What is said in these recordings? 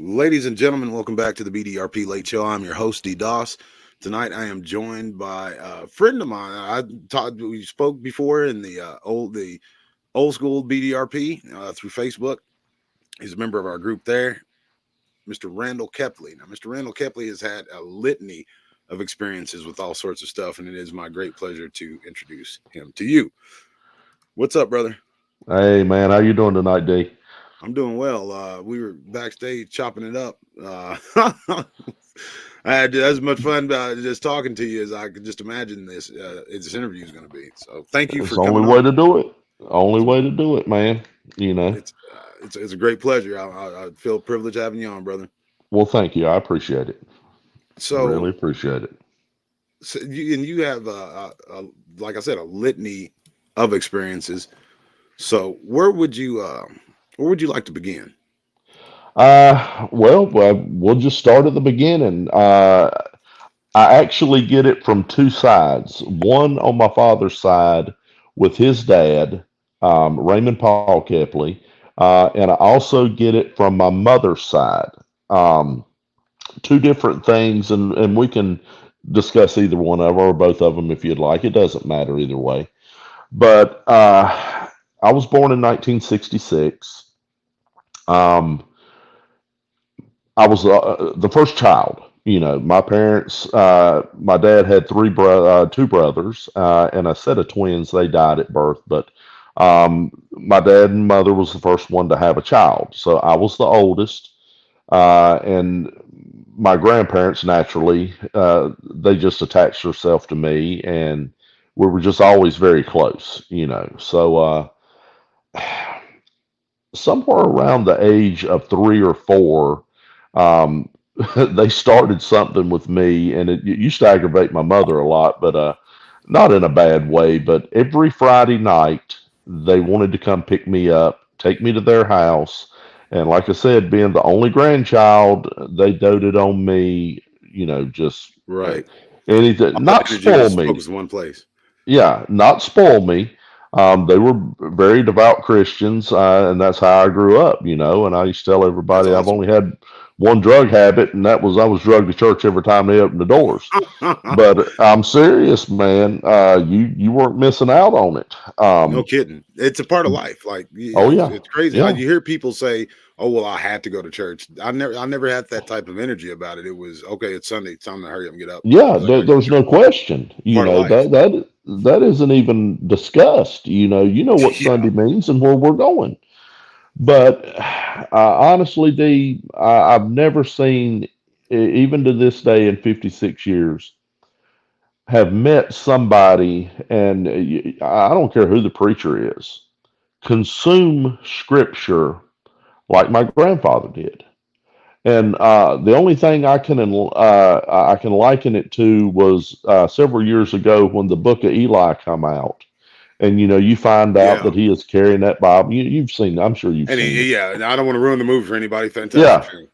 Ladies and gentlemen, welcome back to the BDRP Late Show. I'm your host, D. Doss. Tonight, I am joined by a friend of mine. We spoke before in the old school BDRP through Facebook. He's a member of our group there, Mr. Randall Kepley. Now, Mr. Randall Kepley has had a litany of experiences with all sorts of stuff, and it is my great pleasure to introduce him to you. What's up, brother? Hey man, how you doing tonight, D? I'm doing well. We were backstage chopping it up. I had as much fun just talking to you as I could just imagine this interview is going to be. So thank you It's for the only coming way on. to do it. Only It's way to do it, man. You know. it's a great pleasure. I feel privileged having you on, brother. Well, thank you. I appreciate it. So, Really appreciate it. you have like I said, a litany of experiences. So where would you like to begin? Well, we'll just start at the beginning. I actually get it from two sides. One on my father's side with his dad, Raymond Paul Kepley, and I also get it from my mother's side. Um, Two different things, and we can discuss either one of them or both of them if you'd like. It doesn't matter either way. But I was born in 1966. Um, I was the first child. You know, my parents, my dad had two brothers, and a set of twins. They died at birth, but my dad and mother was the first one to have a child. So I was the oldest, and my grandparents naturally, they just attached themselves to me, and we were just always very close. You know, so. Somewhere around the age of 3 or 4, um, they started something with me, and it used to aggravate my mother a lot, but not in a bad way. But every Friday night, they wanted to come pick me up, take me to their house, and like I said, being the only grandchild, they doted on me. You know, just Right, all anything, that not energy spoil just me. focused in one place. Yeah, not spoil me. They were very devout Christians, and that's how I grew up, you know. And I used to tell That's everybody I've awesome. only had one drug habit, and that was I was drugged to church every time they opened the doors. But I'm serious, man. You weren't missing out on it. No kidding. It's a part of life. Like, Oh yeah, it's crazy. yeah, You hear people say, "Oh, well, I had to go to church." I never had that type of energy about it. It was okay. It's Sunday. It's time to hurry up and get up yeah. because I got to go to There's no church. question. You Part of know life. that isn't even discussed. You know what Yeah. Sunday means and where we're going. But honestly, I've never seen, even to this day in 56 years, have met somebody, and I don't care who the preacher is, consume scripture like my grandfather did. And the only thing I can liken it to was several years ago when the Book of Eli come out, and you find out Yeah. that he is carrying that Bible. You've seen, I'm sure you've And seen it. yeah, and I don't want to ruin the movie for anybody. Fantastic Yeah, film.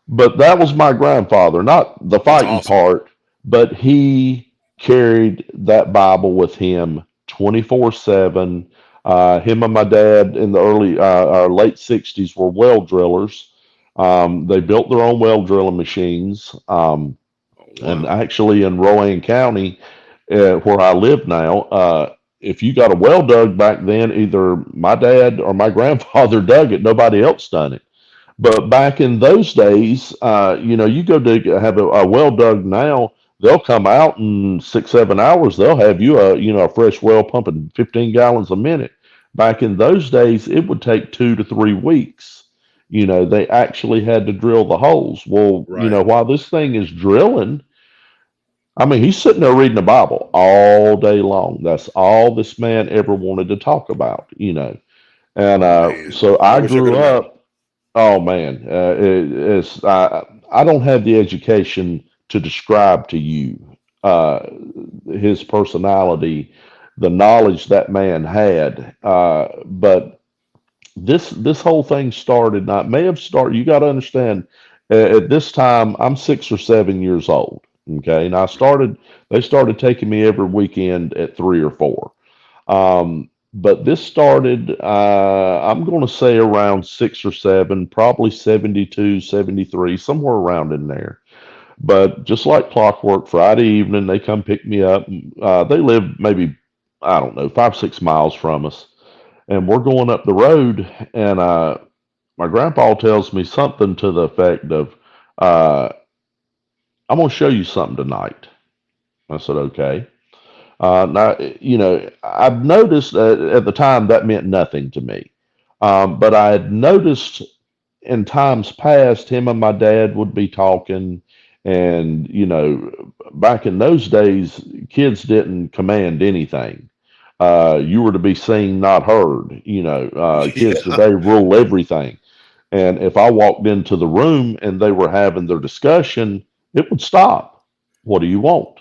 but that was my grandfather, not the That's fighting awesome. part, but he carried that Bible with him 24/7. Him and my dad in the late 60s were well drillers. They built their own well drilling machines. Oh, And wow. actually, in Rowan County, where I live now, if you got a well dug back then, either my dad or my grandfather dug it, nobody else done it. But back in those days, you go to have a well dug now, they'll come out in 6, 7 hours. They'll have you a fresh well pumping 15 gallons a minute. Back in those days, it would take 2 to 3 weeks. They actually had to drill the holes. Well, Right. while this thing is drilling, I mean, he's sitting there reading the Bible all day long. That's all this man ever wanted to talk about. And Man, so I I wish I could grew have met him. up. Oh man, I don't have the education to describe to you uh, his personality, the knowledge that man had. But this whole thing started. Not may have started. You got to understand. At this time, I'm 6 or 7 years old. Okay, and I started. They started taking me every weekend at 3 or 4. But this started, I'm going to say around 6 or 7, probably 72, 73, somewhere around in there. But just like clockwork, Friday evening, they come pick me up. They live maybe, I don't know, 5, 6 miles from us. And we're going up the road, and my grandpa tells me something to the effect of, uh, I'm going to show you something tonight. I said, okay. Now, I've noticed at the time that meant nothing to me. But I had noticed in times past, him and my dad would be talking. And, back in those days, kids didn't command anything. You were to be seen, not heard. Kids Yeah, today rule everything. And if I walked into the room and they were having their discussion, it would stop. What do you want?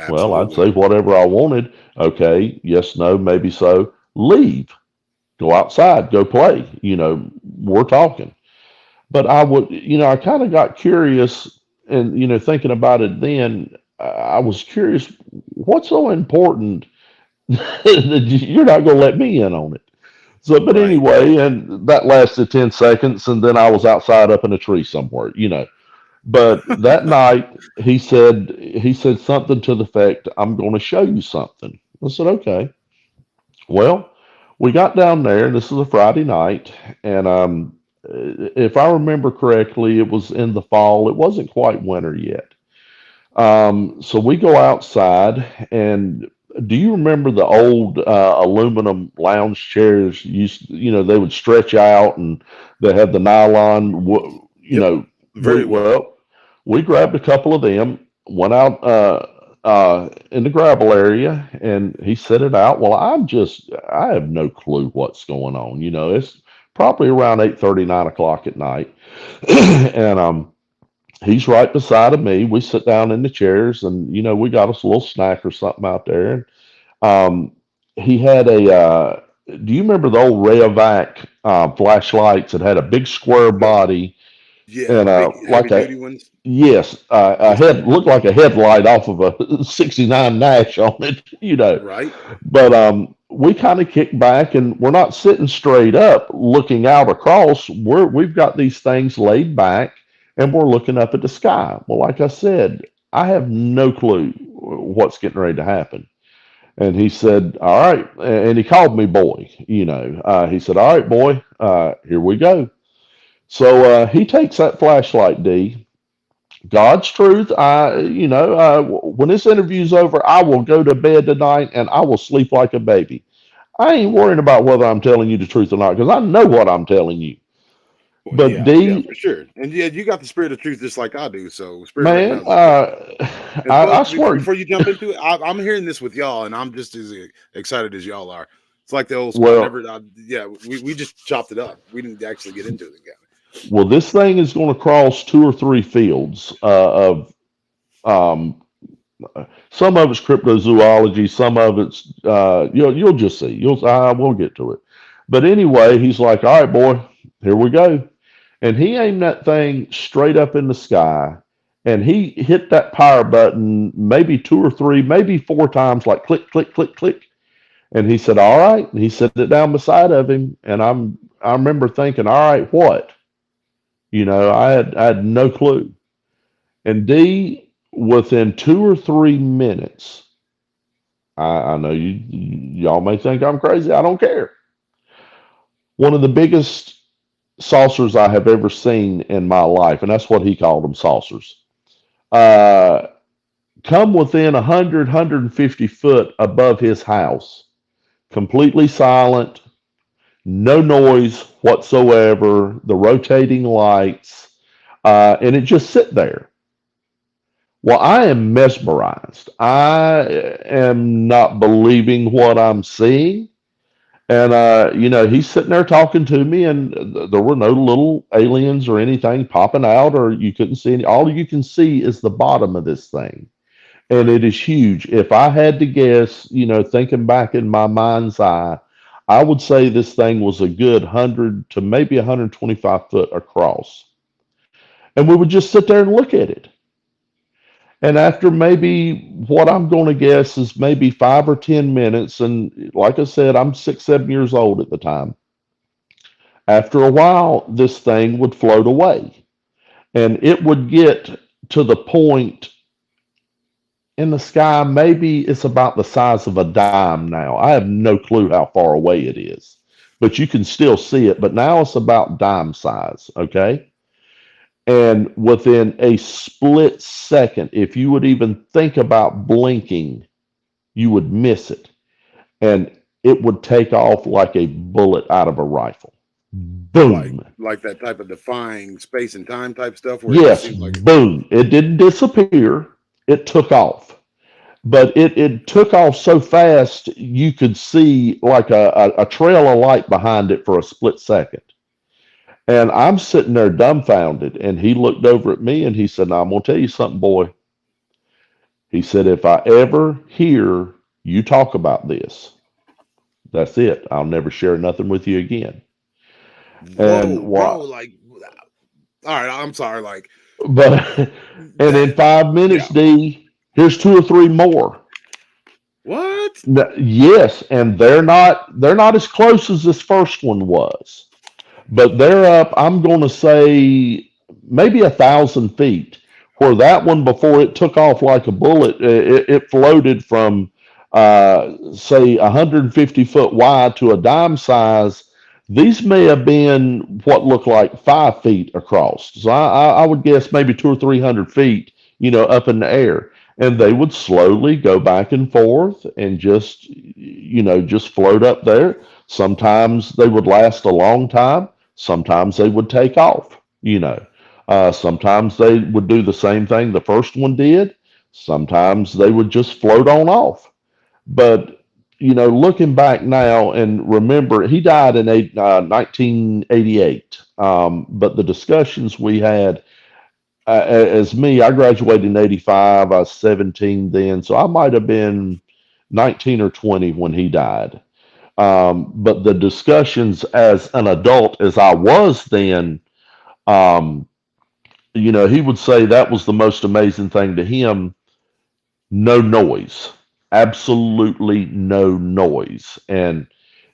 Well, I'd absolutely. say whatever I wanted. Okay, yes, no, maybe so. Leave. Go outside. Go play. We're talking. But I would, I kind of got curious and, thinking about it then, I was curious, what's so important that you're not going to let me in on it? So, but Right. anyway, and that lasted 10 seconds, and then I was outside up in a tree somewhere. But that night, he said something to the effect, "I'm going to show you something." I said, "Okay." Well, we got down there, and this is a Friday night, and if I remember correctly, it was in the fall. It wasn't quite winter yet. So we go outside, and do you remember the old aluminum lounge chairs? They would stretch out, and they had the nylon. Yep. Very well. We grabbed a couple of them, went out in the gravel area, and he set it out. Well, I have no clue what's going on. It's probably around 8:30, 9 o'clock at night, and he's right beside of me. We sit down in the chairs, and we got us a little snack or something out there. Um, he had a. Do you remember the old Rayovac flashlights? It had a big square The body Yeah, the and big heavy like a duty ones. yes, a Yes, sir. head looked like a headlight off of a '69 Nash on it. Right. But we kind of kick back, and we're not sitting straight up looking out across. We've got these things laid back, and we're looking up at the sky. Well, like I said, I have no clue what's getting ready to happen. And he said, "All right," and he called me boy. He said, "All right, boy, here we go." So he takes that flashlight, D. God's truth. When this interview's over, I will go to bed tonight and I will sleep like a baby. I ain't worrying about whether I'm telling you the truth or not because I know what I'm telling you. Well, But yeah, yeah, D, for sure. And yeah, you got the spirit of truth just like I do. So spirit of man, technology, good stuff. And I well, swear, before you jump into it, I'm hearing this with y'all, and I'm just as excited as y'all are. It's like the old school. well, Yeah, we just chopped it up. We didn't actually get into it again. this thing is going to cross 2 or 3 fields of um, some of it's cryptozoology, some of it's you'll just see. We'll get to it. But anyway, he's like, "All right, boy, here we go." And he aimed that thing straight up in the sky, and he hit that power button maybe 2 or 3, maybe 4 times, like click, click, click, click. And he said, "All right." And he set it down beside of him, and I remember thinking, "All right, what?" I had no clue. And D, within 2 or 3 minutes, I know y'all may think I'm crazy. I don't care. One of the biggest saucers I have ever seen in my life, and that's what he called them, saucers. Uh, come within 100, 150 foot above his house, completely silent, no noise whatsoever, the rotating lights, and it just sit there. Well, I am mesmerized. I am not believing what I'm seeing. And he's sitting there talking to me, and there were no little aliens or anything popping out, or you couldn't see any. All you can see is the bottom of this thing, and Right. it is huge. If I had to guess, thinking back in my mind's eye, I would say this thing was a good 100 to maybe 125 foot across, and we would just sit there and look at it. And after maybe what I'm going to guess is maybe 5 or 10 minutes, and like I said, I'm 6, 7 years old at the time. After a while, this thing would float away, and it would get to the point in the sky. Maybe it's about the size of a dime now. I have no clue how far away it is, but you can still see it. But now it's about dime size, okay? And within a split second, if you would even think about blinking, you would miss it. And it would take off like a bullet out of a rifle. Boom. Like that type of defying space and time type stuff where it just Yes, seems like boom. It didn't disappear, it took off. But it took off so fast you could see like a trail of light behind it for a split second. And I'm sitting there dumbfounded. And he looked over at me and he said, "Now, I'm going to tell you something, boy." He said, "If I ever hear you talk about this, that's it. I'll never share nothing with you again." And whoa, bro, what? like all right, I'm sorry, like But and in that 5 minutes, yeah. D, here's two or three more. What? Yes, and they're not as close as this first one was, but they're up. I'm going to say maybe 1,000 feet. Where that one before it took off like a bullet, it floated from say 150 foot wide to a dime size. These may have been what looked like 5 feet across. So I would guess maybe 200 or 300 feet, up in the air. And they would slowly go back and forth and just float up there. Sometimes they would last a long time. Sometimes they would take off. Sometimes they would do the same thing the first one did. Sometimes they would just float on off. But looking back now and remember, he died in 1988. But the discussions we had, as me, I graduated in '85. I was 17 then, so I might have been 19 or 20 when he died. But the discussions as an adult, as I was then, um, he would say that was the most amazing thing to him. No noise, absolutely no noise. And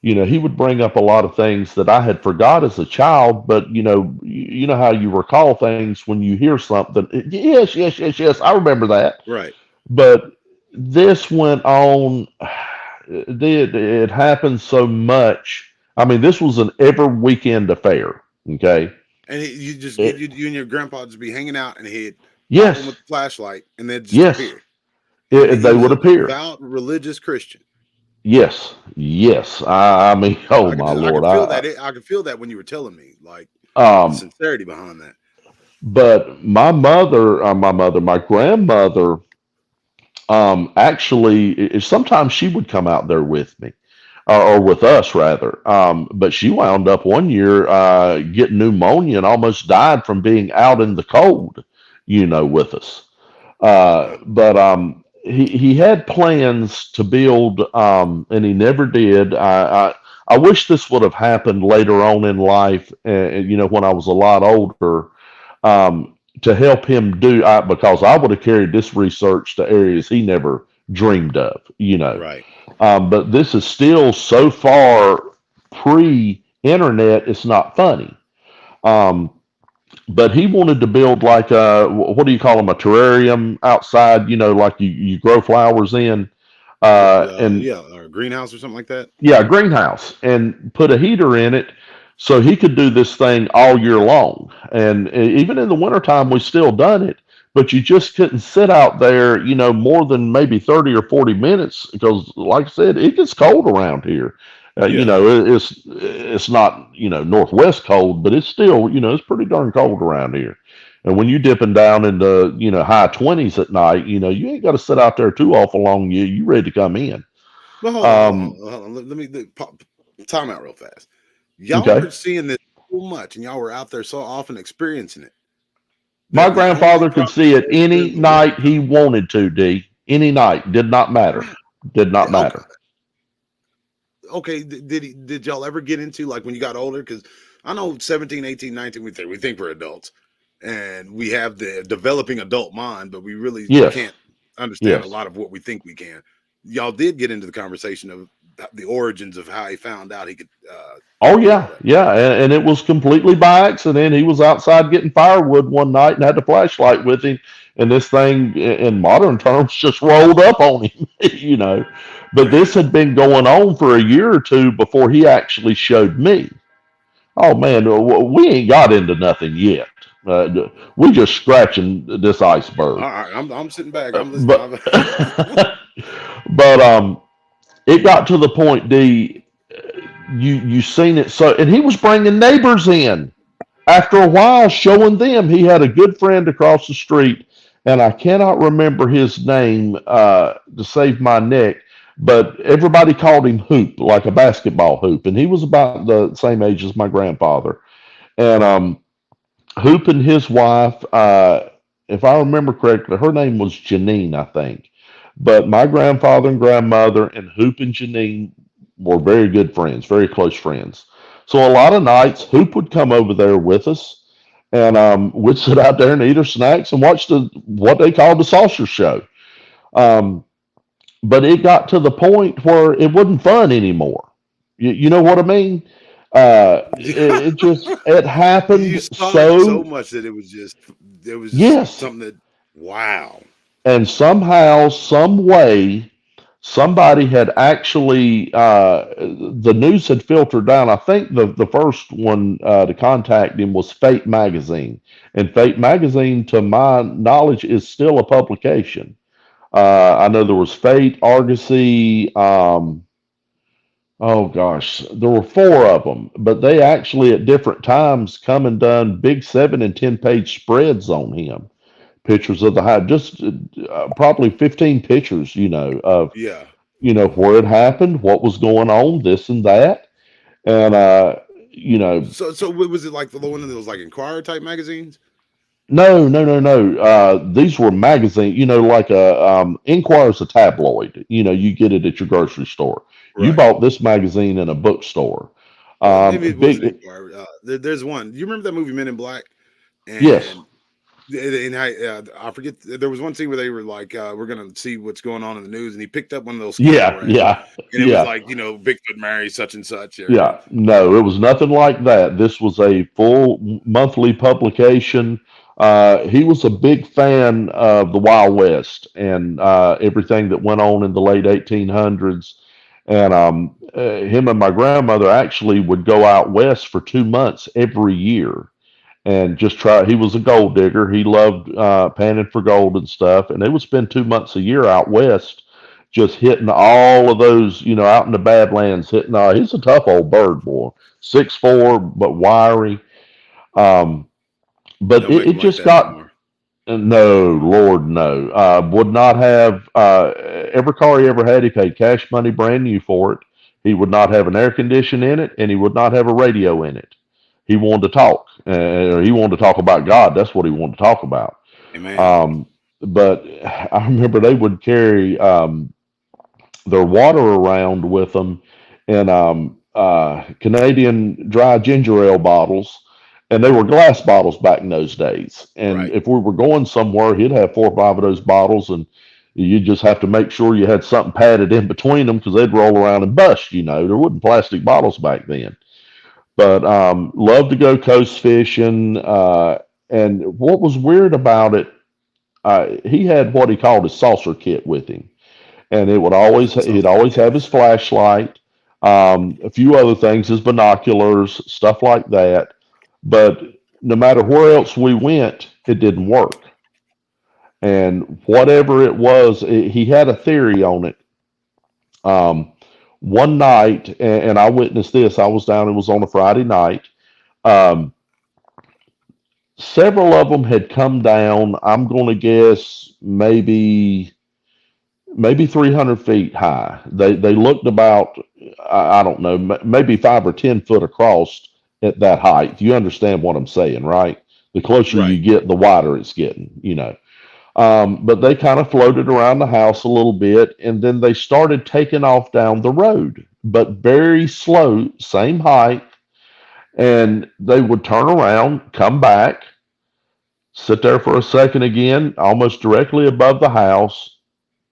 he would bring up a lot of things that I had forgot as a child, but you know how you recall things when you hear something. Yes, yes, yes, yes, I remember that. Right. But this went on. It happened so much. I mean, this was an every weekend affair. Okay. And you just get It, you and your grandpa just be hanging out and he'd pop them with yes, the flashlight and they'd just yes, appear. And he they was would a appear. devout religious Christian. Yes, yes. I mean, oh my I Lord. could feel that. I could feel that when you were telling me, like the Um, sincerity behind that. but my grandmother, actually, sometimes she would come out there with me, or with us rather. But she wound up one year getting pneumonia and almost died from being out in the cold, with us. Wow. But he had plans to build, and he never did. I wish this would have happened later on in life, when I was a lot older, to help him because I would have carried this research to areas he never dreamed of. Right. But this is still so far pre-internet, it's not funny. Um, but he wanted to build like what do you call them, a terrarium outside, like you grow flowers in, and Yeah, or a greenhouse or something like that. yeah, a greenhouse, and put a heater in it so he could do this thing all year long. And even in the wintertime, we still done it, but you just couldn't sit out there, more than maybe 30 or 40 minutes because, like I said, it gets cold around here. Yeah. It's not, northwest cold, but it's still, it's pretty darn cold around here. And when you dipping down into, high 20s at night, you ain't got to sit out there too awful long. You ready to come in. Well, Um, hold on. Let me pop, time out real fast. Y'all okay. were seeing this so much, and y'all were out there so often experiencing it My that the only grandfather could problem see it was any during the winter night he wanted to, D. Any night. Did not matter. time. Did not Okay, matter. okay. Did y'all ever get into like when you got older? Because I know 17, 18, 19, we think we're adults. and we have the developing adult mind, but we really Yes, can't understand a yes. lot of what we think we can. Y'all did get into the conversation of the origins of how he found out he could Oh do all yeah, that. yeah, and it was completely by accident. He was outside getting firewood one night and had the flashlight with him, and this thing, in modern terms, just rolled up on him, you know. But this Man, had been going on for a year or two before he actually showed me. Oh man, we ain't got into nothing yet. We just scratching this iceberg. all right, I'm sitting back. I'm listening. But but it got to the point, D. You seen it so, and he was bringing neighbors in. After a while, showing them he had a good friend across the street, and I cannot remember his name to save my neck, but everybody called him Hoop, like a basketball hoop, and he was about the same age as my grandfather. And Hoop and his wife, if I remember correctly, her name was Janine, I think. But my grandfather and grandmother and Hoop and Janine were very good friends, very close friends. So a lot of nights, Hoop would come over there with us, and we'd sit out there and eat our snacks and watch the what they called the saucer show. Um, but it got to the point where it wasn't fun anymore. You know what I mean? It just it you happened saw it so so. much that it was just Yes. something that wow. And somehow, some way, somebody had actually, the news had filtered down. I think the first one to contact him was Fate Magazine. And Fate Magazine, to my knowledge, is still a publication. I know there was Fate, Argosy, oh gosh, there were four of them, but they actually at different times come and done big 7 and 10 page spreads on him, pictures of the high, just probably 15 pictures, of Yeah. where it happened, what was going on, this and that, and you know, So what was it like the one of those like Inquirer type magazines? no, no, no, no. These were magazines, like Enquire's a tabloid. You get it at your grocery store. You Right. bought this magazine in a bookstore. Well, maybe it wasn't Big, Inquirer. There's one. You remember that movie Men in Black? yes, And I forget. There was one scene where they were like, "We're gonna see what's going on in the news," and he picked up one of those yeah, scandal yeah, and it was yeah. like, Bigfoot marries such and such, or Yeah, no, it was nothing like that. This was a full monthly publication. He was a big fan of the Wild West and everything that went on in the late 1800s. And him and my grandmother actually would go out west for 2 months every year and just try. He was a gold digger. He loved panning for gold and stuff. And they would spend 2 months a year out west, just hitting all of those, out in the Badlands. Hitting. He's a tough old bird, boy. 6'4", but wiry. Um, they but don't it, make it them like just that got. anymore. No, Lord, no. Would not have every car he ever had. He paid cash money, brand new for it. He would not have an air condition in it, and he would not have a radio in it. He wanted to talk. He wanted to talk about God. That's what he wanted to talk about. Amen. Um, but I remember they would carry their water around with them in Canadian dry ginger ale bottles, and they were glass bottles back in those days. And Right. if we were going somewhere, he'd have 4 or 5 of those bottles, and you just have to make sure you had something padded in between them because they'd roll around and bust. There wasn't plastic bottles back then. But loved to go coast fishing. And what was weird about it, he had what he called his saucer kit with him, and it would always That he'd sounds always yeah. have his flashlight, a few other things, his binoculars, stuff like that. But no matter where else we went, it didn't work. And whatever it was, he had a theory on it. Um, One night, and I witnessed this. I was down. It was on a Friday night. Um, Several of them had come down. I'm going to guess maybe 300 feet high. They looked about, I don't know, maybe 5 or 10 foot across at that height. You understand what I'm saying, right? The closer you Right. get, the wider it's getting. But they kind of floated around the house a little bit, and then they started taking off down the road, but very slow, same height. And they would turn around, come back, sit there for a second again, almost directly above the house,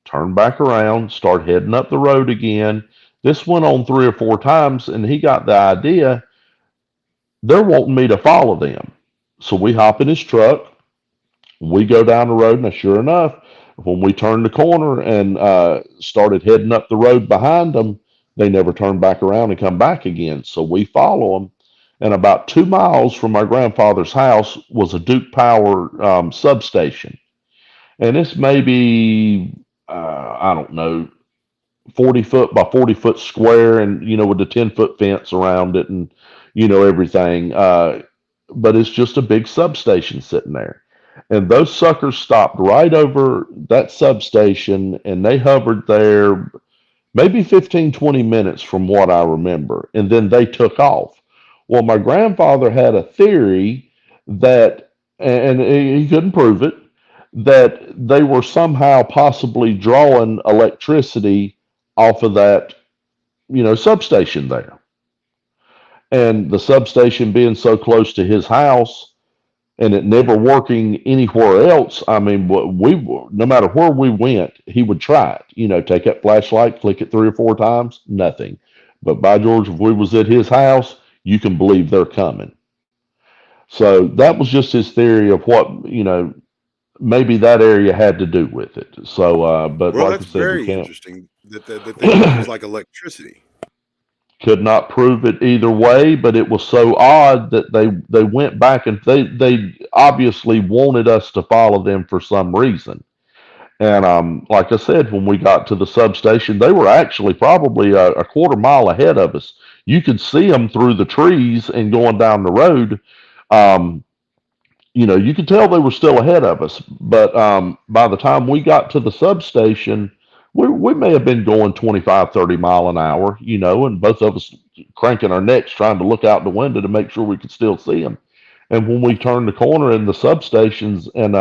turn back around, start heading up the road again. This went on 3 or 4 times, and he got the idea they're wanting me to follow them. So we hop in his truck, we go down the road, and sure enough, when we turned the corner and started heading up the road behind them, they never turned back around and come back again. So we follow them. And about 2 miles from my grandfather's house was a Duke Power substation. And it's maybe, I don't know, 40 foot by 40 foot square, and with the 10-foot fence around it, and everything, but it's just a big substation sitting there, and those suckers stopped right over that substation, and they hovered there maybe 15, 20 minutes from what I remember, and then they took off. Well, my grandfather had a theory that, and he couldn't prove it, that they were somehow possibly drawing electricity off of that, substation there. And the substation being so close to his house and it never working anywhere else, I mean, no matter where we went, he would try it. Take that flashlight, click it 3 or 4 times, nothing. But by George, if we was at his house, you can believe they're coming. So that was just his theory of what, maybe that area had to do with it. So, but Well, like I that's said, you very can't. interesting that they thought it was like electricity. Could not prove it either way, but it was so odd that they went back, and they obviously wanted us to follow them for some reason. And like I said, when we got to the substation, they were actually probably a quarter mile ahead of us. You could see them through the trees and going down the road. Um, you could tell they were still ahead of us. But by the time we got to the substation, we may have been going 25, 30 mile an hour, and both of us cranking our necks trying to look out the window to make sure we could still see them. And when we turned the corner in the substations, and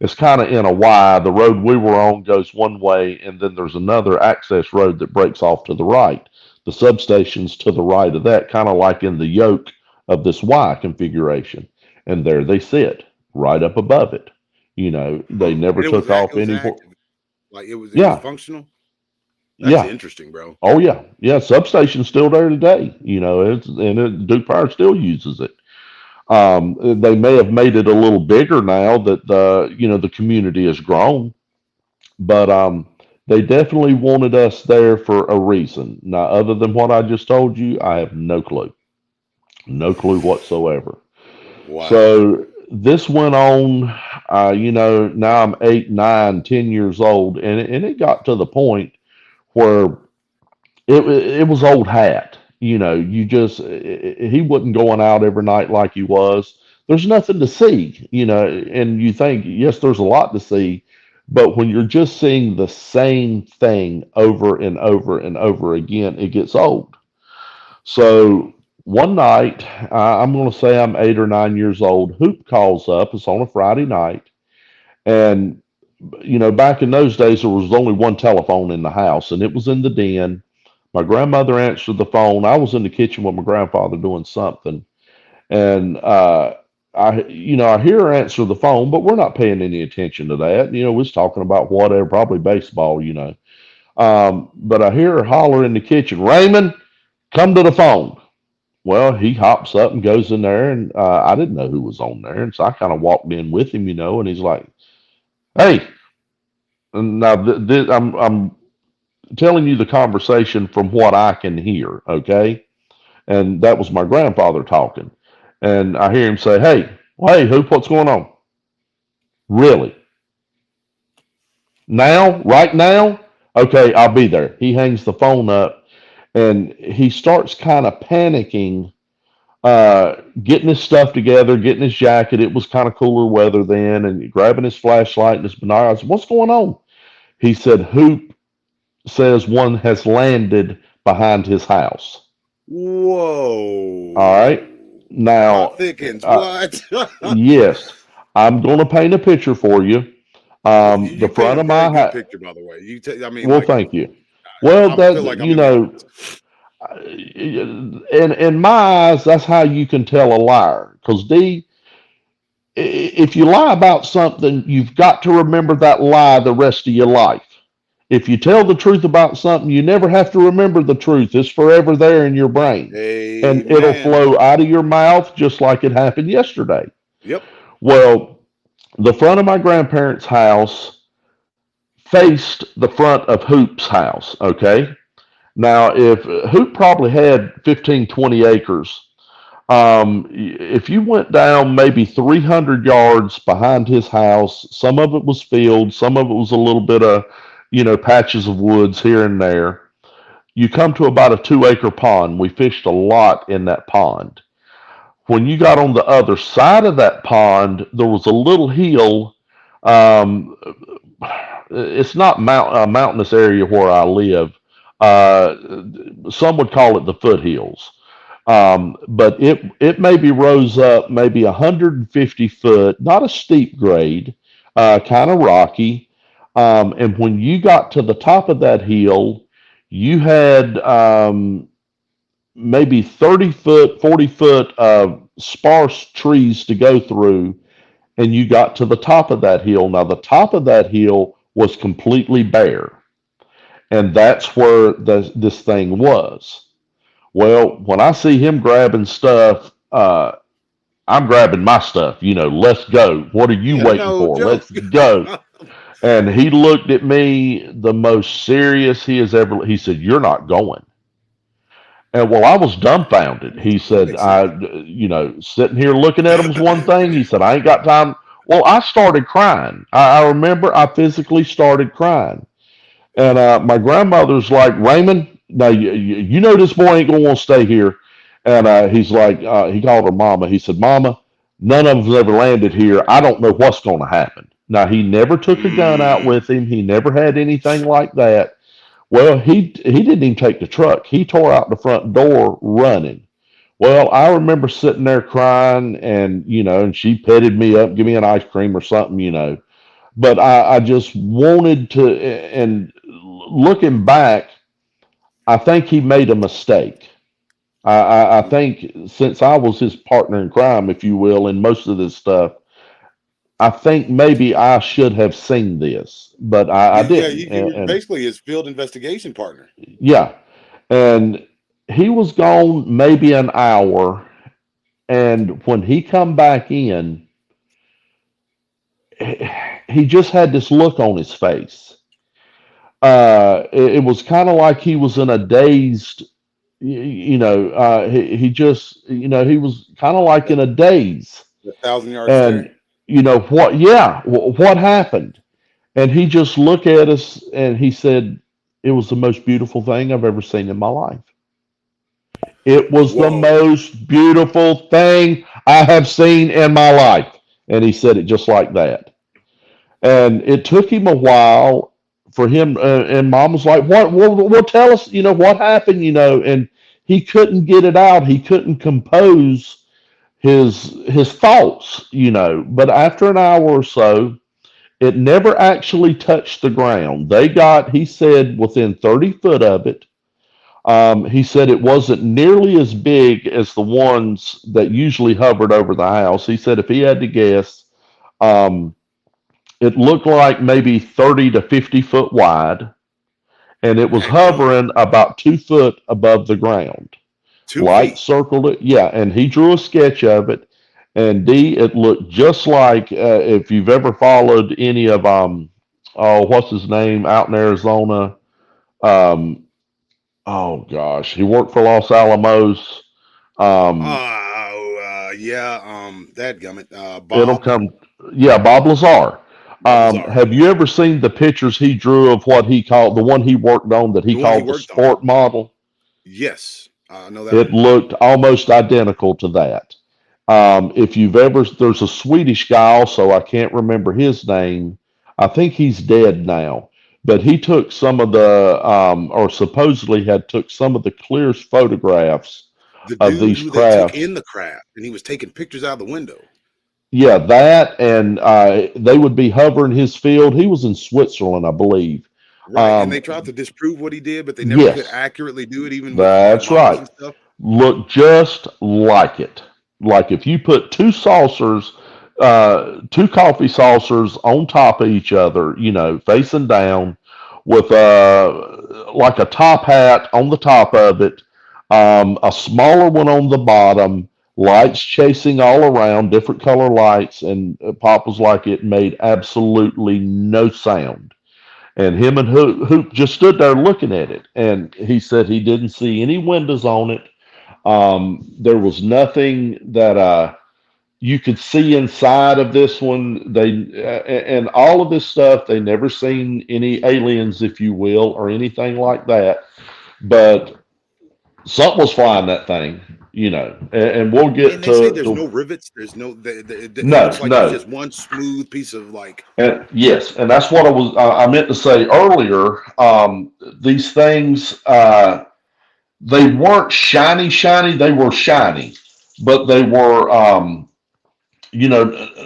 it's kind of in a Y, the road we were on goes one way, and then there's another access road that breaks off to the right. The substation's to the right of that, kind of like in the yoke of this Y configuration. And there they sit, right up above it. They Huh. never And took it off was anywhere. active. Like it was Yeah, functional. That's yeah. interesting, bro. Oh yeah, yeah. Substation's still there today. Duke Power still uses it. They may have made it a little bigger now that the community has grown, but they definitely wanted us there for a reason. Now, other than what I just told you, I have no clue whatsoever. Wow. So this went on. Now I'm 8, 9, 10 years old, and it got to the point where it was old hat. You just he wasn't going out every night like he was. There's nothing to see, and you think, yes, there's a lot to see, but when you're just seeing the same thing over and over and over again, it gets old. So one night, I'm going to say I'm 8 or 9 years old. Hoop calls up. It's on a Friday night, and back in those days, there was only one telephone in the house, and it was in the den. My grandmother answered the phone. I was in the kitchen with my grandfather doing something, and I hear her answer the phone, but we're not paying any attention to that. We was talking about whatever, probably baseball. But I hear her holler in the kitchen, Raymond, come to the phone. Well, he hops up and goes in there, and I didn't know who was on there, and so I kind of walked in with him, and he's like, "Hey," and now I'm telling you the conversation from what I can hear, okay? And that was my grandfather talking. And I hear him say, "Hey, well, hey, Hoop, what's going on? Really? Now? Right now? Okay, I'll be there." He hangs the phone up, and he starts kind of panicking, getting his stuff together, getting his jacket. It was kind of cooler weather then, and grabbing his flashlight and his binoculars. I said, "What's going on?" He said, "Hoop says one has landed behind his house." All right. Whoa. Now, Plot thickens. uh, What? yes, I'm going to paint a picture for you. You The paint front a of very my good house. picture, by the way. I mean, Well, like thank you. Well, I feel that like I'm in the audience. in my eyes, that's how you can tell a liar. Because D, if you lie about something, you've got to remember that lie the rest of your life. If you tell the truth about something, you never have to remember the truth. It's forever there in your brain. And it'll Amen. flow out of your mouth just like it happened yesterday. Yep. Well, the front of my grandparents' house faced the front of Hoop's house, okay? Now, if Hoop probably had 15, 20 acres, if you went down maybe 300 yards behind his house, some of it was field, some of it was a little bit of, patches of woods here and there. You come to about a 2 acre pond. We fished a lot in that pond. When you got on the other side of that pond, there was a little hill. Um, it's not a mountainous area where I live. Uh, some would call it the foothills. But it maybe rose up maybe 150 foot, not a steep grade, kind of rocky. And when you got to the top of that hill, you had maybe 30 foot, 40 foot of sparse trees to go through, and you got to the top of that hill. Now, the top of that hill was completely bare, and that's where this thing was. Well, when I see him grabbing stuff, I'm grabbing my stuff. Let's go. What are you Yeah, waiting no for? joke. Let's go. And he looked at me the most serious he has ever. He said, "You're not going." And well, I was dumbfounded. He That said, makes sense. sitting here looking at him's one thing. He said, I ain't got time. Well, I started crying. I remember I physically started crying. And my grandmother's like, Raymond, now you know this boy ain't going to want to stay here. And he's like, he called her mama. He said, Mama, none of us ever landed here. I don't know what's going to happen. Now, he never took a gun out Mm. with him. He never had anything like that. Well, he didn't even take the truck. He tore out the front door running. Well, I remember sitting there crying, and and she petted me up, give me an ice cream or something. But I just wanted to, and looking back, I think he made a mistake. I think since I was his partner in crime, if you will, in most of this stuff, I think maybe I should have seen this, but I Yeah, didn't. you were basically his field investigation partner. Yeah, and he was gone maybe an hour, and when he come back in, he just had this look on his face. It was kind of like he was in a dazed, he just, he was kind of like in a daze. The 1,000 yard And stare. what? Yeah, what happened? And he just looked at us and he said, "It was the most beautiful thing I've ever seen in my life. It was the Whoa. most beautiful thing I have seen in my life." And he said it just like that. And it took him a while for him. And Mom was like, "What? Well, tell us. What happened? And he couldn't get it out. He couldn't compose his thoughts. But after an hour or so, it never actually touched the ground. They got, he said, within 30 foot of it. He said it wasn't nearly as big as the ones that usually hovered over the house. He said if he had to guess, um, it looked like maybe 30 to 50 foot wide, and it was Daggum. hovering about 2 foot above the ground. 2 feet. Light circled it, yeah, and he drew a sketch of it. And D, it looked just like if you've ever followed any of oh, what's his name out in Arizona? Um, oh gosh, he worked for Los Alamos. Um, Yeah. That gummit. it'll Bob. come. Yeah, Bob Lazar. Bob Lazar. Have you ever seen the pictures he drew of what he called the one he worked on that he The one he called the worked on. sport model? Yes. I know that It one. looked almost identical to that. If you've ever, there's a Swedish guy also, I can't remember his name. I think he's dead now, but he took some of the, or supposedly had took some of the clearest photographs The of dude these who they took crafts. in the craft and he was taking pictures out the window. Yeah, that, and they would be hovering his field. He was in Switzerland, I believe. Right. And they Um, tried to disprove what he did, but they never could yes, accurately do it, even with that's models right. and stuff. Look just like it. Like if you put two saucers two coffee saucers on top of each other, facing down, with like a top hat on the top of it, a smaller one on the bottom, lights chasing all around, different color lights, and Pop was like, it made absolutely no sound. And him and Hoop just stood there looking at it, and he said he didn't see any windows on it. There was nothing that you could see inside of this one. And all of this stuff, they never seen any aliens, if you will, or anything like that. But something was flying that thing, and we'll get And they say to there's the no rivets. There's no. It no, looks like it's no. just one smooth piece of like. And yes, and that's what I meant to say earlier. These things, they weren't shiny, shiny. They were shiny, but they were,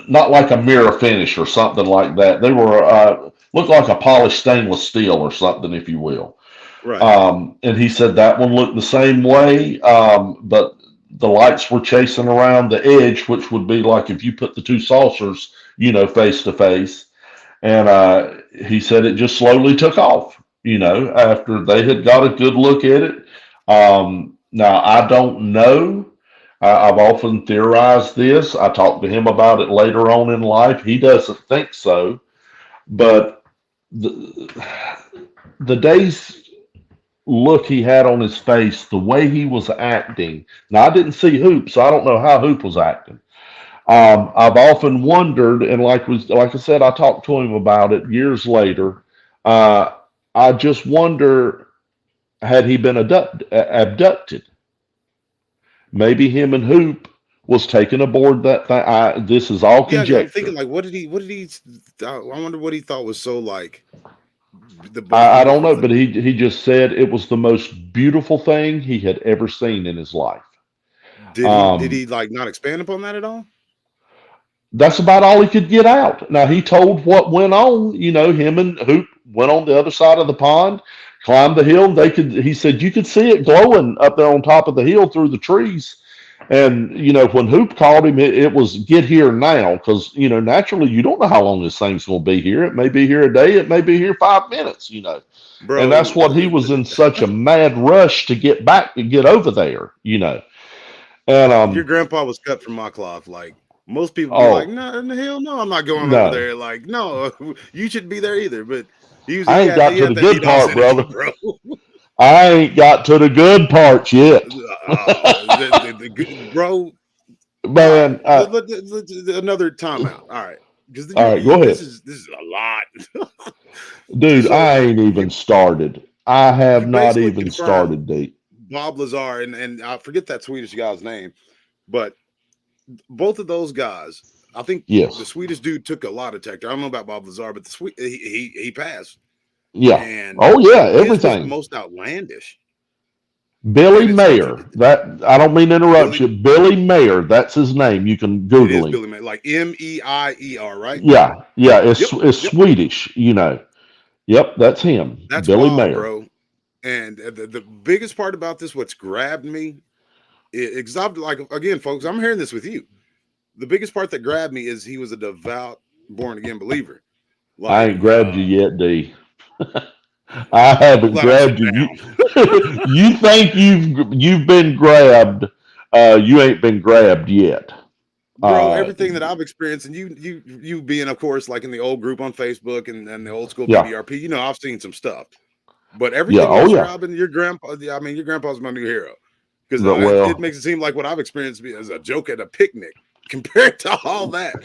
not like a mirror finish or something like that. They were looked like a polished stainless steel or something, if you will. Right. And he said that one looked the same way, but the lights were chasing around the edge, which would be like if you put the two saucers, face to face. And he said it just slowly took off, after they had got a good look at it. Now, I don't know. I've often theorized this. I talked to him about it later on in life. He doesn't think so. But the, the day's look he had on his face, the way he was acting. Now, I didn't see Hoop, so I don't know how Hoop was acting. I've often wondered, and like I said, I talked to him about it years later. Uh, I just wonder, had he been abducted? Maybe him and Hoop was taken aboard that thing. This is all Yeah, I'm thinking conjecture. like, what did he? What did he? I wonder what he thought was so like the most I don't beautiful know, thing. but he just said it was the most beautiful thing he had ever seen in his life. Did he? Did Um, he like not expand upon that at all? that's about all he could get out. Now he told what went on. Him and Hoop went on the other side of the pond, climbed the hill. He said you could see it glowing up there on top of the hill through the trees. And when Hoop called him, it was get here now, because naturally you don't know how long this thing's going to be here. It may be here a day. It may be here 5 minutes. And that's Bro, what he was in such a mad rush to get back and get over there. And your grandpa was cut from my cloth. Like most people be like, oh no, in the hell no, I'm not going over no, there. Like, no, you should be there either. But I ain't got he to had the that good DDoS part, energy, brother. bro. I ain't got to the good parts yet. Bro. All right, Man, another timeout. All right, because all right, go this ahead. is a lot. Dude, So I ain't even started. I have you not basically even confirmed started, D. Bob Lazar and I forget that Swedish guy's name, but both of those guys, I think the Yes. Swedish dude took a lie detector. I don't know about Bob Lazar, but he passed, Yeah. and Oh, yeah, his was the everything. most outlandish. Billy And it's like Mayer. That I don't mean to interrupt Billy. you. Billy Mayer. That's his name. You can It Google is him. Billy May, like Meier, right? Yeah. Yeah. It's Yep, it's yep. Swedish. Yep, that's him. That's Billy wild, Mayer. bro. And the biggest part about this, what's grabbed me, like again, folks, I'm hearing this with you. The biggest part that grabbed me is he was a devout, born again believer. I Like, ain't grabbed you yet, D. I I'm haven't glad I'm grabbed sitting you. down, You think you've been grabbed. You ain't been grabbed yet. bro. Uh, Everything that I've experienced, and you being, of course, like in the old group on Facebook and the old school yeah, BDRP, I've seen some stuff. But yeah, everything you're oh yeah. describing, your grandpa, yeah, I mean, your grandpa's my new hero because it Well, makes it seem like what I've experienced as a joke at a picnic compared to all that.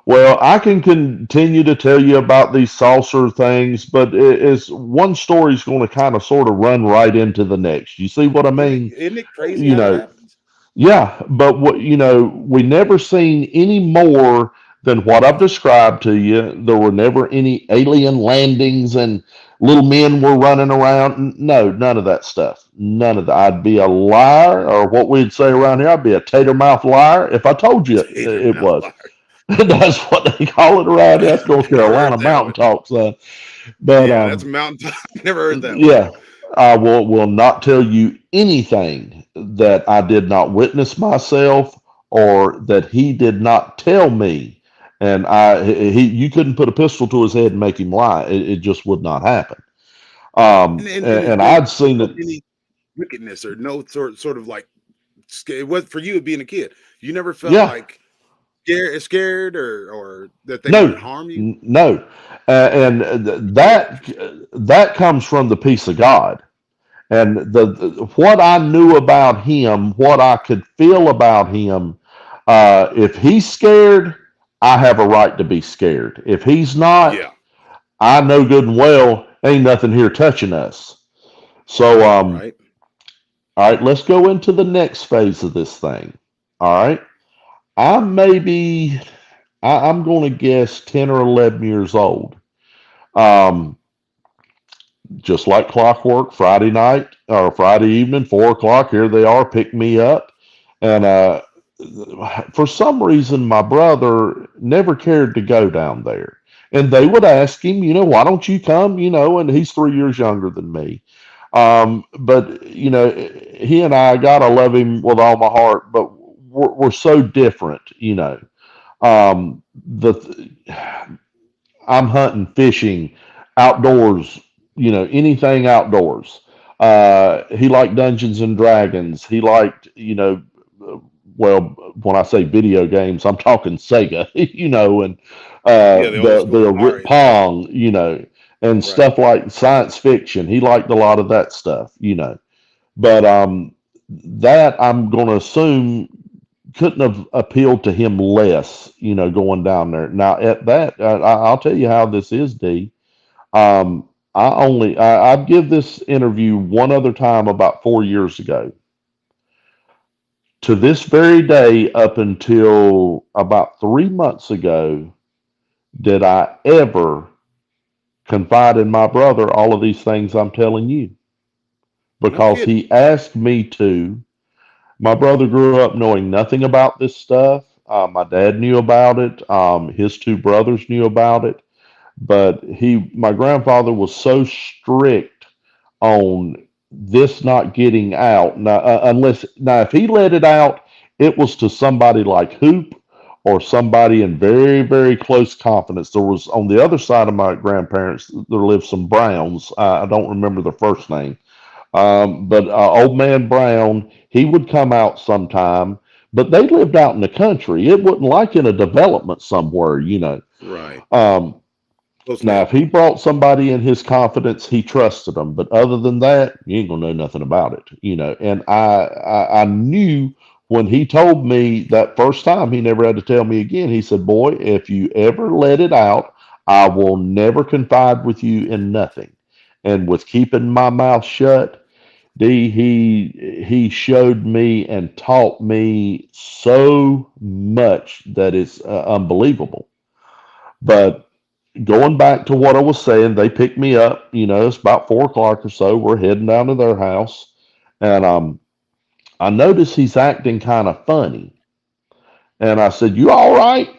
well, I can continue to tell you about these saucer things, but it's one story's going to kind of sort of run right into the next. You see what I mean? Isn't it crazy You how that know, happens? yeah, but we never seen any more than what I've described to you. There were never any alien landings and little men were running around. No, none of that stuff. None of that. I'd be a liar, or what we'd say around here, I'd be a tater mouth liar if I told you Tater it mouth was. liar. That's what they call it around here. That's North Never heard Carolina that mountain one. talk, son. But Yeah, that's a mountain. Never heard that one. yeah, I will not tell you anything that I did not witness myself or that he did not tell me And you couldn't put a pistol to his head and make him lie. It just would not happen. And And there I'd seen it. wasn't any wickedness or no sort of like it was for you being a kid. You never felt Yeah, like scared or that they might no, harm you. no, and that comes from the peace of God. And what I knew about him, what I could feel about him, if he's scared, I have a right to be scared. If he's not, Yeah, I know good and well ain't nothing here touching us. So, right. all right, let's go into the next phase of this thing. All right, I'm maybe I'm going to guess 10 or 11 years old. Um, just like clockwork, Friday night or Friday evening, 4 o'clock, here they are, pick me up. And for some reason, my brother never cared to go down there. And they would ask him, why don't you come? And he's 3 years younger than me. But, he and I, gotta love him with all my heart, but we're so different, the I'm hunting, fishing, outdoors, anything outdoors. He liked Dungeons and Dragons. He liked, well, when I say video games, I'm talking Sega, and Yeah, the old school the Mario. Pong, and Right. stuff like science fiction. He liked a lot of that stuff, But that I'm going to assume couldn't have appealed to him less, going down there. Now, at that, I'll tell you how this is, D. I'd give this interview one other time about 4 years ago. To this very day, up until about 3 months ago, did I ever confide in my brother all of these things I'm telling you? No Because kidding. he asked me to. My brother grew up knowing nothing about this stuff. My dad knew about it. His two brothers knew about it. But my grandfather was so strict on this not getting out. Now, if he let it out, it was to somebody like Hoop or somebody in very, very close confidence. There was on the other side of my grandparents, there lived some Browns. I don't remember their first name, but old man Brown, he would come out sometime. But they lived out in the country. It wasn't like in a development somewhere. Right. Um, Close Now, if neighborhood. he brought somebody in his confidence, he trusted them. But other than that, you ain't gonna know nothing about it. And I knew when he told me that first time, he never had to tell me again. He said, "Boy, if you ever let it out, I will never confide with you in nothing." And with keeping my mouth shut, he showed me and taught me so much that it's unbelievable. But going back to what I was saying, they picked me up. It's about 4 o'clock or so. We're heading down to their house, and I notice he's acting kind of funny. And I said, "You all right?"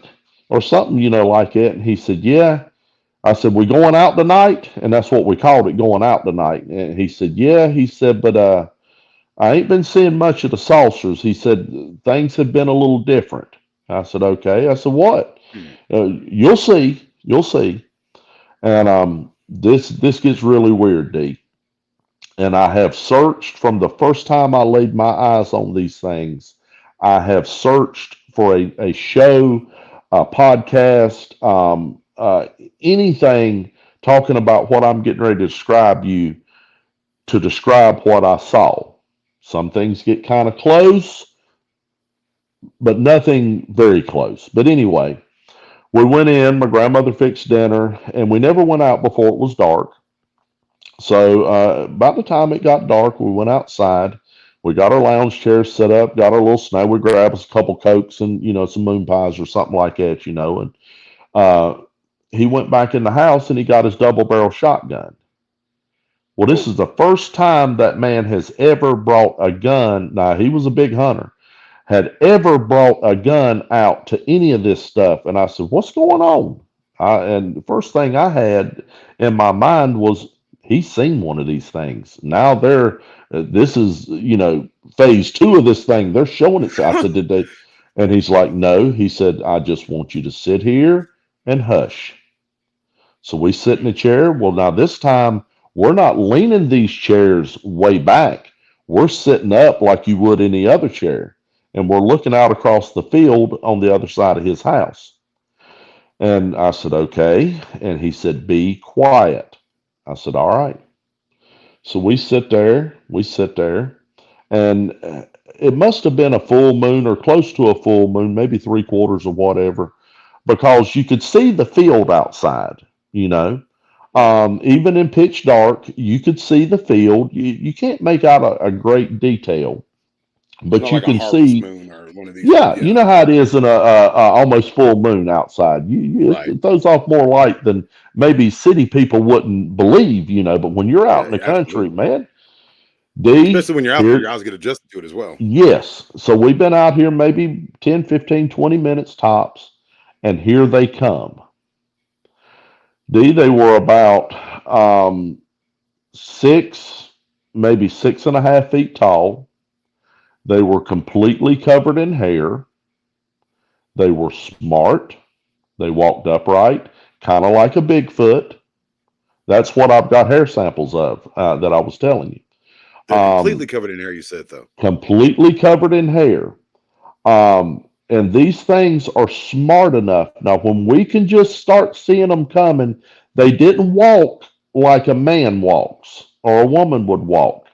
or something, like that. And he said, "Yeah." I said, "We going out tonight?" And that's what we called it, going out tonight. And he said, "Yeah." He said, "But I ain't been seeing much of the saucers." He said, "Things have been a little different." I said, "Okay." I said, "What?" Hmm. You'll see. You'll see. And this gets really weird, D. And I have searched from the first time I laid my eyes on these things. I have searched for a show, a podcast, anything talking about what I'm getting ready to describe you to describe what I saw. Some things get kind of close, but nothing very close. But anyway, we went in. My grandmother fixed dinner, and we never went out before it was dark. So about the time it got dark, we went outside. We got our lounge chairs set up, got our little snack. We grabbed us a couple cokes and some moon pies or something like that. And uh, he went back in the house and he got his double barrel shotgun. Well, this Oh, is the first time that man has ever brought a gun. Now he was a big hunter, had ever brought a gun out to any of this stuff. And I said, "What's going on?" And the first thing I had in my mind was, he's seen one of these things. Now this is, phase two of this thing. They're showing it. I said, "Did they?" And he's like, no. He said, I just want you to sit here and hush. So we sit in a chair. Well, now this time we're not leaning these chairs way back. We're sitting up like you would any other chair. And we're looking out across the field on the other side of his house. And I said, okay. And he said, be quiet. I said, all right. So we sit there, and it must have been a full moon or close to a full moon, maybe three quarters or whatever, because you could see the field outside, you know. Right. Even in pitch dark, you could see the field. You can't make out a great detail, It's not but you like a can harvest see, moon or one of these. yeah, you Yeah. know how it is in a almost full moon outside. Right. It throws off more light than maybe city people wouldn't believe, you know. But when you're out Yeah. in the Yeah. country, Absolutely. man, D, Especially when you're out there, your here, eyes get adjusted to it as well. yes. So we've been out here maybe 10, 15, 20 minutes tops, and here they come. D, they were about six, maybe 6.5 feet tall. They were completely covered in hair. They were smart. They walked upright, kind of like a Bigfoot. That's what I've got hair samples of that I was telling you. They're completely covered in hair. You said though. Completely covered in hair. And these things are smart enough. Now, when we can just start seeing them coming, they didn't walk like a man walks or a woman would walk.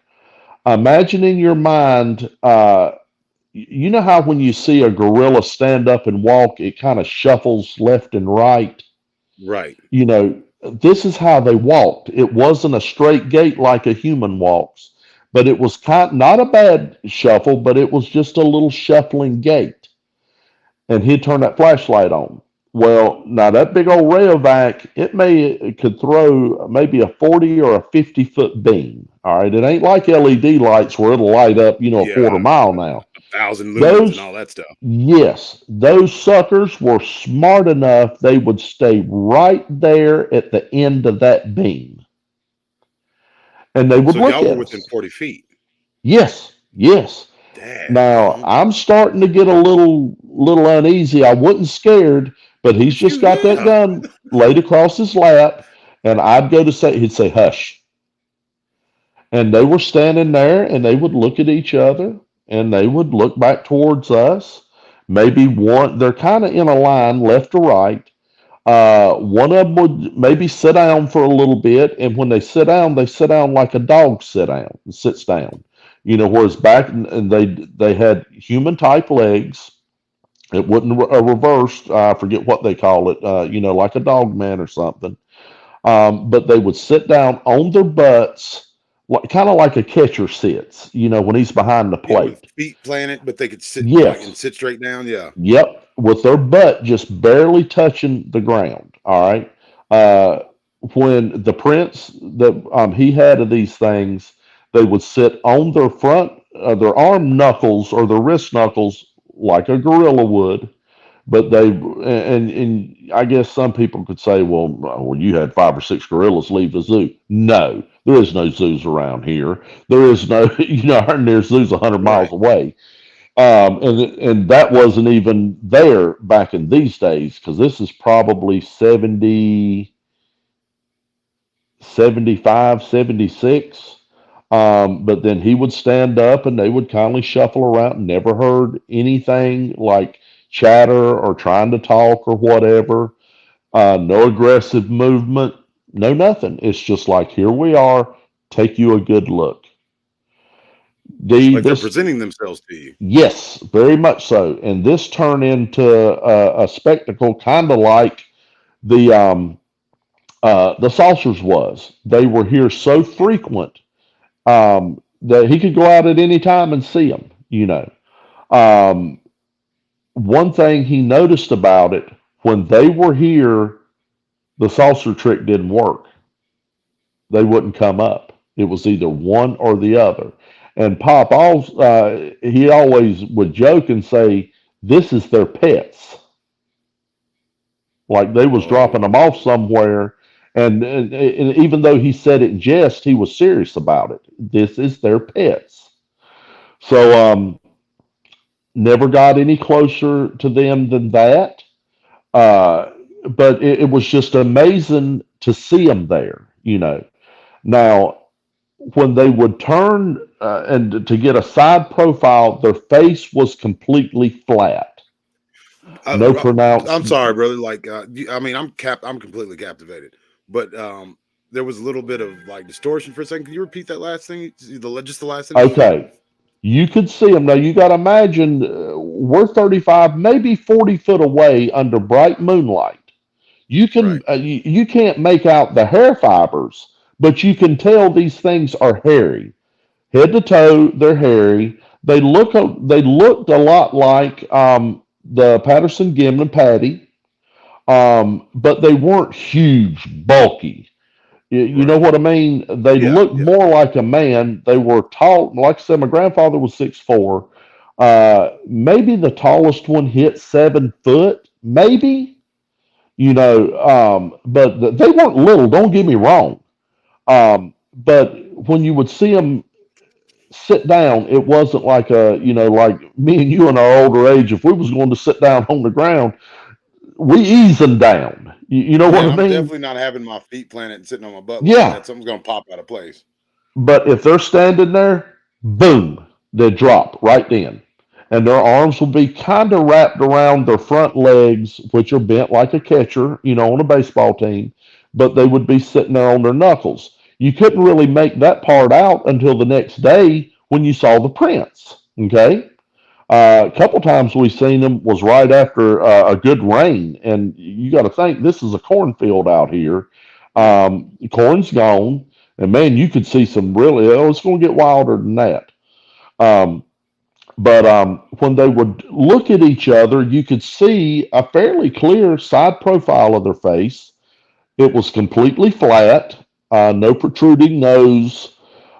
Imagine in your mind, you know how when you see a gorilla stand up and walk, it kind of shuffles left and right. Right. You know, this is how they walked. It wasn't a straight gait like a human walks, but it was not a bad shuffle, but it was just a little shuffling gait. And he'd turn that flashlight on. Well, now that big old rayovac, it could throw maybe a 40 or a 50-foot beam. All right, it ain't like LED lights where it'll light up, a quarter Yeah. mile now. 1,000 lumens and Those, all that stuff. yes, those suckers were smart enough they would stay right there at the end of that beam, and they would So look y'all were at within us. 40 feet. Yes, yes. Dad Now gum. I'm starting to get a little uneasy. I wasn't scared, but he's just Shoot, got that yeah. gun laid across his lap, and I'd go to say, he'd say, "Hush," and they were standing there, and they would look at each other, and they would look back towards us. Maybe one, they're kind of in a line, left to right. One of them would maybe sit down for a little bit, and when they sit down like a dog sits down. Whereas back and they had human type legs. It wasn't reversed. I forget what they call it. Like a dog man or something. But they would sit down on their butts, kind of like a catcher sits. When he's behind the Yeah, with plate. feet planted, but they could sit like and Yes. sit straight down. Yeah. Yep, with their butt just barely touching the ground. All right. Uh, when the prints that he had of these things, they would sit on their front, their arm knuckles or their wrist knuckles like a gorilla would. But and I guess some people could say, well, you had 5 or 6 gorillas leave the zoo. No, there is no zoos around here. There is no, our nearest zoo's 100 miles Right. away. And that wasn't even there back in these days because this is probably 70, 75, 76. But then he would stand up and they would kindly shuffle around. Never heard anything like chatter or trying to talk or whatever. No aggressive movement, no nothing. It's just like, here we are, take you a good look. D, Like they're this presenting themselves to you. Yes, very much so. And this turned into a spectacle, kind of like the saucers was. They were here so frequent that he could go out at any time and see them. Um, one thing he noticed about it when they were here, the saucer trick didn't work. They wouldn't come up. It was either one or the other. And he always would joke and say, "This is their pets." Like they was dropping them off Oh, somewhere. And even though he said it in jest, he was serious about it. This is their pets. So Never got any closer to them than that. Uh, but it was just amazing to see them there, you know. Now, when they would turn and to get a side profile, their face was completely flat, Uh, no uh, pronounced. I'm sorry, brother. Like, I mean, I'm completely captivated, but there was a little bit of like distortion for a second. Can you repeat that last thing? Just the last sentence you said. Okay, you could see them. Now, you got to imagine we're 35, maybe 40 foot away under bright moonlight. Right. You can't make out the hair fibers, but you can tell these things are hairy. Head to toe, they're hairy. They looked a lot like the Patterson Gimlin patty, but they weren't huge, bulky. You know Right. what I mean? They Yeah. looked Yeah. more like a man. They were tall. Like I said, my grandfather was 6'4". Maybe the tallest one hit 7 foot, maybe. You know, but they weren't little. Don't get me wrong. But when you would see them sit down, it wasn't like like me and you in our older age. If we was going to sit down on the ground, we ease them down. You know what Yeah. I I'm mean? definitely not having my feet planted and sitting on my butt like Yeah. that. Something's gonna pop out of place. But if they're standing there, boom, they drop right then. And their arms will be kind of wrapped around their front legs, which are bent like a catcher, on a baseball team, but they would be sitting there on their knuckles. You couldn't really make that part out until the next day when you saw the prints. Okay. A couple times we seen them was right after a good rain, and you got to think this is a cornfield out here. Yeah. Corn's gone, and man, you could see some really. Oh, it's going to get wilder than that. Um, but when they would look at each other, you could see a fairly clear side profile of their face. It was completely flat, no protruding nose.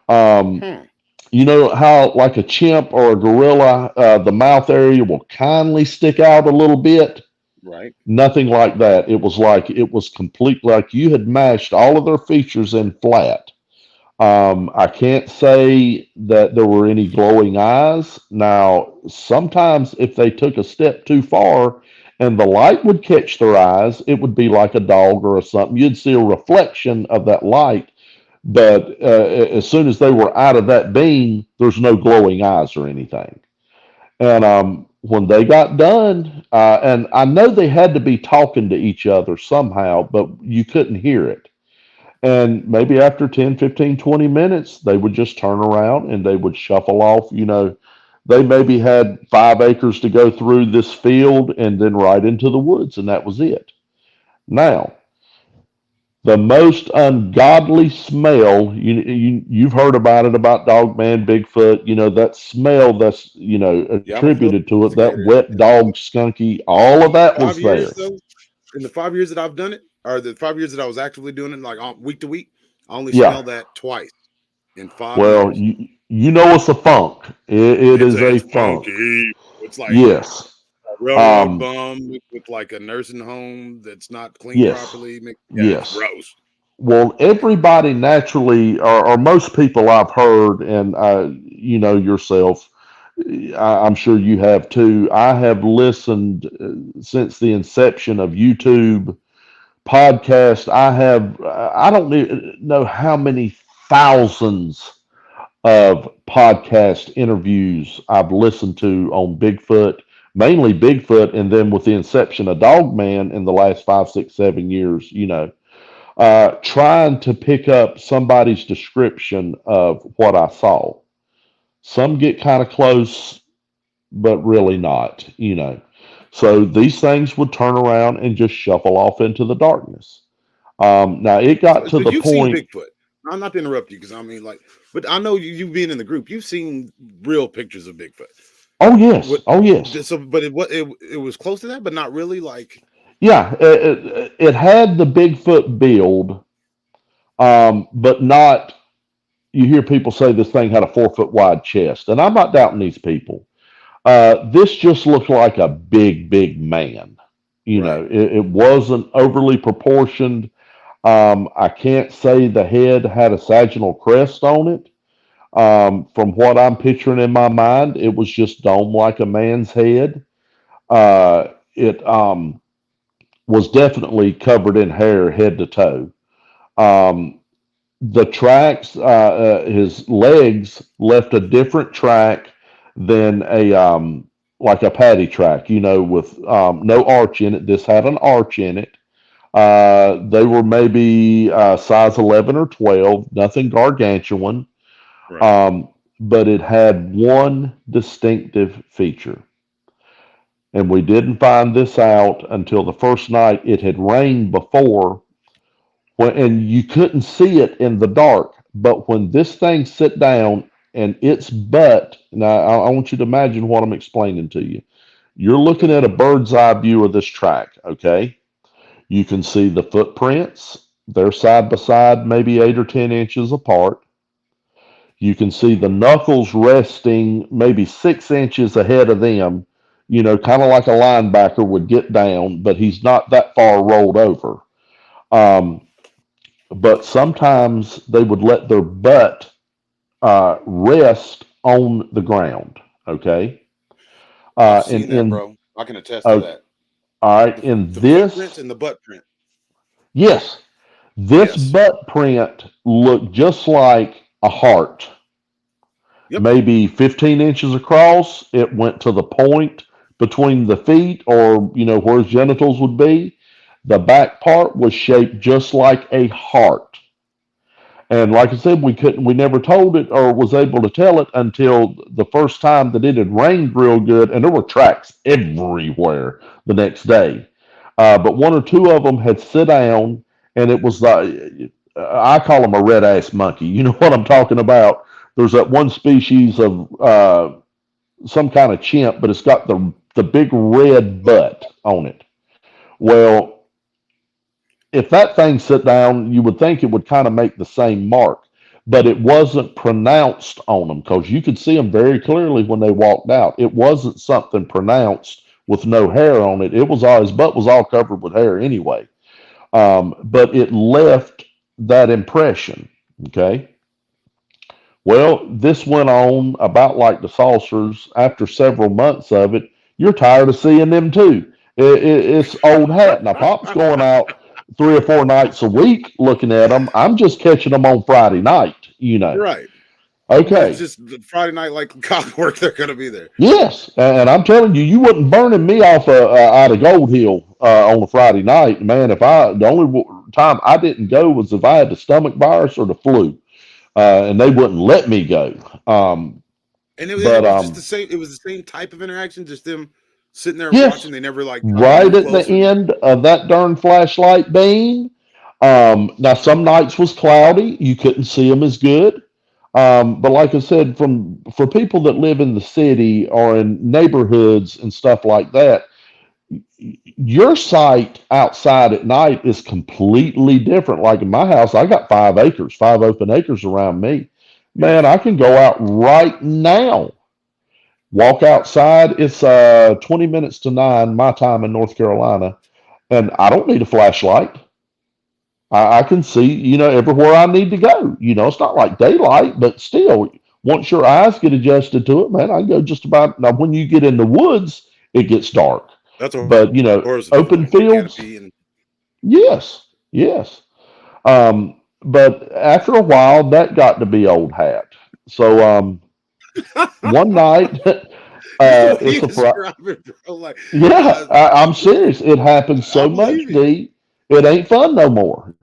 Um, Hmm. you know how, like a chimp or a gorilla, the mouth area will kindly stick out a little bit? Right. Nothing like that. It was complete, like you had mashed all of their features in flat. I can't say that there were any glowing eyes. Now, sometimes if they took a step too far and the light would catch their eyes, it would be like a dog or a something. You'd see a reflection of that light, but as soon as they were out of that beam, there's no glowing eyes or anything. And when they got done, and I know they had to be talking to each other somehow, but you couldn't hear it. And maybe after 10, 15, 20 minutes, they would just turn around and they would shuffle off. They maybe had 5 acres to go through this field and then right into the woods, and that was it. Now, the most ungodly smell, you've heard about it, about Dogman, Bigfoot, that smell that's, Yeah. I'm a field attributed to it, that investigator. wet dog, skunky, all of that was 5 years there. though, in the 5 years that I've done it, or the 5 years that I was actively doing it, like week to week, I only Yeah. smelled that twice in five Well, years. you know it's a funk. It is a It's funk. funky. It's like Yes. a railroad Um, bum with like a nursing home that's not cleaned yes. properly. Yeah, it's Yes. gross. Well, everybody naturally, or most people I've heard, and yourself, I'm sure you have too. I have listened since the inception of YouTube podcast. I don't know how many thousands of podcast interviews I've listened to on Bigfoot, mainly Bigfoot, and then with the inception of Dogman in the last 5, 6, 7 years, trying to pick up somebody's description of what I saw. Some get kind of close, but really not. So these things would turn around and just shuffle off into the darkness. Now it got to So the you've seen point. Bigfoot. I'm not to interrupt you because I mean, like, but I know you being in the group, you've seen real pictures of Bigfoot. Oh yes, What? oh yes, So, but it was close to that, but not really. Like, yeah. It had the Bigfoot build, but not. You hear people say this thing had a 4 foot wide chest, and I'm not doubting these people. This just looked like a big, big man. right? It wasn't overly proportioned. I can't say the head had a sagittal crest on it. From what I'm picturing in my mind, it was just dome like a man's head. It was definitely covered in hair head to toe. Um, the tracks, his legs left a different track than a like a paddy track, with no arch in it. This had an arch in it. They were maybe size 11 or 12, nothing gargantuan, Right. but it had one distinctive feature. And we didn't find this out until the first night. It had rained before, and you couldn't see it in the dark. But when this thing sit down and its butt, now I want you to imagine what I'm explaining to you. You're looking Okay. at a bird's eye view of this track, okay? You can see the footprints. They're side by side, maybe 8 or 10 inches apart. You can see the knuckles resting maybe 6 inches ahead of them, kind of like a linebacker would get down, but he's not that far rolled over. Um, but sometimes they would let their butt rest on the ground. Okay. I've And seen that, in bro. I can attest to uh, that. all right, in The footprints this, and the butt print. yes, this Yes. butt print looked just like a heart, Yep. maybe 15 inches across. It went to the point between the feet, or where his genitals would be. The back part was shaped just like a heart. And like I said, we never told it or was able to tell it until the first time that it had rained real good, and there were tracks everywhere the next day. But one or two of them had sit down, and it was the I call them a red ass monkey. You know what I'm talking about? There's that one species of some kind of chimp, but it's got the big red butt on it. Well, if that thing sit down, you would think it would kind of make the same mark, but it wasn't pronounced on them because you could see them very clearly when they walked out. It wasn't something pronounced with no hair on it. It was all his butt was all covered with hair anyway, but it left that impression. Okay. Well, this went on about like the saucers. After several months of it, you're tired of seeing them too. It's old hat. Now, Pop's going out 3 or 4 nights a week looking at them. I'm just catching them on Friday night. Right. It's Okay. just the Friday night like clockwork. They're gonna be there. Yes, and I'm telling you, you wouldn't burning me off out of Gold Hill on a Friday night, man. If the only time I didn't go was if I had the stomach virus or the flu, and they wouldn't let me go. And it But was just the same. It was the same type of interaction. Just them sitting there Yes, watching. They never like tried to right move at the closer. end of that darn flashlight beam. Now, some nights was cloudy; you couldn't see them as good. But like I said, for people that live in the city or in neighborhoods and stuff like that, your sight outside at night is completely different. Like in my house, I got 5 acres, 5 open acres around me. Man, Yes. I can go out right now. Walk outside. It's 20 minutes to 9 my time in North Carolina, and I don't need a flashlight. I can see, everywhere I need to go. It's not like daylight, but still, once your eyes get adjusted to it, man, I can go just about. Now, when you get in the woods, it gets dark, That's a but horizontal open like fields, canopy and yes, yes. But after a while, that got to be old hat. So one night, just the way it's you a describe it, bro. Like, Yeah, uh, I'm serious. It happens I so much, believe you. D. It ain't fun no more.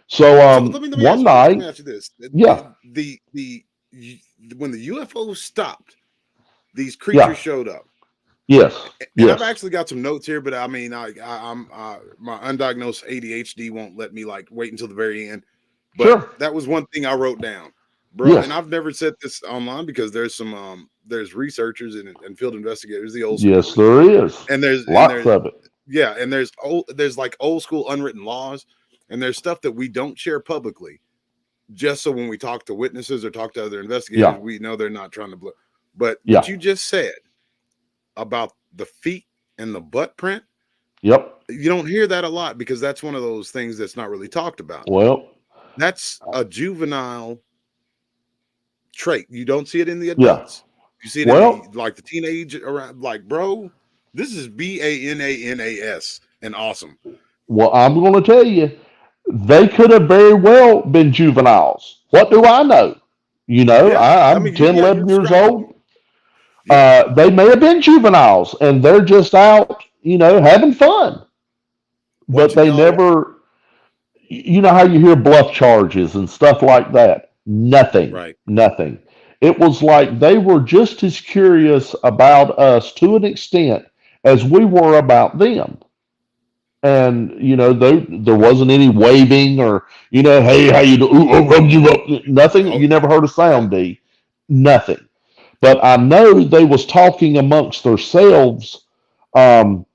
So So let me one ask you this. Let me night, ask you this. yeah, The when the UFOs stopped, these yeah, creatures showed up. yes, And I've yes, actually got some notes here, but I mean, I'm my undiagnosed ADHD won't let me like wait until the very end. But sure, that was one thing I wrote down, bro. And yes, I've never said this online because there's some there's researchers and field investigators, the old yes, schoolers, there is and lots there's of it. yeah, and there's like old school unwritten laws, and there's stuff that we don't share publicly, just so when we talk to witnesses or talk to other investigators, Yeah, we know they're not trying to blow. But yeah, what you just said about the feet and the butt print, yep. you don't hear that a lot because that's one of those things that's not really talked about. Well, That's a juvenile trait. You don't see it in the Yeah. adults. You see it in the Well, like the teenage around. Like, bro, this is BANANAS and awesome. well, I'm going to tell you, they could have very well been juveniles. What do I know? You know, Yeah, I I'm mean, 10, you're 11 years old. describing. Yeah, They may have been juveniles and they're just out, having fun. But watching they y'all. never, you know how you hear bluff charges and stuff like that? Nothing, Right, nothing. It was like they were just as curious about us to an extent as we were about them. And there wasn't any waving or hey, how you do? Ooh, nothing. oh, You never heard a yeah, sound, D. Nothing. But I know they was talking amongst themselves. Um,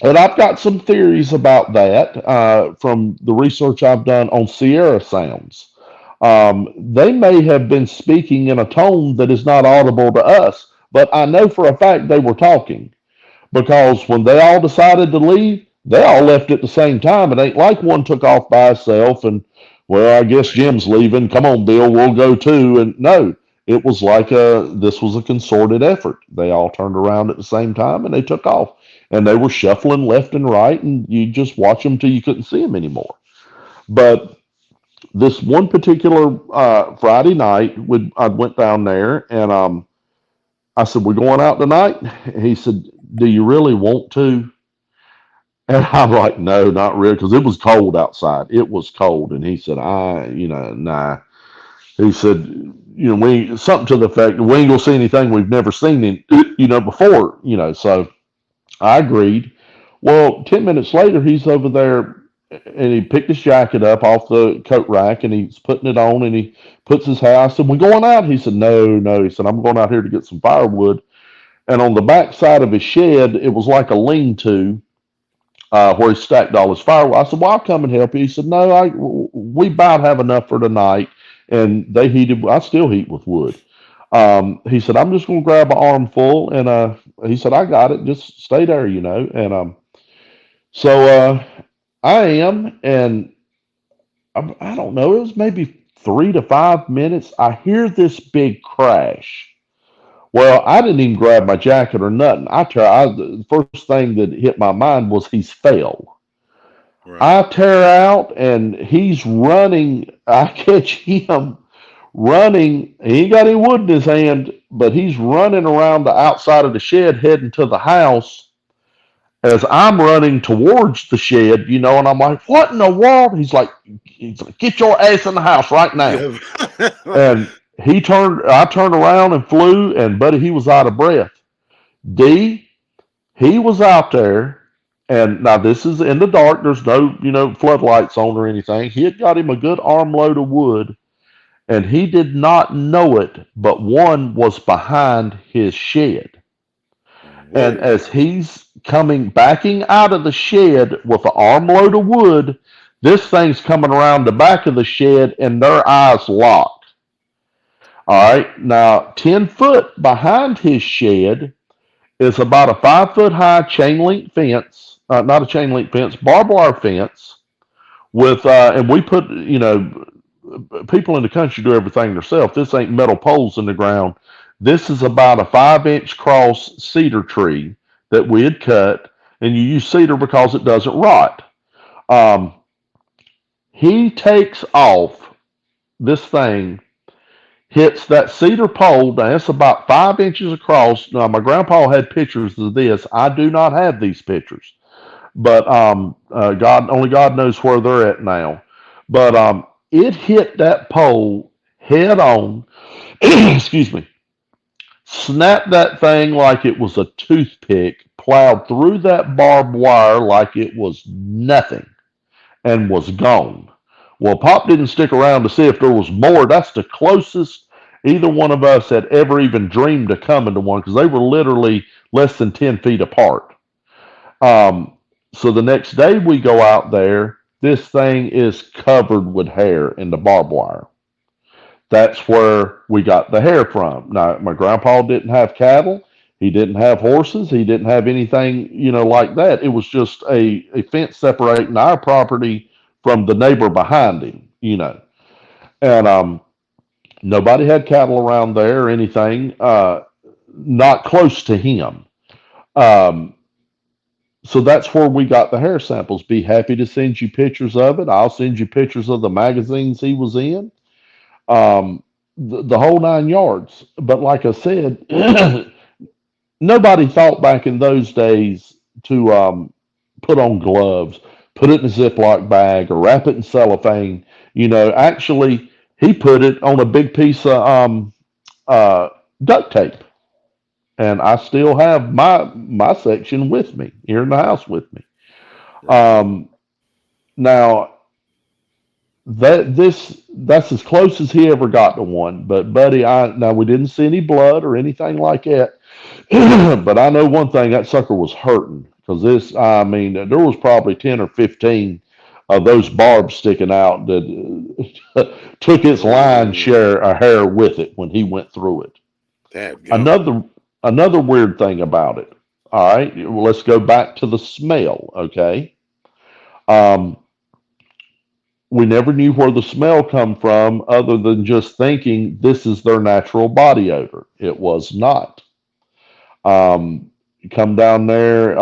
and I've got some theories about that from the research I've done on Sierra sounds. They may have been speaking in a tone that is not audible to us, but I know for a fact they were talking because when they all decided to leave, they all left at the same time. It ain't like one took off by itself and, well, I guess right. Jim's leaving. Come on, Bill, we'll go too. And no, it was like this was a concerted effort. They all turned around at the same time and they took off. And they were shuffling left and right, and you just watch them till you couldn't see them anymore. But this one particular Friday night, I went down there and I said, "We're going out tonight?" He said, "Do you really want to?" And I'm like, "No, not really," because it was cold outside. It was cold, and he said, nah." He said, we something to the effect we ain't gonna see anything we've never seen before. So I agreed. Well, 10 minutes later, he's over there, and he picked his jacket up off the coat rack, and he's putting it on, and he puts his hat. I said, "We going out?" He said, "No, no." He said, "I'm going out here to get some firewood." And on the back side of his shed, it was like a lean-to where he stacked all his firewood. I said, "Well, I'll come and help you." He said, "No, we about have enough for tonight." And they heated. I still heat with wood. He said, "I'm just going to grab an armful," and he said, "I got it. Just stay there." And so I am, and I don't know. It was maybe 3 to 5 minutes. I hear this big crash. Well, I didn't even grab my jacket or nothing. The first thing that hit my mind was he's fell. Right. I tear out and he's running. I catch him running. He ain't got any wood in his hand, but he's running around the outside of the shed heading to the house as I'm running towards the shed, and I'm like, "What in the world?" He's like, "Get your ass in the house right now." Yeah. And I turned around and flew, and buddy, he was out of breath. D, he was out there, and now this is in the dark. There's no, floodlights on or anything. He had got him a good armload of wood, and he did not know it, but one was behind his shed. And Whoa. as he's backing out of the shed with an armload of wood, this thing's coming around the back of the shed, and their eyes lock. All right, now 10 foot behind his shed is about a 5 foot high chain link fence, not a chain link fence, barbed wire fence with, and we put, people in the country do everything themselves. This ain't metal poles in the ground. This is about a 5 inch cross cedar tree that we had cut, and you use cedar because it doesn't rot. Um, he takes off this thing, hits that cedar pole. Now it's about 5 inches across. Now my grandpa had pictures of this. I do not have these pictures, but God knows where they're at now. But it hit that pole head on. Excuse me. Snapped that thing like it was a toothpick. Plowed through that barbed wire like it was nothing, and was gone. Well, Pop didn't stick around to see if there was more. That's the closest either one of us had ever even dreamed of coming to one because they were literally less than 10 feet apart. Um, so the next day we go out there, this thing is covered with hair in the barbed wire. That's where we got the hair from. Now, my grandpa didn't have cattle. He didn't have horses. He didn't have anything, like that. It was just a fence separating our property from the neighbor behind him. And Nobody had cattle around there or anything, not close to him. Um, so that's where we got the hair samples. Be happy to send you pictures of it. I'll send you pictures of the magazines he was in, um, the whole 9 yards. But like I said, nobody thought back in those days to put on gloves, put it in a Ziploc bag, or wrap it in cellophane. Actually, he put it on a big piece of uh, duct tape, and I still have my section with me here in the house with me. Right on. Um, Now that's as close as he ever got to one. But buddy, I now we didn't see any blood or anything like that. But I know one thing, that sucker was hurting because I mean, there was probably 10 or 15 of those barbs sticking out that took its lion's Oh, share of hair with it when he went through it. that gum. Another weird thing about it. All right, well, let's go back to the smell. Okay, um, we never knew where the smell come from, other than just thinking this is their natural body odor. It was not. Um, come down there.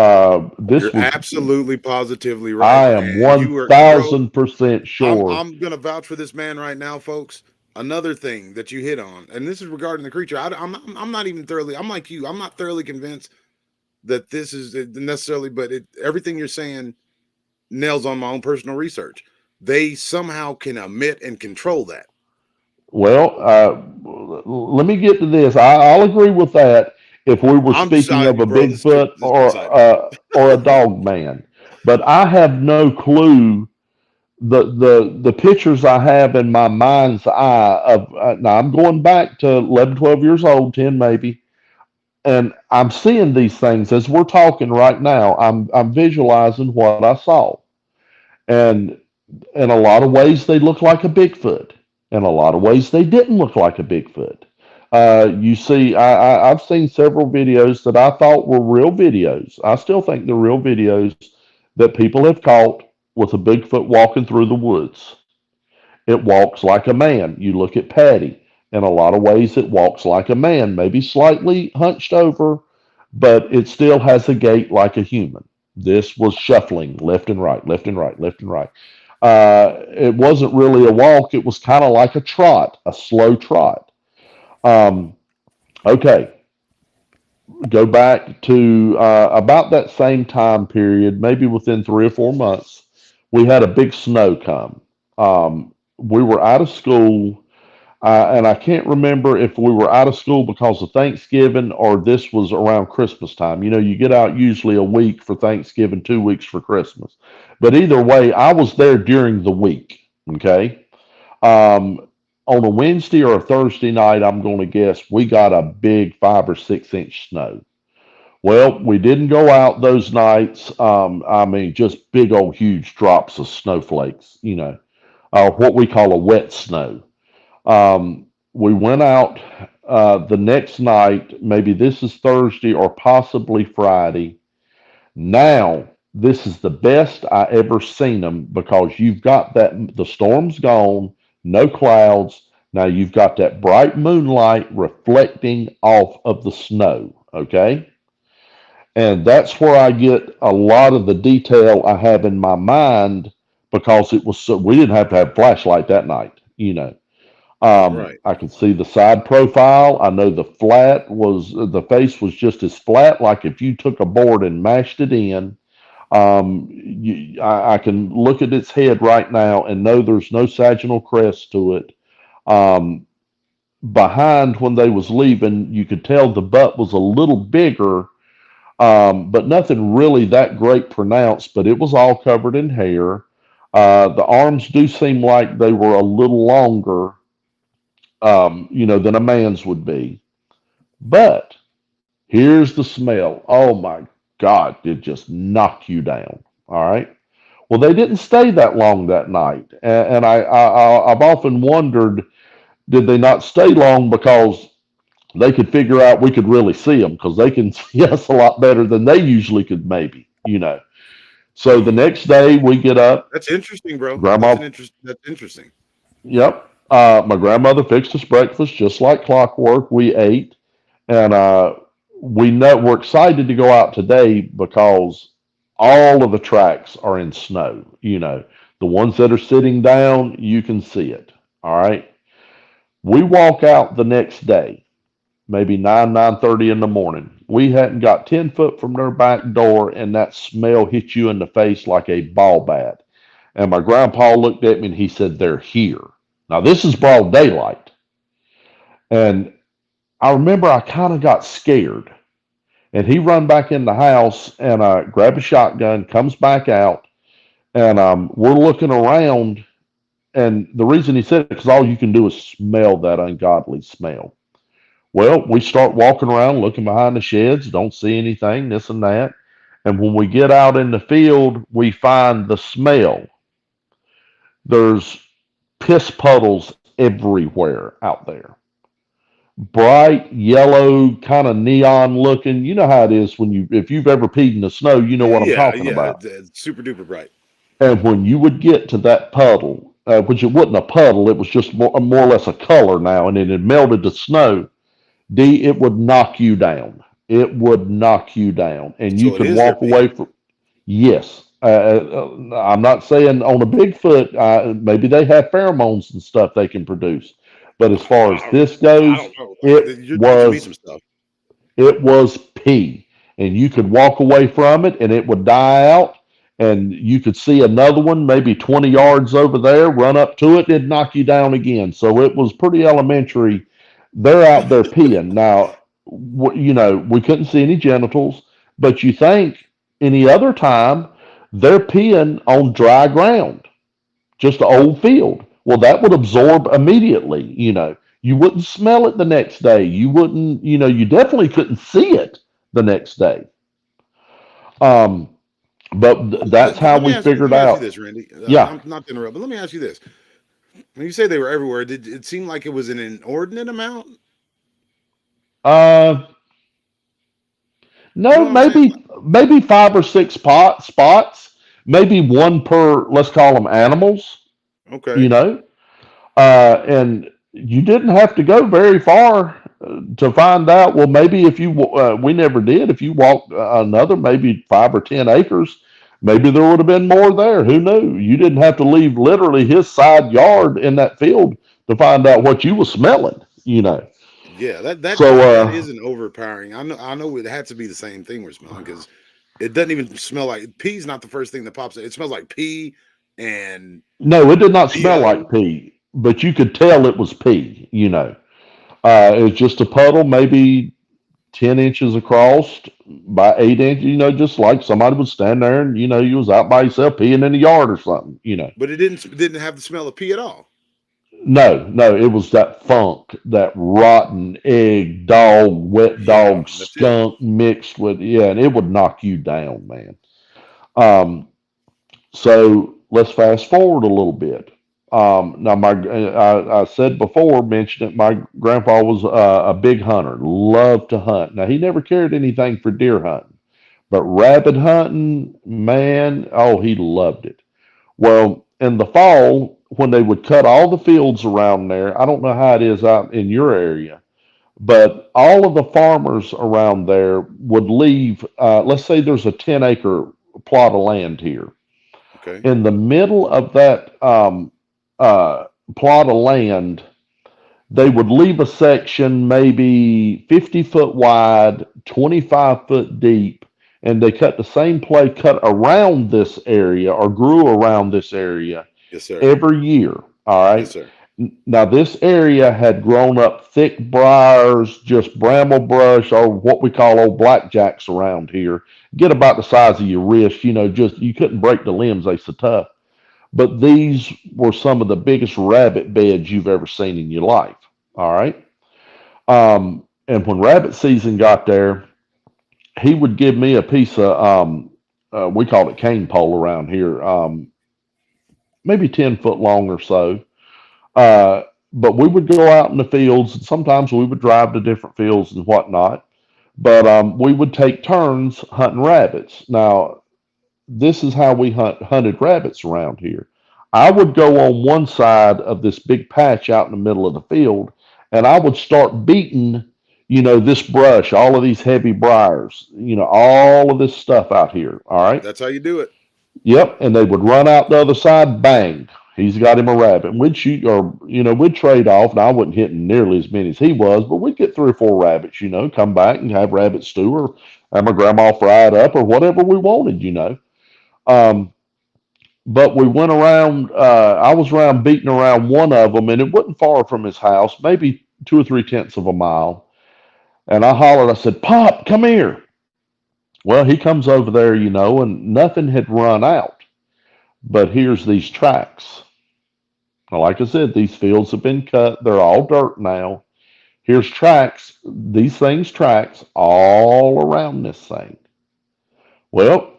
This You're was. absolutely positively right, I am and one you were, bro. thousand percent sure. I'm gonna vouch for this man right now, folks. Another thing that you hit on, and this is regarding the creature. I'm not even thoroughly. I'm like you. I'm not thoroughly convinced that this is necessarily, but everything you're saying nails on my own personal research. They somehow can emit and control that. Well, let me get to this. I'll agree with that if we were I'm speaking beside of you, a bro. Bigfoot This is beside me. or a dog man. But I have no clue. The pictures I have in my mind's eye of now I'm going back to 11, 12 years old, 10 maybe, and I'm seeing these things as we're talking right now. I'm visualizing what I saw, and in a lot of ways they look like a Bigfoot. In a lot of ways they didn't look like a Bigfoot. You see, I've seen several videos that I thought were real videos. I still think they're real videos that people have caught with a Bigfoot walking through the woods. It walks like a man. You look at Patty. In a lot of ways, it walks like a man, maybe slightly hunched over, but it still has a gait like a human. This was shuffling left and right, left and right, left and right. It wasn't really a walk, it was kind of like a trot, a slow trot. Um, okay, go back to about that same time period, maybe within 3 or 4 months, we had a big snow come. We were out of school, and I can't remember if we were out of school because of Thanksgiving or this was around Christmas time. You get out usually a week for Thanksgiving, 2 weeks for Christmas. But either way, I was there during the week. Okay. Um, on a Wednesday or a Thursday night, I'm going to guess we got a big 5 or 6 inch snow. Well, we didn't go out those nights. I mean, just big old huge drops of snowflakes, what we call a wet snow. We went out the next night. Maybe this is Thursday or possibly Friday. Now, this is the best I ever seen them because you've got the storm's gone, no clouds. Now you've got that bright moonlight reflecting off of the snow. Okay. And that's where I get a lot of the detail I have in my mind because it was so, we didn't have to have flashlight that night. Right. I could see the side profile. I know the face was just as flat, like if you took a board and mashed it in. I can look at its head right now and know there's no sagittal crest to it. Um, Behind when they was leaving, you could tell the butt was a little bigger, but nothing really that great pronounced. But it was all covered in hair. The arms do seem like they were a little longer, than a man's would be. But here's the smell. Oh my God, it just knocked you down. All right. Well, they didn't stay that long that night, and I've often wondered, did they not stay long because they could figure out we could really see them because they can see us a lot better than they usually could, maybe. So the next day we get up, That's interesting, bro. grandma. That's interesting. Yep. My grandmother fixed us breakfast just like clockwork. We ate, and we're excited to go out today because all of the tracks are in snow. The ones that are sitting down, you can see it. All right. We walk out the next day, maybe 9:30 in the morning. We hadn't got 10 foot from their back door, and that smell hit you in the face like a ball bat. And my grandpa looked at me and he said, "They're here." Now this is broad daylight, and I remember I kind of got scared. And he run back in the house and grabbed a shotgun, comes back out, and we're looking around. And the reason he said it because all you can do is smell that ungodly smell. Well, we start walking around, looking behind the sheds, don't see anything, this and that. And when we get out in the field, we find the smell. There's piss puddles everywhere out there. Bright yellow, kind of neon looking. You know how it is if you've ever peed in the snow, you know what I'm Yeah, talking yeah, about. it's super duper bright. And when you would get to that puddle, which it wasn't a puddle, it was just more or less a color now, and it had melted to snow. It would knock you down. It would knock you down, and you So it could is their walk pee. away from. Yes, I'm not saying on a Bigfoot. Maybe they have pheromones and stuff they can produce, but as far as this I goes, don't know. it You're teaching me was some stuff. it was pee, and you could walk away from it, and it would die out, and you could see another one, maybe 20 yards over there, run up to it, it'd knock you down again. So it was pretty elementary. They're out there peeing. Now, we couldn't see any genitals, but you think any other time they're peeing on dry ground, just an old field. Well, that would absorb immediately. You wouldn't smell it the next day. You wouldn't, you definitely couldn't see it the next day. Um, but that's how we Let figured me ask you out. this, Randy. Yeah. I'm not to interrupt, but let me ask you this: when you say they were everywhere, did it seem like it was an inordinate amount? Uh, You no, know what I'm saying? maybe 5 or 6 spots, maybe one per, let's call them animals, you Okay, know. And you didn't have to go very far to find out. Well, maybe if we never did. If you walked another maybe 5 or 10 acres, maybe there would have been more there. Who knew? You didn't have to leave literally his side yard in that field to find out what you were smelling. yeah, So, that is an overpowering. I know it had to be the same thing we're smelling because it doesn't even smell like pee's. Not the first thing that pops. It smells like pee and no, it did not smell bo. like pee, but you could tell it was pee. It was just a puddle, maybe 10 inches across by 8 inches, just like somebody would stand there and, you was out by yourself peeing in the yard or something. But it didn't have the smell of pee at all. No, no, it was that funk, that rotten egg, dog, wet Yeah, dog, that's it. skunk mixed with, yeah, and it would knock you down, man. Um, so let's fast forward a little bit. Now, I said before, mentioned that my grandpa was a big hunter, loved to hunt. Now, he never cared anything for deer hunting. But rabbit hunting, man, oh, he loved it. Well, in the fall, when they would cut all the fields around there, I don't know how it is out in your area, but all of the farmers around there would leave. Let's say there's a 10-acre plot of land here. Okay. In the middle of that uh, plot of land, they would leave a section maybe 50 foot wide, 25 foot deep, and they cut the same play cut around this area or grew around this area Yes, sir. every year. All Yes, right. sir. Now, this area had grown up thick briars, just bramble brush, or what we call old blackjacks around here. Get about the size of your wrist, just you couldn't break the limbs, they so tough. But these were some of the biggest rabbit beds you've ever seen in your life. All right. And when rabbit season got there, he would give me a piece of, we called it cane pole around here, maybe 10 foot long or so. Uh, but we would go out in the fields, and sometimes we would drive to different fields and whatnot. But we would take turns hunting rabbits. Now, this is how we hunted rabbits around here. I would go on one side of this big patch out in the middle of the field, and I would start beating, this brush, all of these heavy briars, all of this stuff out here. All right. That's how you do it. Yep. And they would run out the other side, bang. He's got him a rabbit. And we'd shoot, or, we'd trade off. And I wasn't hitting nearly as many as he was, but we'd get 3 or 4 rabbits, come back and have rabbit stew or have my grandma fry it up or whatever we wanted. Um, but we went around, I was around beating around one of them, and it wasn't far from his house, maybe 2 or 3 tenths of a mile. And I hollered, I said, Pop, come here. Well, he comes over there, and nothing had run out. But here's these tracks. Now, like I said, these fields have been cut. They're all dirt now. Here's tracks, these things tracks all around this thing. Well,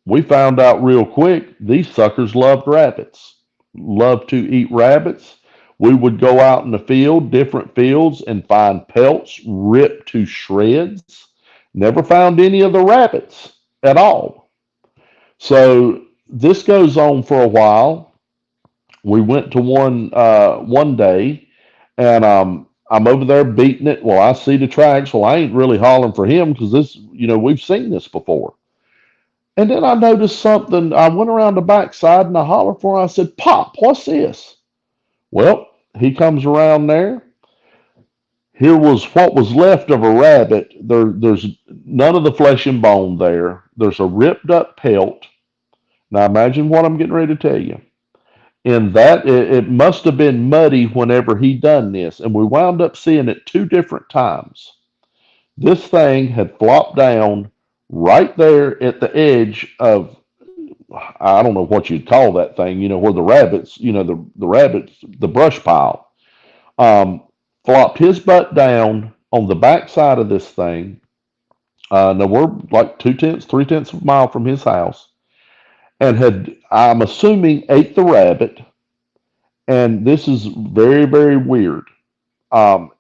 we found out real quick these suckers loved rabbits, loved to eat rabbits. We would go out in the field, different fields, and find pelts ripped to shreds. Never found any of the rabbits at all. So this goes on for a while. We went to one day, and I'm over there beating it. Well, I see the tracks. Well, I ain't really hollering for him because this, we've seen this before. And then I noticed something. I went around the backside and I hollered for him. I said, Pop, what's this? Well, he comes around there. Here was what was left of a rabbit. There's none of the flesh and bone there. There's a ripped up pelt. Now imagine what I'm getting ready to tell you. In that, it must have been muddy whenever he done this, and we wound up seeing it 2 different times. This thing had flopped down right there at the edge of, I don't know what you'd call that thing, where the rabbits, the rabbits, the brush pile, um, flopped his butt down on the back side of this thing. Now we're like 2 tenths, 3 tenths of a mile from his house, and had, I'm assuming, ate the rabbit. And this is very, very weird.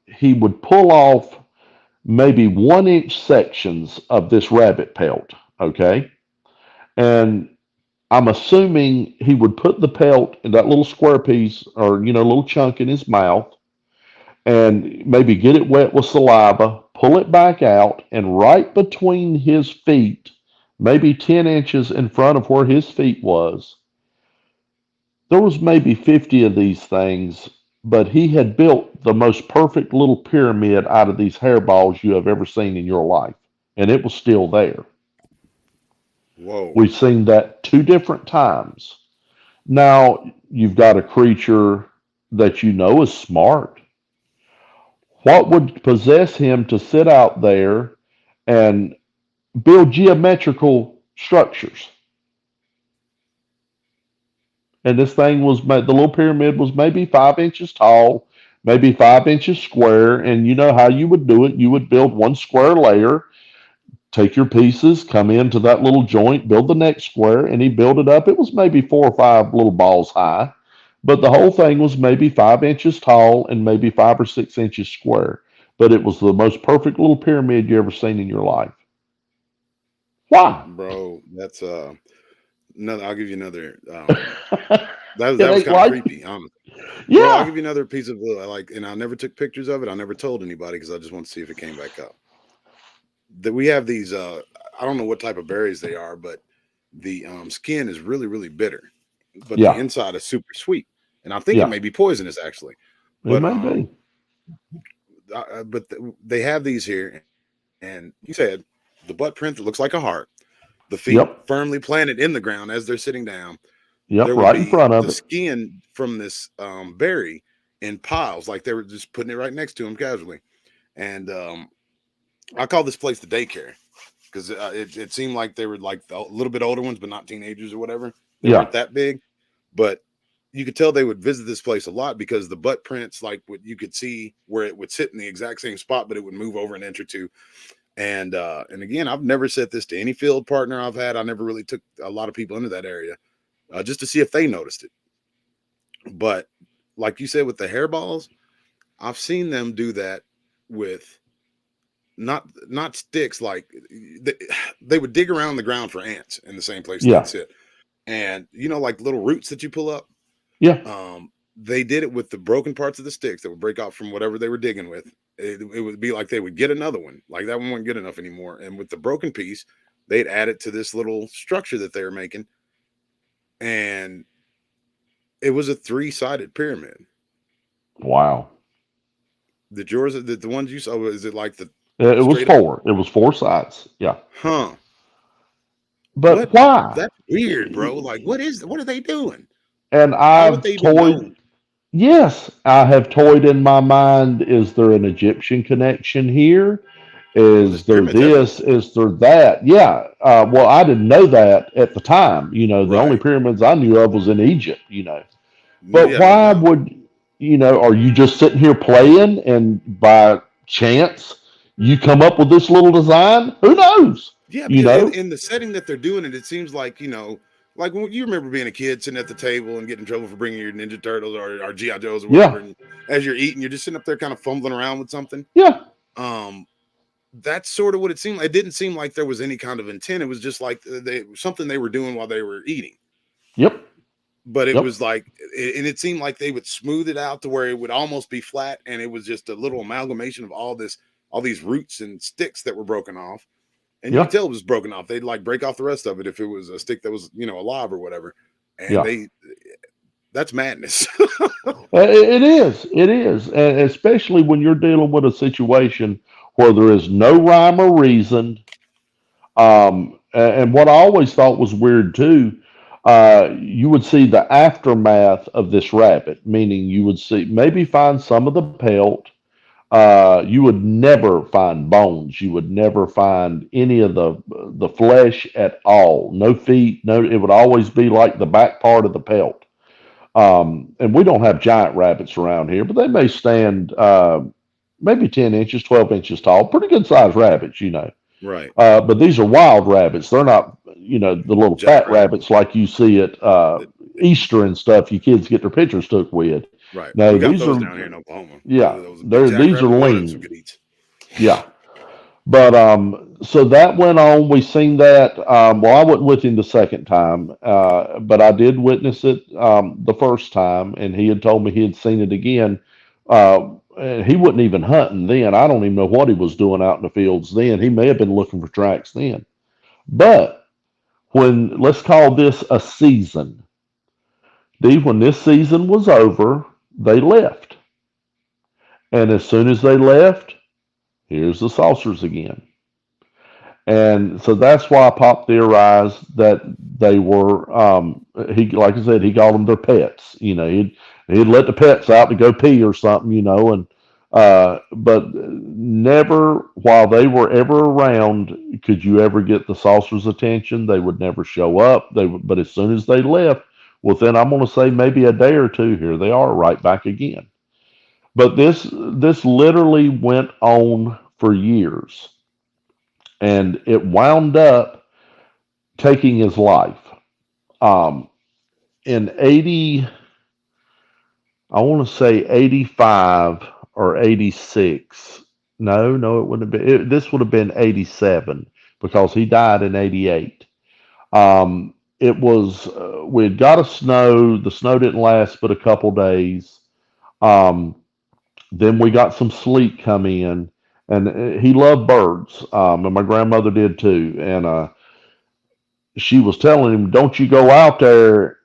He would pull off maybe 1 inch sections of this rabbit pelt, okay? And I'm assuming he would put the pelt in that little square piece or, little chunk in his mouth and maybe get it wet with saliva, pull it back out, and right between his feet, maybe 10 inches in front of where his feet was, there was maybe 50 of these things, but he had built the most perfect little pyramid out of these hairballs you have ever seen in your life, and it was still there. Whoa, We've seen that 2 different times. Now, you've got a creature that is smart. What would possess him to sit out there and build geometrical structures? And this thing was, the little pyramid was maybe 5 inches tall, maybe 5 inches square. And you know how you would do it? You would build one square layer, take your pieces, come into that little joint, build the next square, and he built it up. It was maybe 4 or 5 little balls high, but the whole thing was maybe 5 inches tall and maybe 5 or 6 inches square. But it was the most perfect little pyramid you ever seen in your life. Why? bro, that's another. I'll give you another. That It that was ain't kind of like, creepy, honestly. Bro, I'll yeah, give you another piece of like, and I never took pictures of it. I never told anybody because I just want to see if it came back up. That we have these. I don't know what type of berries they are, but the skin is really, really bitter, but the yeah, inside is super sweet, and I think it yeah. may be poisonous actually. It But may be. they have these here, and you said the butt print that looks like a heart, the feet Yep, firmly planted in the ground as they're sitting down. yep, There would right in be front of the it. skin from this berry in piles, like they were just putting it right next to him casually. And I call this place the daycare because it seemed like they were like a little bit older ones, but not teenagers or whatever. They Yeah, weren't that big, but you could tell they would visit this place a lot because the butt prints, like what you could see where it would sit in the exact same spot, but it would move over an inch or two. And again, I've never said this to any field partner I've had. I never really took a lot of people into that area just to see if they noticed it. But like you said with the hairballs, I've seen them do that with not sticks. Like they, they would dig around the ground for ants in the same place they'd yeah, sit. and like little roots that you pull up. Yeah. They did it with the broken parts of the sticks that would break off from whatever they were digging with. It would be like they would get another one, like that one wasn't good enough anymore. And with the broken piece, they'd add it to this little structure that they were making, and it was a three-sided pyramid. Wow. The ones you saw, is it like the It was straight up? four. It was four sides. Yeah. Huh? But What? why? That's weird, bro. Like, what are they doing? And How would they I've even toyed. know? Yes, I have toyed in my mind. Is there an Egyptian connection here? Well, there's Is there pyramids this? everywhere. Is there that? Yeah. Well, I didn't know that at the time. The only Right. pyramids I knew of was in Egypt. No, But yeah, no why doubt. would, are you just sitting here playing and by chance you come up with this little design? Who knows? Yeah, You because in, know? in the setting that they're doing it, it seems like, like when you remember being a kid sitting at the table and getting in trouble for bringing your Ninja Turtles or GI Joes or whatever, Yeah. and as you're eating, you're just sitting up there kind of fumbling around with something. Yeah. Um, that's sort of what it seemed like. It didn't seem like there was any kind of intent. It was just like something they were doing while they were eating. Yep. But it Yep. was like, and it seemed like they would smooth it out to where it would almost be flat, and it was just a little amalgamation of all these roots and sticks that were broken off, and you could Yeah. tell it was broken off. They'd like break off the rest of it if it was a stick that was alive or whatever, and Yeah. that's madness. It is. It is. And especially when you're dealing with a situation where there is no rhyme or reason. And what I always thought was weird too, you would see the aftermath of this rabbit, meaning you would see maybe find some of the pelt. You would never find bones. You would never find any of the flesh at all. No feet. No. It would always be like the back part of the pelt. And we don't have giant rabbits around here, but they may stand maybe 10 inches, 12 inches tall. Pretty good sized rabbits. Right. But these are wild rabbits. They're not, the little fat Jackrabbit. rabbits like you see at Easter and stuff. You kids get their pictures took with. Right. No, We got these those are, down here in Oklahoma. yeah, Those big these are jackrabbit. Boy, them some lean. good eats. Yeah. But so that went on. We seen that. Well, I wasn't with him the second time, but I did witness it the first time, and he had told me he had seen it again. And he wasn't even hunting then. I don't even know what he was doing out in the fields then. He may have been looking for tracks then. But when let's call this a season, D, when this season was over, they left, and as soon as they left, here's the saucers again. And so that's why Pop theorized that they were he like I said, he called them their pets. He'd let the pets out to go pee or something, and but never while they were ever around could you ever get the saucer's attention. They would never show up. But as soon as they left, within I'm gonna say maybe a day or two, here they are right back again. But this literally went on for years, and it wound up taking his life. Um, in 80, I want to say 85 or 86. No, it wouldn't have been. This would have been 87 because he died in 88. It was, we had got a snow. The snow didn't last but a couple days. Um, then we got some sleet come in, and he loved birds, and my grandmother did too. And she was telling him, "Don't you go out there,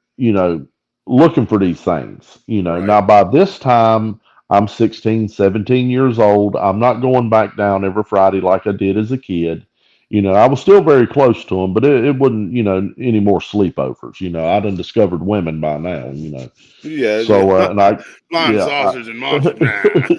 looking for these things." Right. Now by this time, I'm 16, 17 years old. I'm not going back down every Friday like I did as a kid. I was still very close to him, but it wasn't, any more sleepovers. I done discovered women by now. Yeah. So, and Yeah. I, Flying yeah, saucers and monsters.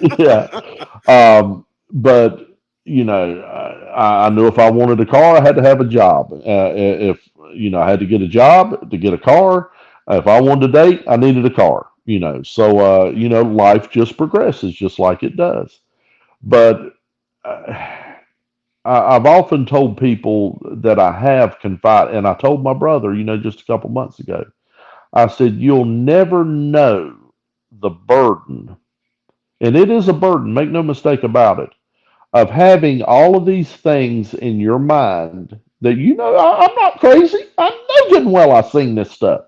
Nah. yeah. But I knew if I wanted a car, I had to have a job. If I had to get a job to get a car. If I wanted to date, I needed a car. So life just progresses just like it does. But I've often told people that I have confided, and I told my brother, just a couple months ago. I said, "You'll never know the burden, and it is a burden. Make no mistake about it, of having all of these things in your mind that I'm not crazy. I know good and well I seen this stuff.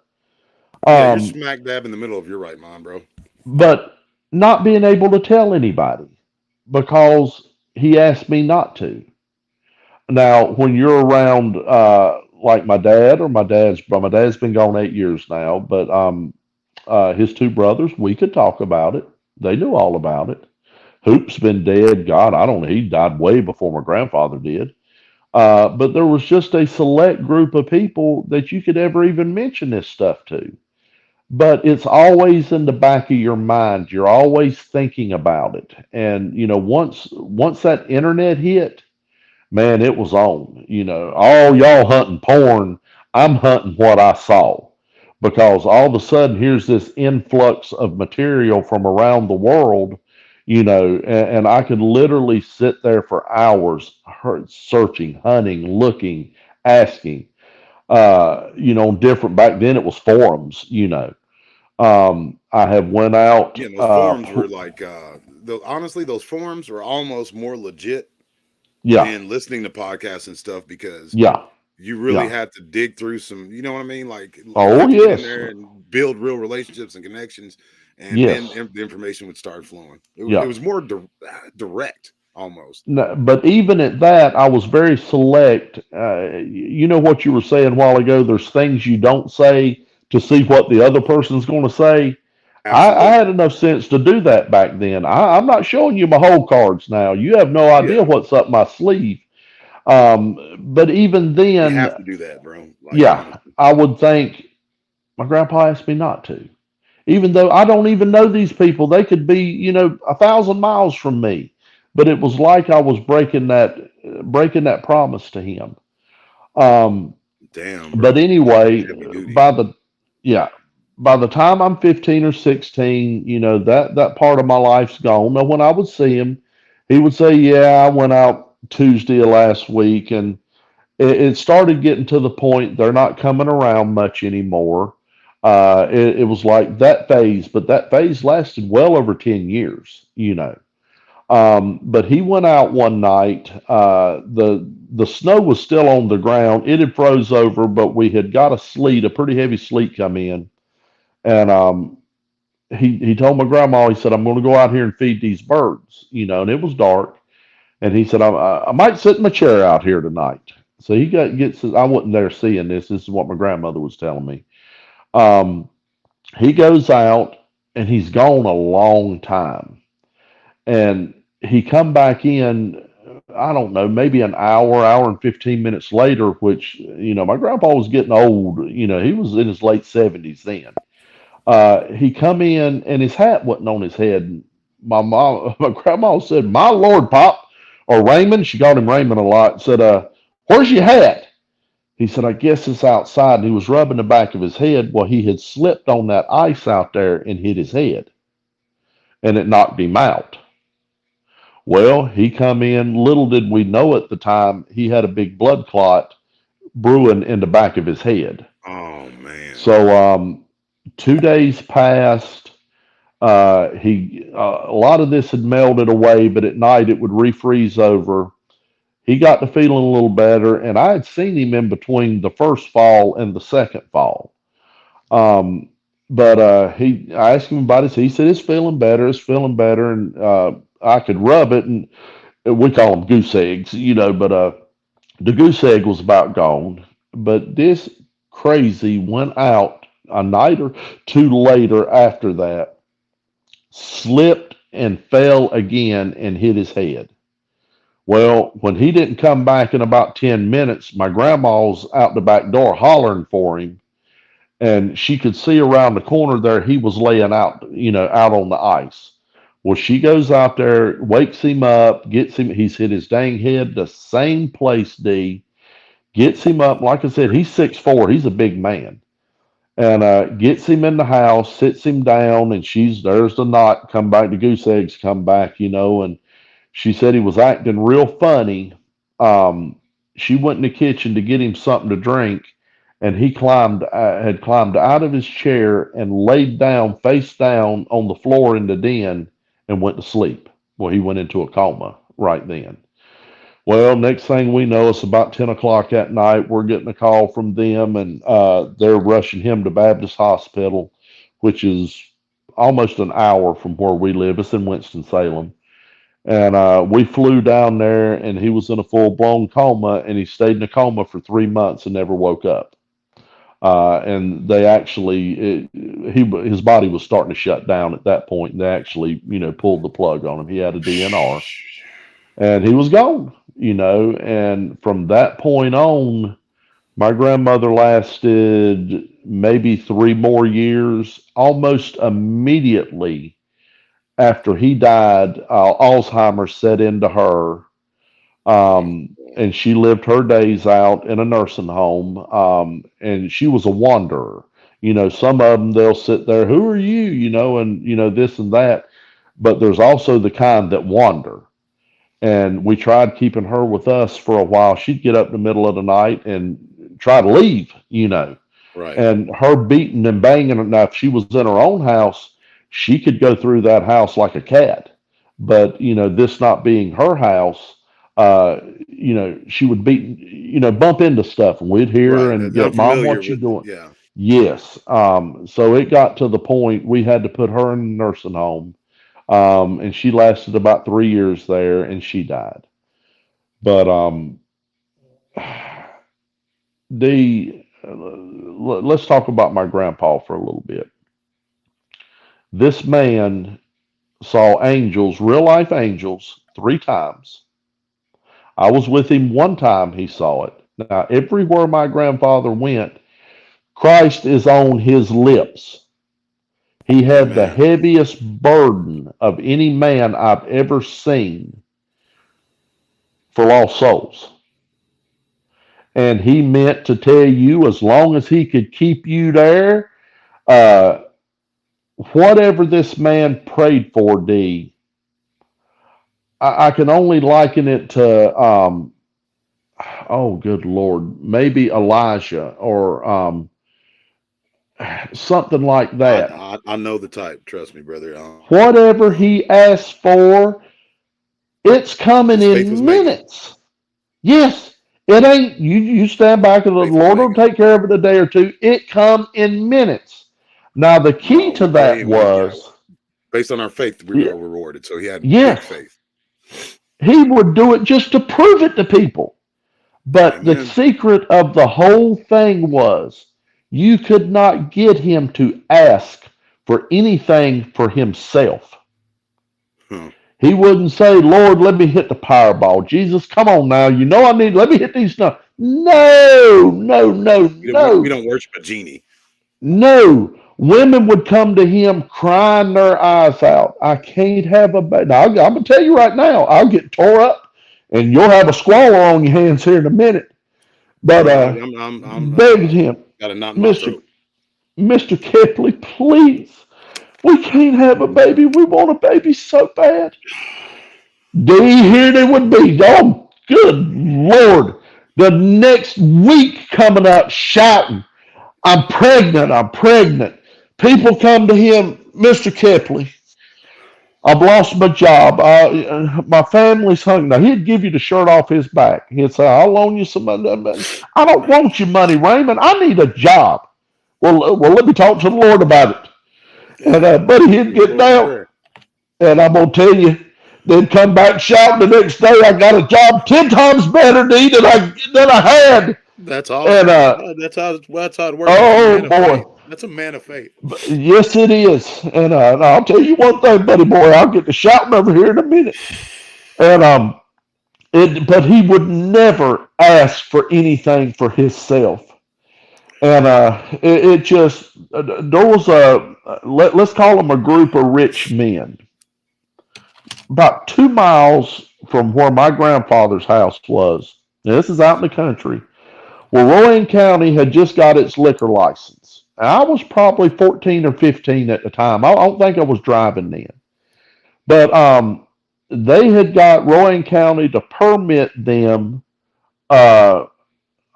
Yeah, you're Um, smack dab in the middle of your right mind, bro. but not being able to tell anybody because he asked me not to. Now, when you're around, like my dad or my dad's been gone 8 years now, but his two brothers, we could talk about it. They knew all about it. Hoop's been dead. God, I don't know. He died way before my grandfather did. But there was just a select group of people that you could ever even mention this stuff to. But it's always in the back of your mind. You're always thinking about it. And once that internet hit, man, it was on. All y'all hunting porn, I'm hunting what I saw. Because all of a sudden, here's this influx of material from around the world, and I could literally sit there for hours searching, hunting, looking, asking. Back then it was forums. I have went out. Yeah, those forums were like, honestly, those forums were almost more legit Yeah, than listening to podcasts and stuff because yeah, you really yeah. had to dig through some, you know what I mean? Like you Oh have to get in yes, there and build real relationships and connections, and then yes, the information would start flowing. It yeah. was more direct almost. No, but even at that, I was very select. You know what you were saying a while ago? There's things you don't say to see what the other person's going to say. I had Absolutely. enough sense to do that back then. I'm not showing you my whole cards now. You have no idea Yeah, what's up my sleeve. But even you then, have to do that, bro. Like yeah, honestly. I would think my grandpa asked me not to. Even though I don't even know these people, they could be, 1,000 miles from me. But it was like I was breaking that promise to him. Um, Damn, but bro. Like anyway, heavy duty. yeah, by the time I'm 15 or 16, that part of my life's gone. Now, when I would see him, he would say, "Yeah, I went out Tuesday of last week," and it started getting to the point they're not coming around much anymore. It was like that phase, but that phase lasted well over 10 years. But he went out one night. The snow was still on the ground. It had froze over, but we had got a pretty heavy sleet come in. And he told my grandma, he said, "I'm going to go out here and feed these birds." And it was dark. And he said, I might sit in my chair out here tonight." So gets. I wasn't there seeing this. This is what my grandmother was telling me. Um, he goes out and he's gone a long time, and he come back in. I don't know, maybe an hour and 15 minutes later. Which my grandpa was getting old. He was in his late 70s then. He come in and his hat wasn't on his head. My mom, my grandma said, "My Lord, Pop," or Raymond. She called him Raymond a lot. Said, "Where's your hat?" He said, "I guess it's outside." And he was rubbing the back of his head. Well, he had slipped on that ice out there and hit his head, and it knocked him out. Well, he come in. Little did we know at the time he had a big blood clot brewing in the back of his head. Oh man. So 2 days passed. A lot of this had melted away, but at night it would refreeze over. He got to feeling a little better, and I had seen him in between the first fall and the second fall. Um, but I asked him about it. He said it's feeling better. It's feeling better, and I could rub it, and we call them goose eggs, But the goose egg was about gone. But this crazy went out a night or two later after that, slipped and fell again and hit his head. Well, when he didn't come back in about 10 minutes, my grandma's out the back door hollering for him, and she could see around the corner there he was laying out on the ice. Well, she goes out there, wakes him up, gets him. He's hit his dang head the same place, D. Gets him up. Like I said, he's 6'4". He's a big man. And gets him in the house, sits him down, and there's the knot, come back, the goose eggs come back. And she said he was acting real funny. She went in the kitchen to get him something to drink, and he had climbed out of his chair and laid down, face down on the floor in the den, and went to sleep. Well, he went into a coma right then. Well, next thing we know, it's about 10 o'clock at night. We're getting a call from them, and they're rushing him to Baptist Hospital, which is almost an hour from where we live. It's in Winston-Salem. And we flew down there, and he was in a full-blown coma, and he stayed in a coma for 3 months and never woke up. And they actually, his body was starting to shut down at that point, and they actually, pulled the plug on him. He had a DNR, and he was gone. And from that point on, my grandmother lasted maybe 3 more years. Almost immediately after he died, Alzheimer's set into her, and she lived her days out in a nursing home. And she was a wanderer. Some of them, they'll sit there, who are you? And this and that. But there's also the kind that wander. And we tried keeping her with us for a while. She'd get up in the middle of the night and try to leave. Right. And her beating and banging. Now, if she was in her own house, she could go through that house like a cat. But, this not being her house, she would beat, bump into stuff, and we'd hear her Right. and I'm get, Mom, familiar what you with, doing? yeah. Yes. So it got to the point we had to put her in a nursing home. And she lasted about 3 years there, and she died. But let's talk about my grandpa for a little bit. This man saw angels, real life angels, 3 times. I was with him one time he saw it. Now, everywhere my grandfather went, Christ is on his lips. He had the Amen. heaviest burden of any man I've ever seen for lost souls. And he meant to tell you, as long as he could keep you there, uh, whatever this man prayed for, D, I can only liken it to, oh, good Lord, maybe Elijah or something like that. I know the type. Trust me, brother. Whatever he asked for, it's coming His faith was in making. minutes. Yes, it ain't you stand back and the Faith was Lord will making. take care of it a day or two. It come in minutes. Now the key No, to we that came. was Based on our faith, we were rewarded. So he had big yes, faith. he would do it just to prove it to people. But the Amen. secret of the whole thing was you could not get him to ask for anything for himself. Huh. He wouldn't say, Lord, let me hit the Powerball. Jesus, come on now. Let me hit these numbers. No, no, no, We no, don't worship a genie. no. Women would come to him crying their eyes out. I can't have a baby. Now, I'm going to tell you right now, I'll get tore up and you'll have a squalor on your hands here in a minute. But All right, I'm begged him, got a knot in my Mr. throat. Mr. Kepley, please. We can't have a baby. We want a baby so bad. Here they would be. Oh, good Lord. The next week coming up shouting, I'm pregnant. I'm pregnant. People come to him, Mr. Kepley. I've lost my job. My family's hungry. Now, he'd give you the shirt off his back. He'd say, I'll loan you some money. I don't want your money, Raymond. I need a job. Well, let me talk to the Lord about it. And buddy, he'd get down, and I'm gonna tell you, then come back shouting the next day. I got a job 10 times better, D, than I had. That's And awesome. That's how it works. That's a oh man of boy, faith. That's a man of faith. yes it is. And I'll tell you one thing, buddy boy, I'll get to shouting over here in a minute. And but he would never ask for anything for himself. And it just there was let's call them a group of rich men about 2 miles from where my grandfather's house was. Now, this is out in the country. Well, Rowan County had just got its liquor license. I was probably 14 or 15 at the time. I don't think I was driving then. But they had got Rowan County to permit them, uh,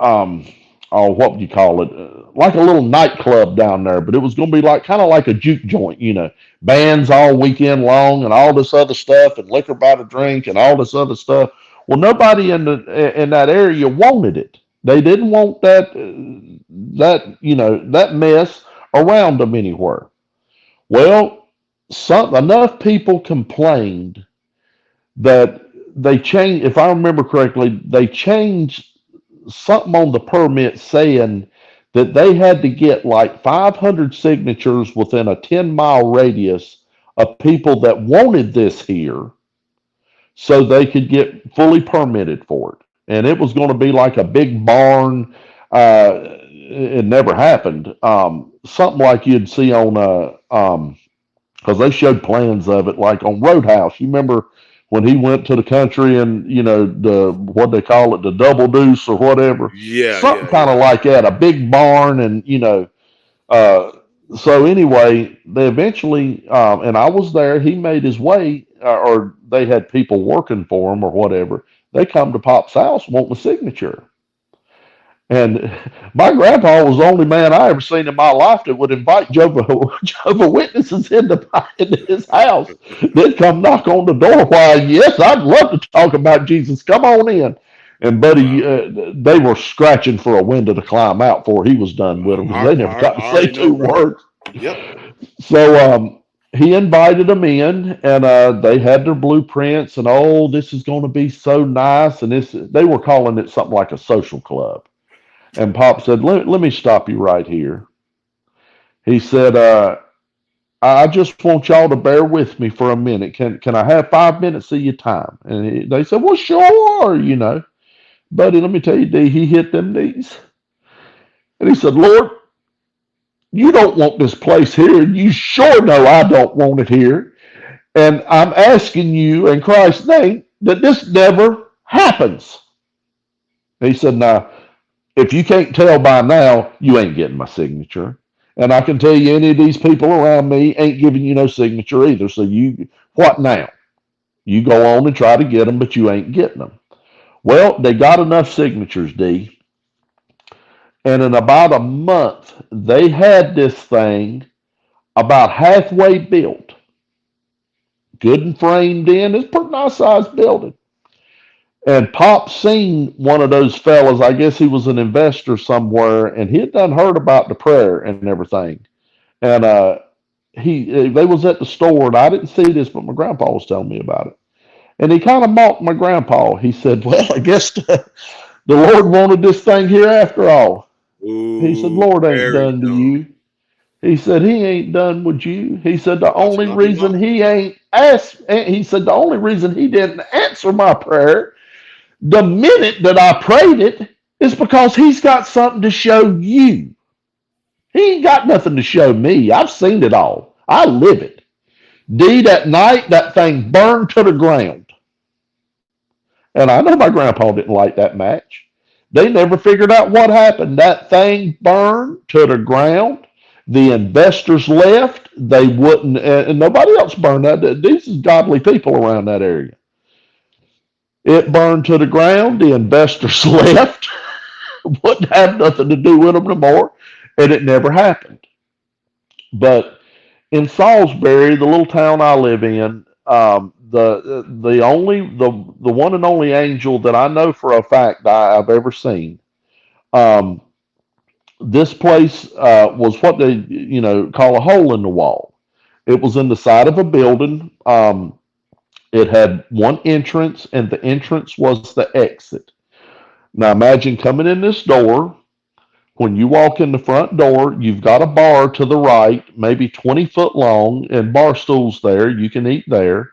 um, oh, what would you call it? Like a little nightclub down there, but it was going to be like kind of like a juke joint, bands all weekend long and all this other stuff and liquor by the drink and all this other stuff. Well, nobody in that area wanted it. They didn't want that mess around them anywhere. Well, enough people complained that they changed. If I remember correctly, they changed something on the permit saying that they had to get like 500 signatures within a 10-mile radius of people that wanted this here so they could get fully permitted for it. And it was going to be like a big barn. It never happened. Something like you'd see on because they showed plans of it, like on Roadhouse. You remember when he went to the country and the what they call it, the double deuce or whatever, Yeah, something yeah, kind of yeah. like that, a big barn, and uh, so anyway, they eventually, and I was there. He made his way, or they had people working for him or whatever. They come to Pop's house wanting a signature. And my grandpa was the only man I ever seen in my life that would invite Jehovah Witnesses into his house. They'd come knock on the door. Why, yes, I'd love to talk about Jesus. Come on in. And buddy, Wow. they were scratching for a window to climb out before he was done with them because they never got I to say already know, two brother. words. Yep. So he invited them in, and they had their blueprints, and oh, this is going to be so nice. And they were calling it something like a social club. And Pop said, let me stop you right here. He said, I just want y'all to bear with me for a minute. Can I have 5 minutes of your time? And they said, well, sure. Buddy, let me tell you, D, he hit them knees. And he said, Lord, you don't want this place here. And you sure know I don't want it here. And I'm asking you in Christ's name that this never happens. He said, now, if you can't tell by now, you ain't getting my signature. And I can tell you any of these people around me ain't giving you no signature either. So what now? You go on and try to get them, but you ain't getting them. Well, they got enough signatures, D. And in about a month, they had this thing about halfway built, good and framed in. It's a pretty nice sized building. And Pop seen one of those fellas. I guess he was an investor somewhere, and he had done heard about the prayer and everything. And they was at the store, and I didn't see this, but my grandpa was telling me about it. And he kind of mocked my grandpa. He said, "Well, I guess the Lord wanted this thing here after all." He said, Ooh, "Lord ain't very done to dumb. you." He said, "He ain't done with you." He said, "The That's only not the reason law. he ain't asked," he said, "the only reason he didn't answer my prayer the minute that I prayed it is because he's got something to show you. He ain't got nothing to show me. I've seen it all. I live it. D, that night, that thing burned to the ground. And I know my grandpa didn't like that match. They never figured out what happened. That thing burned to the ground. The investors left. They wouldn't, and nobody else burned that. These is godly people around that area. It burned to the ground. The investors left. Wouldn't have nothing to do with them no more. And it never happened. But in Salisbury, the little town I live in, the one and only angel that I know for a fact I've ever seen. Um, this place was what they call a hole in the wall. It was in the side of a building. It had one entrance, and the entrance was the exit. Now imagine coming in this door. When you walk in the front door, you've got a bar to the right, maybe 20 foot long, and bar stools there. You can eat there.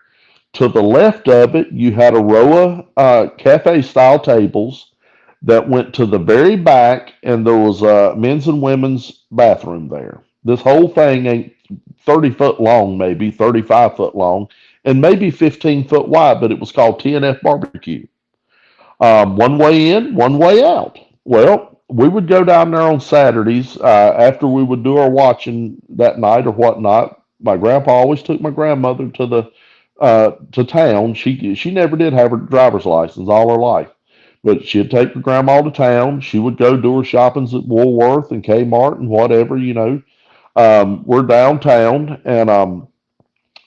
To the left of it, you had a row of cafe style tables that went to the very back, and there was a men's and women's bathroom there. This whole thing ain't 30 foot long, maybe 35 foot long, and maybe 15 foot wide, but it was called TNF Barbecue. One way in, one way out. Well, we would go down there on Saturdays after we would do our watching that night or whatnot. My grandpa always took my grandmother to town. She never did have her driver's license all her life, but she'd take her grandma to town. She would go do her shoppings at Woolworth and Kmart and whatever. We're downtown, and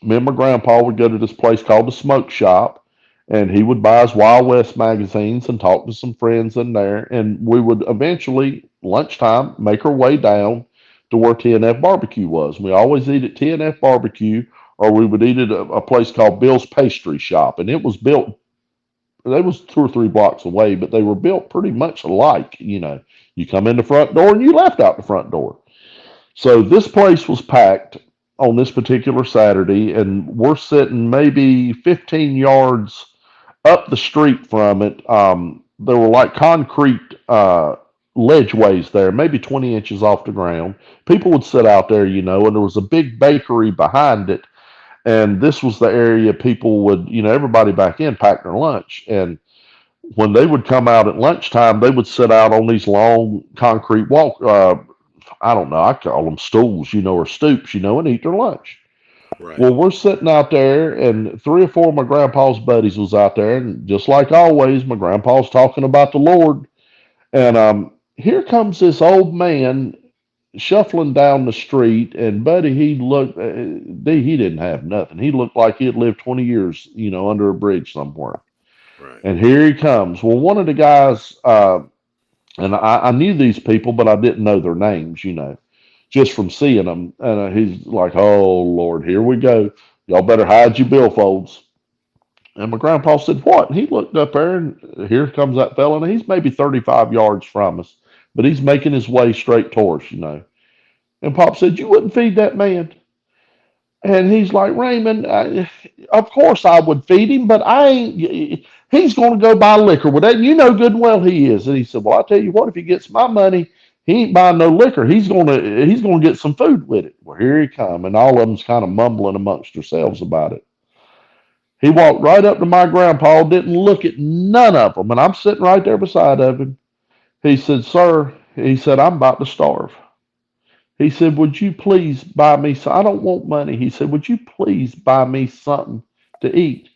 me and my grandpa would go to this place called the Smoke Shop, and he would buy his Wild West magazines and talk to some friends in there. And we would eventually, lunchtime, make our way down to where TNF Barbecue was. We always eat at TNF Barbecue, or we would eat at a place called Bill's Pastry Shop. And it was built, they was 2 or 3 blocks away, but they were built pretty much alike. You come in the front door and you left out the front door. So this place was packed on this particular Saturday, and we're sitting maybe 15 yards up the street from it. There were like concrete ledgeways there, maybe 20 inches off the ground. People would sit out there, and there was a big bakery behind it. And this was the area people would, everybody back in packed their lunch. And when they would come out at lunchtime, they would sit out on these long concrete walk. I don't know, I call them stools, or stoops, and eat their lunch. Right. Well, we're sitting out there, and 3 or 4 of my grandpa's buddies was out there, and just like always, my grandpa's talking about the Lord. And here comes this old man shuffling down the street, and buddy, he looked, he didn't have nothing. He looked like he had lived 20 years, under a bridge somewhere. Right. And here he comes. Well, one of the guys, and I knew these people, but I didn't know their names, just from seeing them. And he's like, "Oh Lord, here we go. Y'all better hide your billfolds." And my grandpa said, "What?" And he looked up there, and here comes that fella, and he's maybe 35 yards from us, but he's making his way straight towards us. And Pop said, "You wouldn't feed that man." And he's like, "Raymond, of course I would feed him, but I ain't. He's going to go buy liquor with that. And you know good and well he is." And he said, "Well, I tell you what, if he gets my money, he ain't buying no liquor. He's gonna get some food with it." Well, here he come, and all of them's kind of mumbling amongst themselves about it. He walked right up to my grandpa, didn't look at none of them, and I'm sitting right there beside of him. He said, "Sir," he said, "I'm about to starve." He said, "Would you please buy me some? I don't want money." He said, "Would you please buy me something to eat?"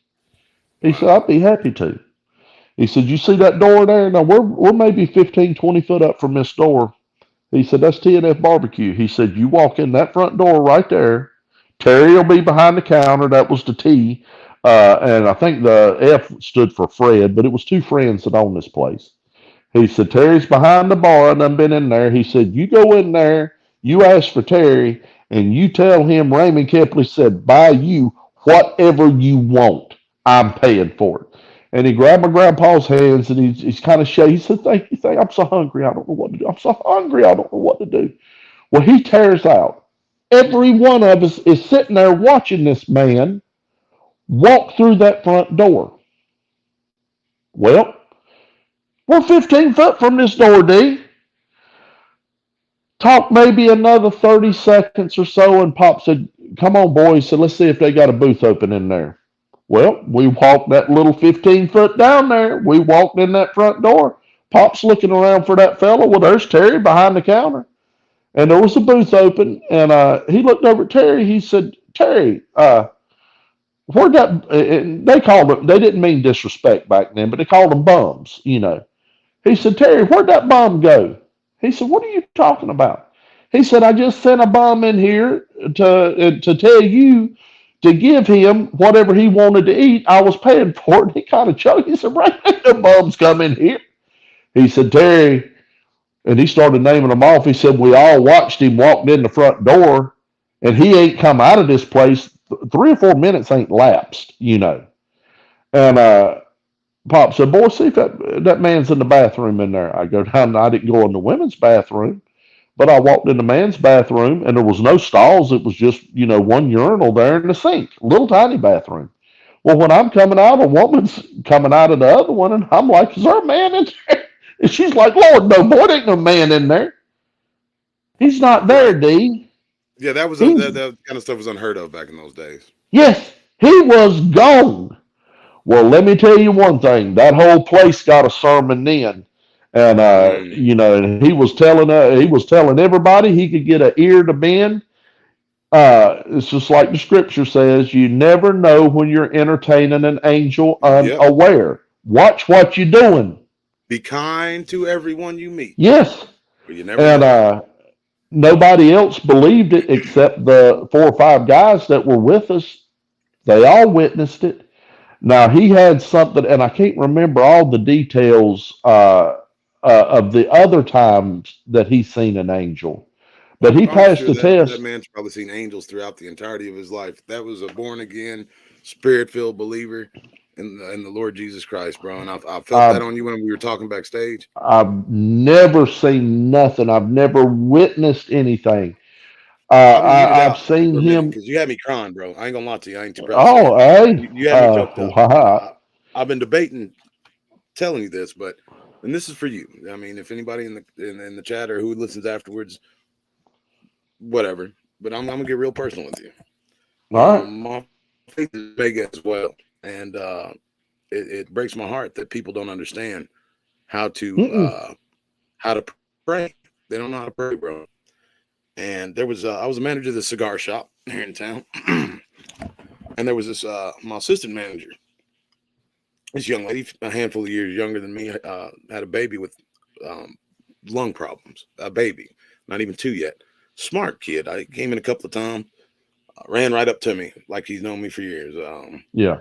He said, Wow. "I'd be happy to." He said, "You see that door there? Now we're maybe 15, 20 foot up from this door." He said, "That's TNF Barbecue." He said, "You walk in that front door right there. Terry will be behind the counter." That was the T. And I think the F stood for Fred, but it was two friends that owned this place. He said, "Terry's behind the bar, and I've been in there." He said, "You go in there, you ask for Terry, and you tell him Raymond Kepley said, buy you whatever you want. I'm paying for it." And he grabbed my grandpa's hands, and he's kind of shaky. He said, "Thank you, thank you. I'm so hungry. I don't know what to do. I'm so hungry. I don't know what to do." Well, he tears out. Every one of us is sitting there watching this man walk through that front door. Well, we're 15 foot from this door, D. Talk maybe another 30 seconds or so, and Pop said, "Come on, boys." So let's see if they got a booth open in there. Well, we walked that little 15 foot down there. We walked in that front door. Pop's looking around for that fellow. Well, there's Terry behind the counter. And there was a booth open. And he looked over at Terry. He said, "Terry, where'd that," and they called them, they didn't mean disrespect back then, but they called them bums. He said, "Terry, where'd that bum go?" He said, "What are you talking about?" He said, "I just sent a bum in here to tell you to give him whatever he wanted to eat. I was paying for it." He kind of choked. He said, "Right, the bums come in here." He said, "Terry," and he started naming them off. He said, "We all watched him walk in the front door, and he ain't come out of this place. 3 or 4 minutes ain't lapsed. And Pop said, "Boy, see if that man's in the bathroom in there." I go down. I didn't go in the women's bathroom, but I walked in the man's bathroom, and there was no stalls. It was just one urinal there and a sink, little tiny bathroom. Well, when I'm coming out, a woman's coming out of the other one, and I'm like, "Is there a man in there?" And she's like, "Lord, no, boy, there ain't no man in there. He's not there, Right. D. Yeah, that was He's that kind of stuff was unheard of back in those days. yes, he was gone." Well, let me tell you one thing. That whole place got a sermon then, and Mm. and he was telling everybody he could get an ear to bend. It's just like the scripture says: you never know when you're entertaining an angel Yep. unaware. Watch what you're doing. Be kind to everyone you meet, Yes, but you never and know. nobody else believed it except the 4 or 5 guys that were with us. They all witnessed it. Now he had something, and I can't remember all the details of the other times that he's seen an angel, but he I'm passed sure the that test. man's probably seen angels throughout the entirety of his life. That was a born again, spirit filled believer in the Lord Jesus Christ, bro. And I felt that I've on you when we were talking backstage. I've never seen nothing. I've never witnessed anything. I'll be muted I've out seen for a minute him. because you had me crying, bro. I ain't gonna lie to you. I ain't too proud to say it. Oh, hey, You had me choked up, and wow. I've been debating telling you this, but and this is for you. I mean, if anybody in the chat or who listens afterwards, whatever. But I'm gonna get real personal with you. All right. My faith is mega as well, and it breaks my heart that people don't understand how to Mm-mm. how to pray. They don't know how to pray, bro. And there was I was a manager of the cigar shop here in town, and there was this my assistant manager. This young lady, a handful of years younger than me, had a baby with um, lung problems. A baby, not even two yet. Smart kid. I came in a couple of times, ran right up to me like he's known me for years. Yeah.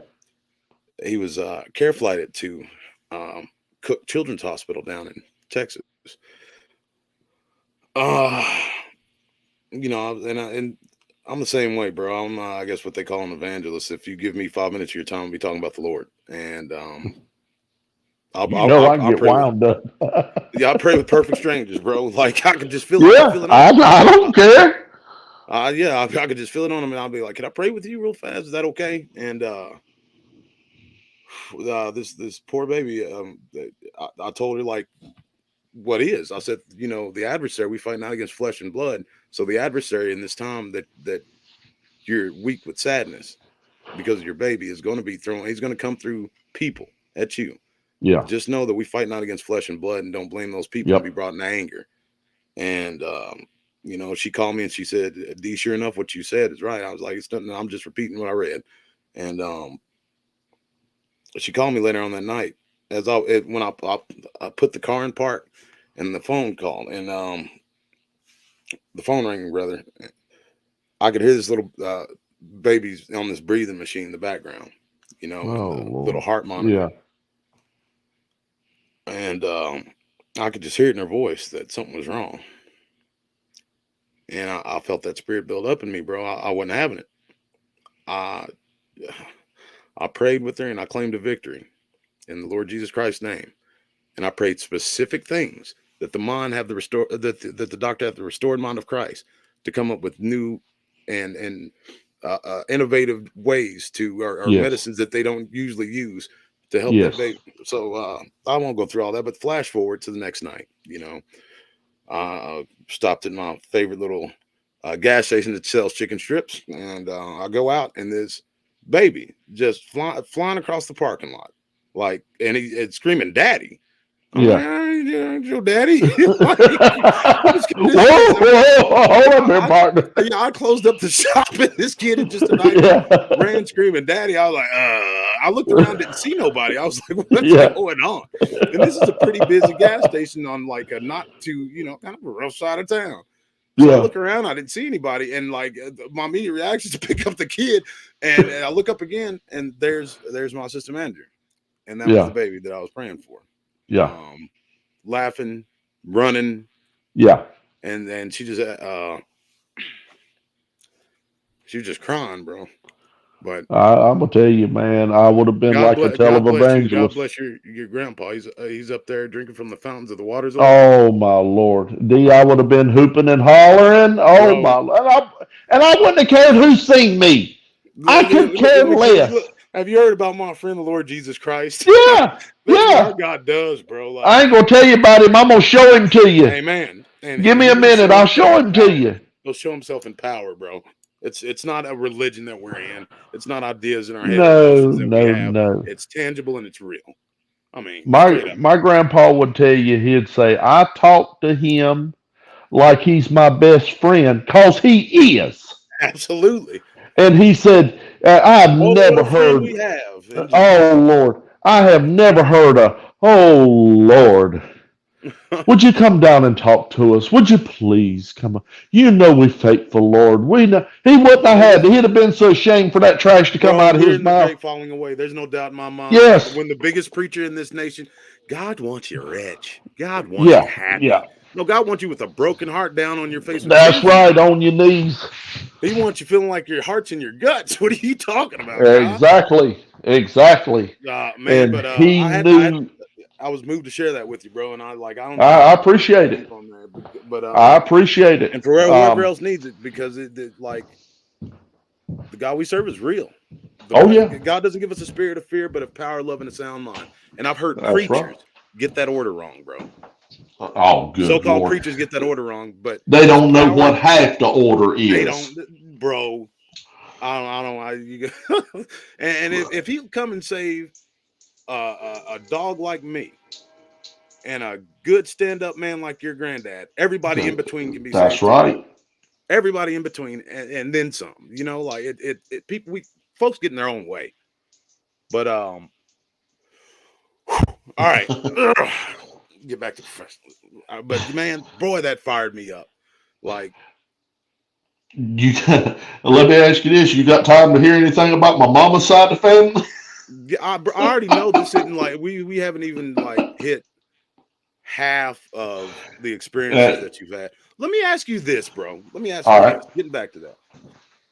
He was care flighted to Cook Children's Hospital down in Texas. Uh, and I'm the same way, bro. I'm I guess what they call an evangelist. If you give me 5 minutes of your time, I'll be talking about the Lord, and You know I I'll get pray with wound up. yeah, I pray with perfect strangers, bro. Like I can just feel it. I Yeah, feel it on them. I don't care. Yeah, I could just feel it on them, and I'll be like, "Can I pray with you real fast? Is that okay?" And this poor baby, I told her like what is. I said, the adversary we fight not against flesh and blood. So the adversary in this time that you're weak with sadness because of your baby is going to be thrown. He's going to come through people at you. Yeah. Just know that we fight not against flesh and blood, and don't blame those people and be Yep. brought into anger. And she called me and she said, "D, sure enough, what you said is right." I was like, "It's nothing. I'm just repeating what I read." And she called me later on that night when I put the car in park, and the phone called, and the phone rang, brother. I could hear this little baby's on this breathing machine in the background, and Oh the little Lord. heart monitor, Yeah. and I could just hear it in her voice that something was wrong, and I felt that spirit build up in me, bro. I wasn't having it. I I prayed with her and I claimed a victory in the Lord Jesus Christ's name, and I prayed specific things that the mind have the restore that the doctor have the restored mind of Christ to come up with new and innovative ways or Yes. medicines that they don't usually use to help that Yes. baby. So I won't go through all that, but flash forward to the next night. Stopped at my favorite little gas station that sells chicken strips, and I go out, and this baby just flying across the parking lot, like, and it's screaming, "Daddy!" I'm like, Yeah. "I ain't your daddy." Like, this kid is, Whoa, whoa, hold up there, partner. I closed up the shop, and this kid had just tonight Yeah. ran screaming, "Daddy!" I was like, I looked around, didn't see nobody. I was like, "What's Yeah. going on?" And this is a pretty busy gas station on like a not too, kind of a rough side of town. So I Yeah. look around, I didn't see anybody, and like my immediate reaction is to pick up the kid, and I look up again, and there's my assistant manager, and that was the Yeah. baby that I was praying for, Yeah. um, laughing, running, Yeah. and she was just crying, bro. But I'm gonna tell you, man, I would have been like a God bless you, God televangelist. bless your grandpa. He's up there drinking from the fountains of the waters of life, Oh my Lord, D, I would have been hooping and hollering. Oh bro. my, and I wouldn't have cared who seen me. I could care Let me tell you, look, less. have you heard about my friend the Lord Jesus Christ? Yeah, That's what our yeah. God does, bro. Like, I ain't gonna tell you about him. I'm gonna show him to you. amen. Give And me he a will minute. show I'll himself show in him to power. you. He'll show himself in power, bro. It's not a religion that we're in. It's not ideas in our head or No, notions that we no, have. no. It's tangible and it's real. I mean, My straight up. my grandpa would tell you. He'd say, "I talk to him like he's my best friend, cause he is." Absolutely. And he said, "I've Oh, what never a friend heard. we have in Oh Jesus. Lord, I have never heard a. Oh Lord." Would you come down and talk to us? Would you please come on? You know we faithful, Lord. We know he wouldn't have had. He'd have been so ashamed for that trash to come Bro, out of we're his in the mouth. great falling away. There's no doubt in my mind. Yes. When the biggest preacher in this nation, God wants you rich. God wants you Yeah. Yeah. happy. No, God wants you with a broken heart down on your face with That's tears in your right. eyes. On your knees. He wants you feeling like your heart's in your guts. What are you talking about, God? Exactly. Exactly. Man, And but he knew. I was moved to share that with you, bro. And I don't even I want to go too appreciate deep it. on there, but I appreciate it. and for whoever else needs it, because like the God we serve is real. Oh yeah. God doesn't give us a spirit of fear, but of power, love, and a sound mind. And I've heard That's right. preachers get that order wrong, bro. Oh, good So-called Lord. preachers get that order wrong, but They there's don't know power. what half the order They is. don't, bro. I don't. And if he come and save a dog like me and a good stand-up man like your granddad, everybody in between can be That's saved too. right. Everybody in between, and then some. You know, like people, folks get in their own way. But all right. Get back to professional. But man, boy, that fired me up. Like, You let me ask you this: you got time to hear anything about my mama's side of the family? I already know this isn't like we haven't even like hit half of the experiences Uh, that you've had. Let me ask you this, bro. Let me ask all you right. this. Getting back to that,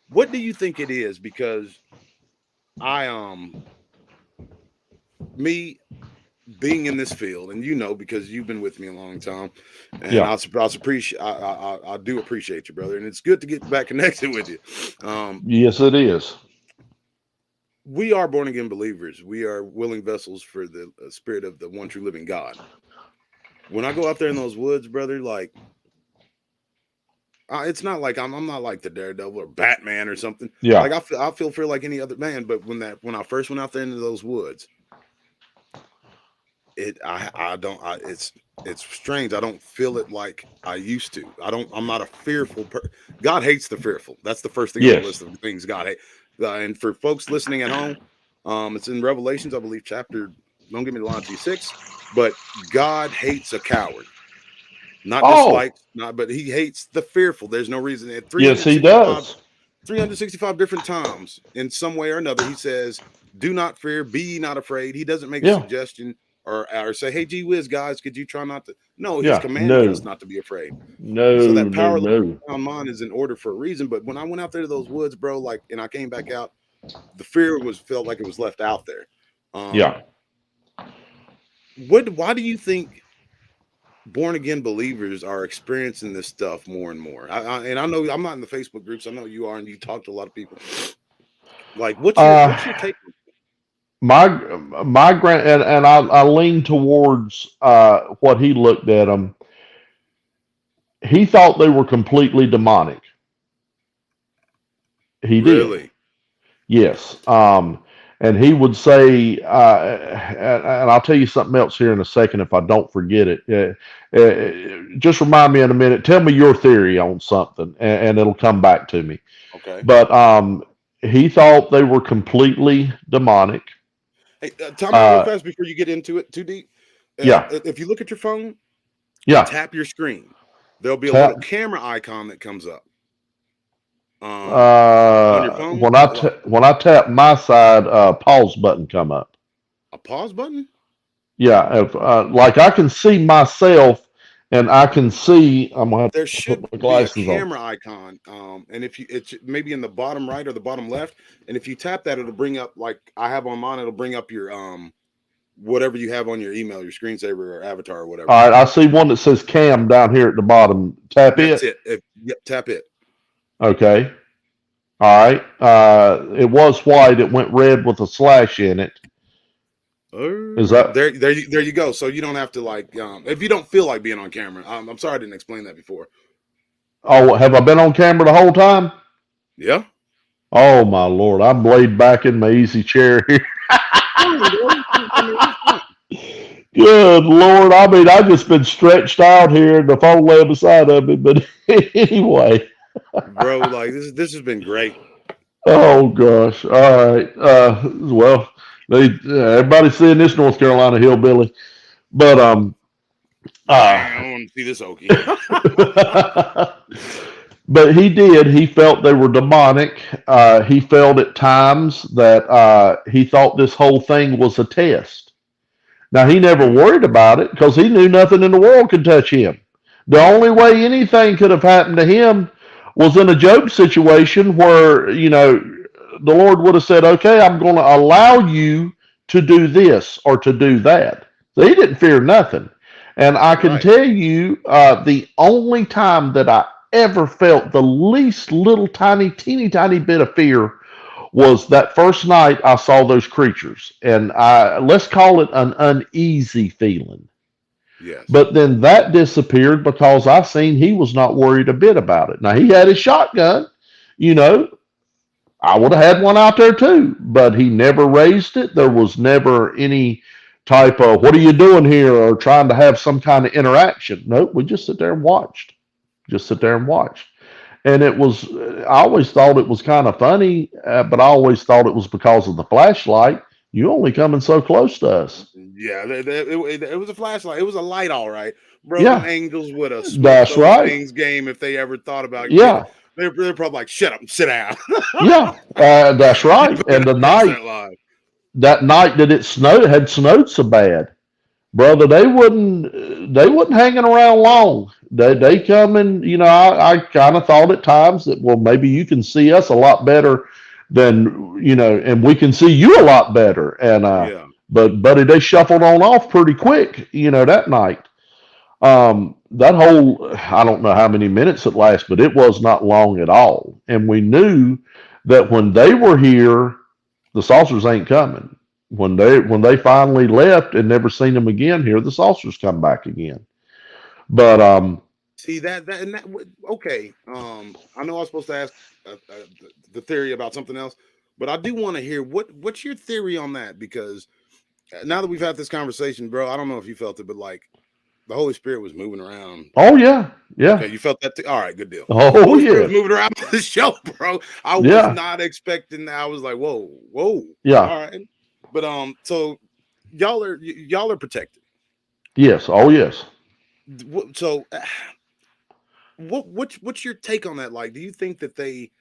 what do you think it is? Because I me being in this field, and you know, because you've been with me a long time, and Yeah. I do appreciate you, brother, and it's good to get back connected with you. Um, Yes, it is. we are born again believers. We are willing vessels for the spirit of the one true living God. When I go out there in those woods, brother, like it's not like I'm not like the Daredevil or Batman or something. Like Yeah. I feel fear like any other man. But when I first went out there into those woods, I don't it's strange. I don't feel it like I used to. I'm not a fearful God hates the fearful. That's the first thing on the Yes. list of the things God hates. And for folks listening at home, it's in Revelations, I believe, chapter. Don't get me to line G6, but God hates a coward. Not Oh, dislikes, not, but he hates the fearful. There's no reason. At yes, he does. 365 different times in some way or another, he says, "Do not fear, be ye not afraid." He doesn't make a Yeah. suggestion or say, "Hey, gee whiz, guys, could you try not to?" No, he's Yeah. commanding us No. not to be afraid. So No. that No. power of No. the sound mind is in order for a reason. But when I went out there to those woods, bro, like, and I came back out, the fear was felt like it was left out there. Um, Yeah. why do you think born again believers are experiencing this stuff more and more? And I know I'm not in the Facebook groups. I know you are, and you talk to a lot of people. Like, what's your Uh, take? my my grand and I lean towards what he looked at them. He thought they were completely demonic. He did. Really? Yes. And he would say, and I'll tell you something else here in a second if I don't forget it. Just remind me in a minute. Tell me your theory on something, and it'll come back to me. Okay. But he thought they were completely demonic. Hey, time out real Uh, fast before you get into it too deep. yeah, If you look at your phone and yeah. tap your screen, there'll be a little Tap. camera icon that comes up um, on your phone, like When I tap my side, pause button come up. a pause button. Yeah, if like I can see myself, and I can see. I'm gonna have There to put my should be a glasses on. camera icon, and if you it's maybe in the bottom right or the bottom left, and if you tap that, it'll bring up like I have on mine. It'll bring up your whatever you have on your email, your screensaver or avatar or whatever. All right, I see one that says cam down here at the bottom. Tap That's it. it. Yep, tap it. Okay. All right. It was white. It went red with a slash in it. Is that? There you go. So you don't have to like if you don't feel like being on camera. I'm sorry I didn't explain that before. Oh, have I been on camera the whole time? Yeah. Oh my Lord, I'm laid back in my easy chair here. Fine, bro. I mean, it's fine. Good Lord, I mean, I just been stretched out here, and the phone lay beside of me. But anyway, Bro, like this has been great. oh gosh. All right. Well, everybody's seeing this North Carolina hillbilly, but Uh, Man, I want to see this Okie. but he did. He felt they were demonic. He felt at times that he thought this whole thing was a test. Now, he never Mm, worried about it because he knew nothing in the world could touch him. The only way anything could have happened to him was in a Job situation where, the Lord would have said, okay, I'm going to allow you to do this or to do that. So he didn't fear nothing. And I can right. tell you the only time that I ever felt the least little tiny, teeny tiny bit of fear was that first night I saw those creatures. And let's call it an uneasy feeling. Yes. But then that disappeared because I seen he was not worried a bit about it. Now he had his shotgun, you know, I would have had one out there too, but he never raised it. There was never any type of "what are you doing here" or trying to have some kind of interaction. Nope, we just sit there and watched. Just sit there and watched. And it was, I always thought it was kind of funny, but I always thought it was because of the flashlight. You only coming so close to us. Yeah, it was a flashlight. It was a light, all right, bro. Them Yeah, angels would have smoked that's those right. things game if they ever thought about getting. Yeah, They're probably like, shut up and sit down. yeah, that's You right. better And the not touch night, that line. that night that it snowed, had snowed so bad, brother, they wouldn't hanging around long. They coming, I kind of thought at times that, well, maybe you can see us a lot better than, and we can see you a lot better. And Yeah. but buddy, they shuffled on off pretty quick, that night. That whole, I don't know how many minutes it lasted, but it was not long at all. And we knew that when they were here, the saucers ain't coming. When they finally left and never seen them again here, the saucers come back again. But See okay. I know I was supposed to ask the theory about something else, but I do want to hear what's your theory on that, because now that we've had this conversation, bro, I don't know if you felt it, but like the Holy Spirit was moving around. oh yeah, Okay, yeah, you felt that too? All right, good deal. oh Holy Spirit yeah, was moving around on the show, bro. I was yeah, not expecting that. I was like, whoa, whoa. yeah, All right. But so y'all are protected. yes, oh yes. So what's your take on that? Like, do you think that they,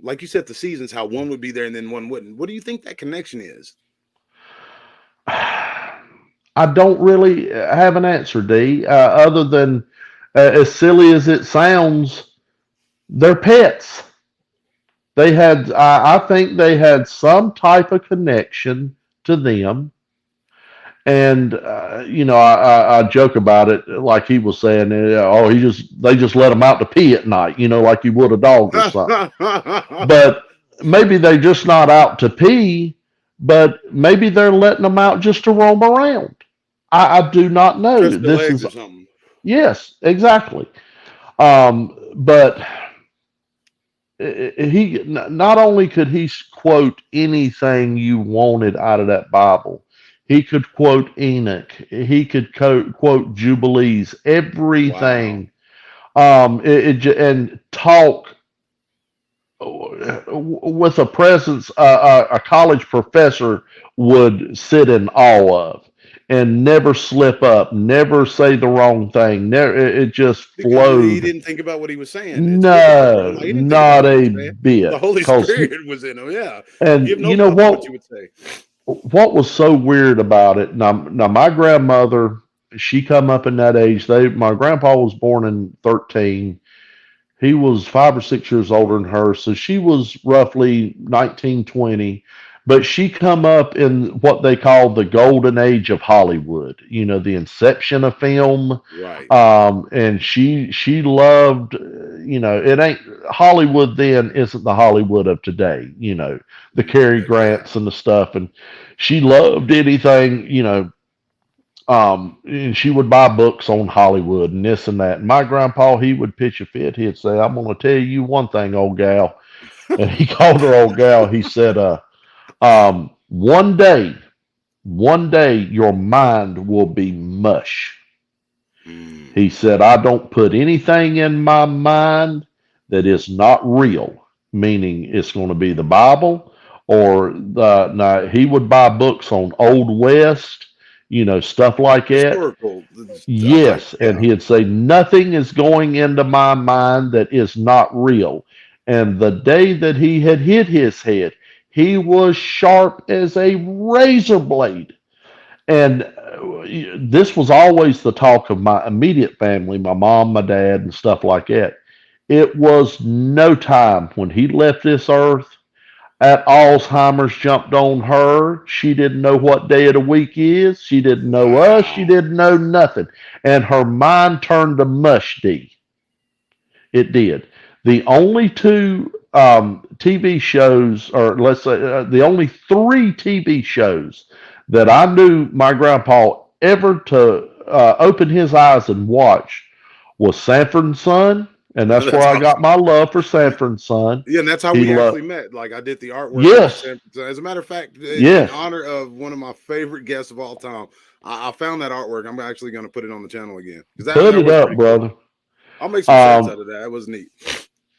like you said, the seasons, how one would be there and then one wouldn't? What do you think that connection is? I don't really have an answer, D. Other than as silly as it sounds, they're pets. I think they had some type of connection to them. And I joke about it, like he was saying, oh, they just let him out to pee at night, like you would a dog or something. But maybe they're just not out to pee, but maybe they're letting them out just to roam around. I do not know. Stretch their This legs is or something. Yes, exactly. But he not only could he quote anything you wanted out of that Bible, he could quote Enoch. He could quote Jubilees, Wow. everything. And talk with a presence a college professor would sit in awe of, and never slip up, never say the wrong thing. Never, it just Because he flowed. didn't think about what he was saying. It's scripture, bro. No, Like, he didn't think about not what he a was saying. The bit. Holy Cause Spirit was in him. Yeah. and Give no you know thought to what you would say. what was so weird about it? Now my grandmother, she come up in that age. My grandpa was born in 13. He was 5 or 6 years older than her, so she was roughly 19, 20. But she come up in what they call the golden age of Hollywood. The inception of film. Right. And she loved. It ain't Hollywood then isn't the Hollywood of today. The Cary Yeah. Grants and the stuff, and she loved anything. And she would buy books on Hollywood and this and that. And my grandpa, he would pitch a fit. He'd say, "I'm going to tell you one thing, old gal." And he called her old gal. He said, one day, your mind will be mush." Mm, He said, "I don't put anything in my mind that is not real," meaning it's going to be the Bible or now he would buy books on Old West, stuff like that. Historical type. Yes, and Yeah. he'd say, nothing is going into my mind that is not real. And the day that he had hit his head, he was sharp as a razor blade. And this was always the talk of my immediate family, my mom, my dad, and stuff like that. It was no time when he left this earth at Alzheimer's jumped on her. She didn't know what day of the week is. She didn't know us. She Wow. didn't know nothing. And her mind turned to mush, D. It did. The only two TV shows, or let's say the only three TV shows that I knew my grandpa ever to open his eyes and watch was Sanford and Son, and that's where That's I got awesome. my love for Sanford and Son. Yeah, and that's how He we loved, actually met. Like I did the artwork on yes, San Francisco. As a matter of fact, in yes, honor of one of my favorite guests of all time, I found that artwork. I'm actually going to put it on the channel again because put that it was up, pretty cool. brother. I'll make some shirts Um, out of that. That was neat.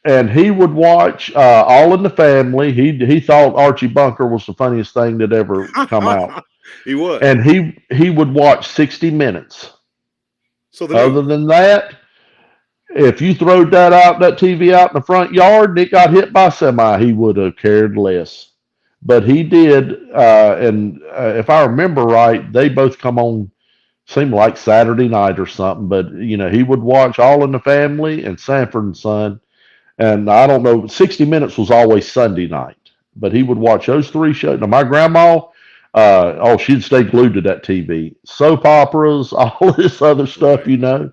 and he would watch All in the Family. He thought Archie Bunker was the funniest thing that ever come out, He was. and he would watch 60 Minutes. So the Other news. than that, if you throwed that TV out in the front yard and it got hit by a semi, he would have cared less. But he did, and if I remember right, they both come on seemed like Saturday night or something. But he would watch All in the Family and Sanford and Son. And I don't know, 60 Minutes was always Sunday night, but he would watch those three shows. Now, my grandma, oh, she'd stay glued to that TV. Soap operas, all this other stuff, Right.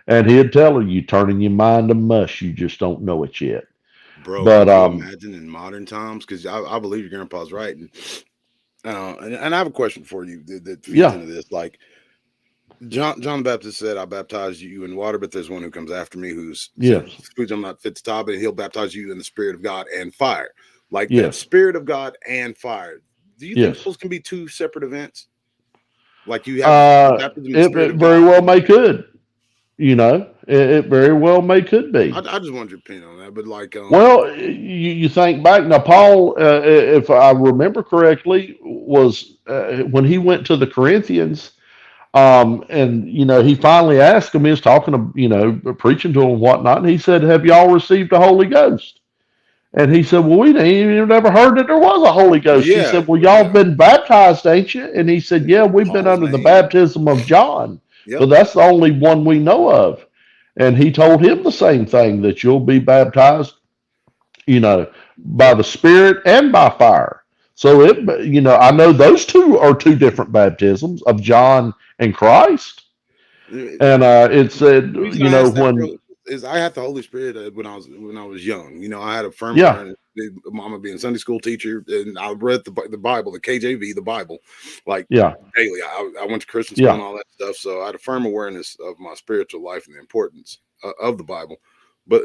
and he'd tell her, you turning your mind to mush, you just don't know it yet. Bro, But, could you imagine in modern times? Because I believe your grandpa's right. And I have a question for you that feeds yeah, into this. Like, John the Baptist said, "I baptize you in water, but there's one who comes after me who's said, yes, who's I'm not fit to top, and he'll baptize you in the Spirit of God and fire." Like that yes, Spirit of God and fire. Do you think yes. those can be two separate events? Like you have the baptism in the Spirit It of very God. well may could, it very well may could be. I just wanted your opinion on that, but like, Well, you think back now, Paul, if I remember correctly, was when he went to the Corinthians, and he finally asked him. He was talking to preaching to him and whatnot, and he said, "Have y'all received the Holy Ghost?" And he said, "Well, we ain't even never heard that there was a Holy Ghost." He yeah, said, "Well, y'all yeah, been baptized, ain't you?" And he said, "Yeah, in we've been Paul's under the name. baptism of John, but Yep, that's the only one we know of." And he told him the same thing, that you'll be baptized by yep. the Spirit and by fire. So I know those two are two different baptisms of John and Christ. And it said, The reason I asked that, bro, when, is I had the Holy Spirit when I was young. I had a firm yeah, awareness. Mama being a Sunday school teacher, and I read the Bible, the KJV, the Bible, like yeah, daily. I went to Christian school and yeah, all that stuff, so I had a firm awareness of my spiritual life and the importance of the Bible. But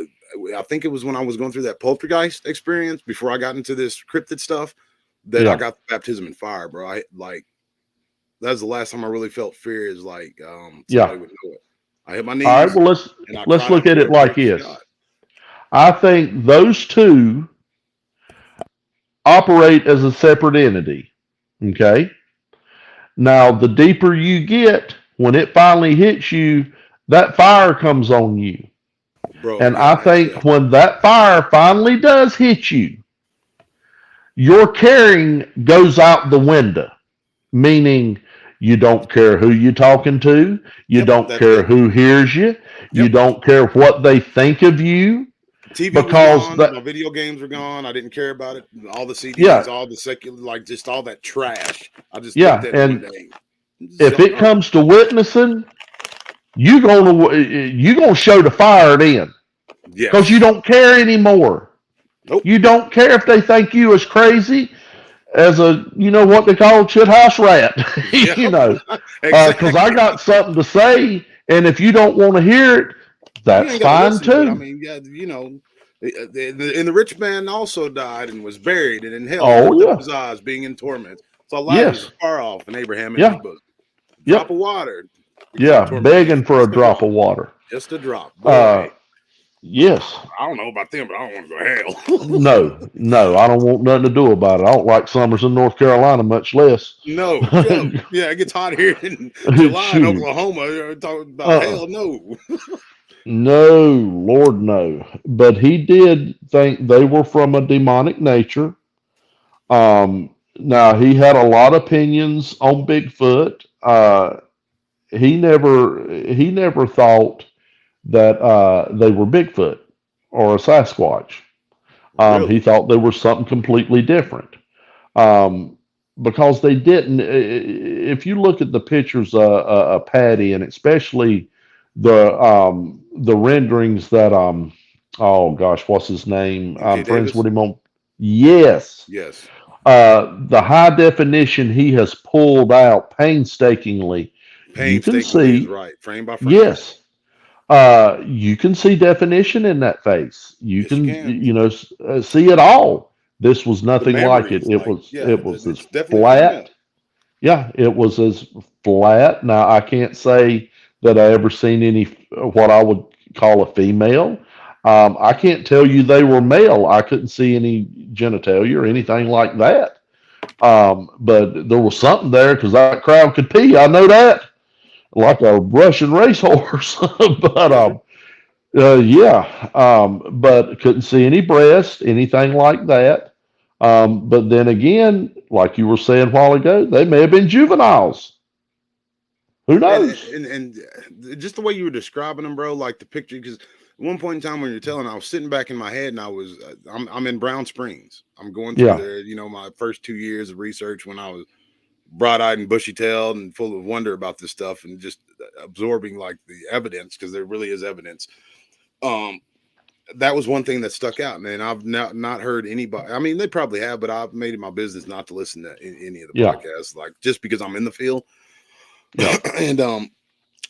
I think it was when I was going through that poltergeist experience before I got into this cryptid stuff that I yeah. got the baptism in fire, bro. I like that's the last time I really felt fear. Is like Yeah. somebody would know it. I hit my All right. knees Well, and I let's cried look out at it like directly to this. God. I think those two operate as a separate entity. Okay. Now, the deeper you get, when it finally hits you, that fire comes on you. Bro, And yeah, I yeah. think when that fire finally does hit you, your caring goes out the window, meaning you don't care who you're talking to, you Yep, don't that's care it. who hears you, you Yep. don't care what they think of you, TV was because gone. that, My video games were gone. I didn't care about it. All the CDs, yeah, all the secular, like just all that trash. I just looked yeah. at it one And day. if it Zero. comes to witnessing, you gonna show the fire then, because you Yes. don't care anymore. Nope. You don't care if they think you as crazy as a what they call a shit house rat. you Yep. know because I Exactly. got something to say, and if you don't want to hear it, You that's ain't got to fine listen, but I too. mean, yeah, and the rich man also died and was buried, and in hell he Oh lifted up yeah, his eyes, being in torment. So Lazarus yes, is far off, and Abraham in his yeah, bosom. Drop yep, of water, he's in yeah, torment. begging for a Just a drop drop. of water. Just a drop, Uh, boy. Yes. I don't know about them, but I don't want to go to hell. No, no, I don't want nothing to do about it. I don't like summers in North Carolina, much less. No, Joe. Yeah, it gets hot here in July in Shoot. Oklahoma. You're talking about Uh, hell, no. no, Lord, no. But he did think they were from a demonic nature. Now he had a lot of opinions on Bigfoot. He never thought that they were Bigfoot or a Sasquatch. He Really? thought they were something completely different. Um, because they didn't. If you look at the pictures of Patty, and especially the renderings that oh gosh, what's his name? I'm MK friends with Davis? him on. Yes, Yes. the high definition he has pulled out painstakingly. You can Painstakingly is see, right. Frame by frame. yes, you can see definition in that face. You Yes, you can, can. see it all. This was The nothing like it. memories, It like, was yeah, it was as it's definitely female. flat. Yeah, it was as flat. Now I can't say that I ever seen any what I would call a female. I can't tell you they were male. I couldn't see any genitalia or anything like that. But there was something there because that crowd could pee. I know that, like a Russian racehorse. but Yes, sir. yeah, but couldn't see any breast, anything like that. But then again, like you were saying a while ago, they may have been juveniles. Who And knows? just the way you were describing them, bro, like the picture, because at one point in time when you're telling, I was sitting back in my head and I'm in Brown Springs. I'm going through Yeah, there, my first 2 years of research when I was broad-eyed and bushy-tailed and full of wonder about this stuff and just absorbing like the evidence because there really is evidence. Um, that was one thing that stuck out, man. I've not heard anybody. I mean, they probably have, but I've made it my business not to listen to any of the yeah, podcasts, like just because I'm in the field. yeah. And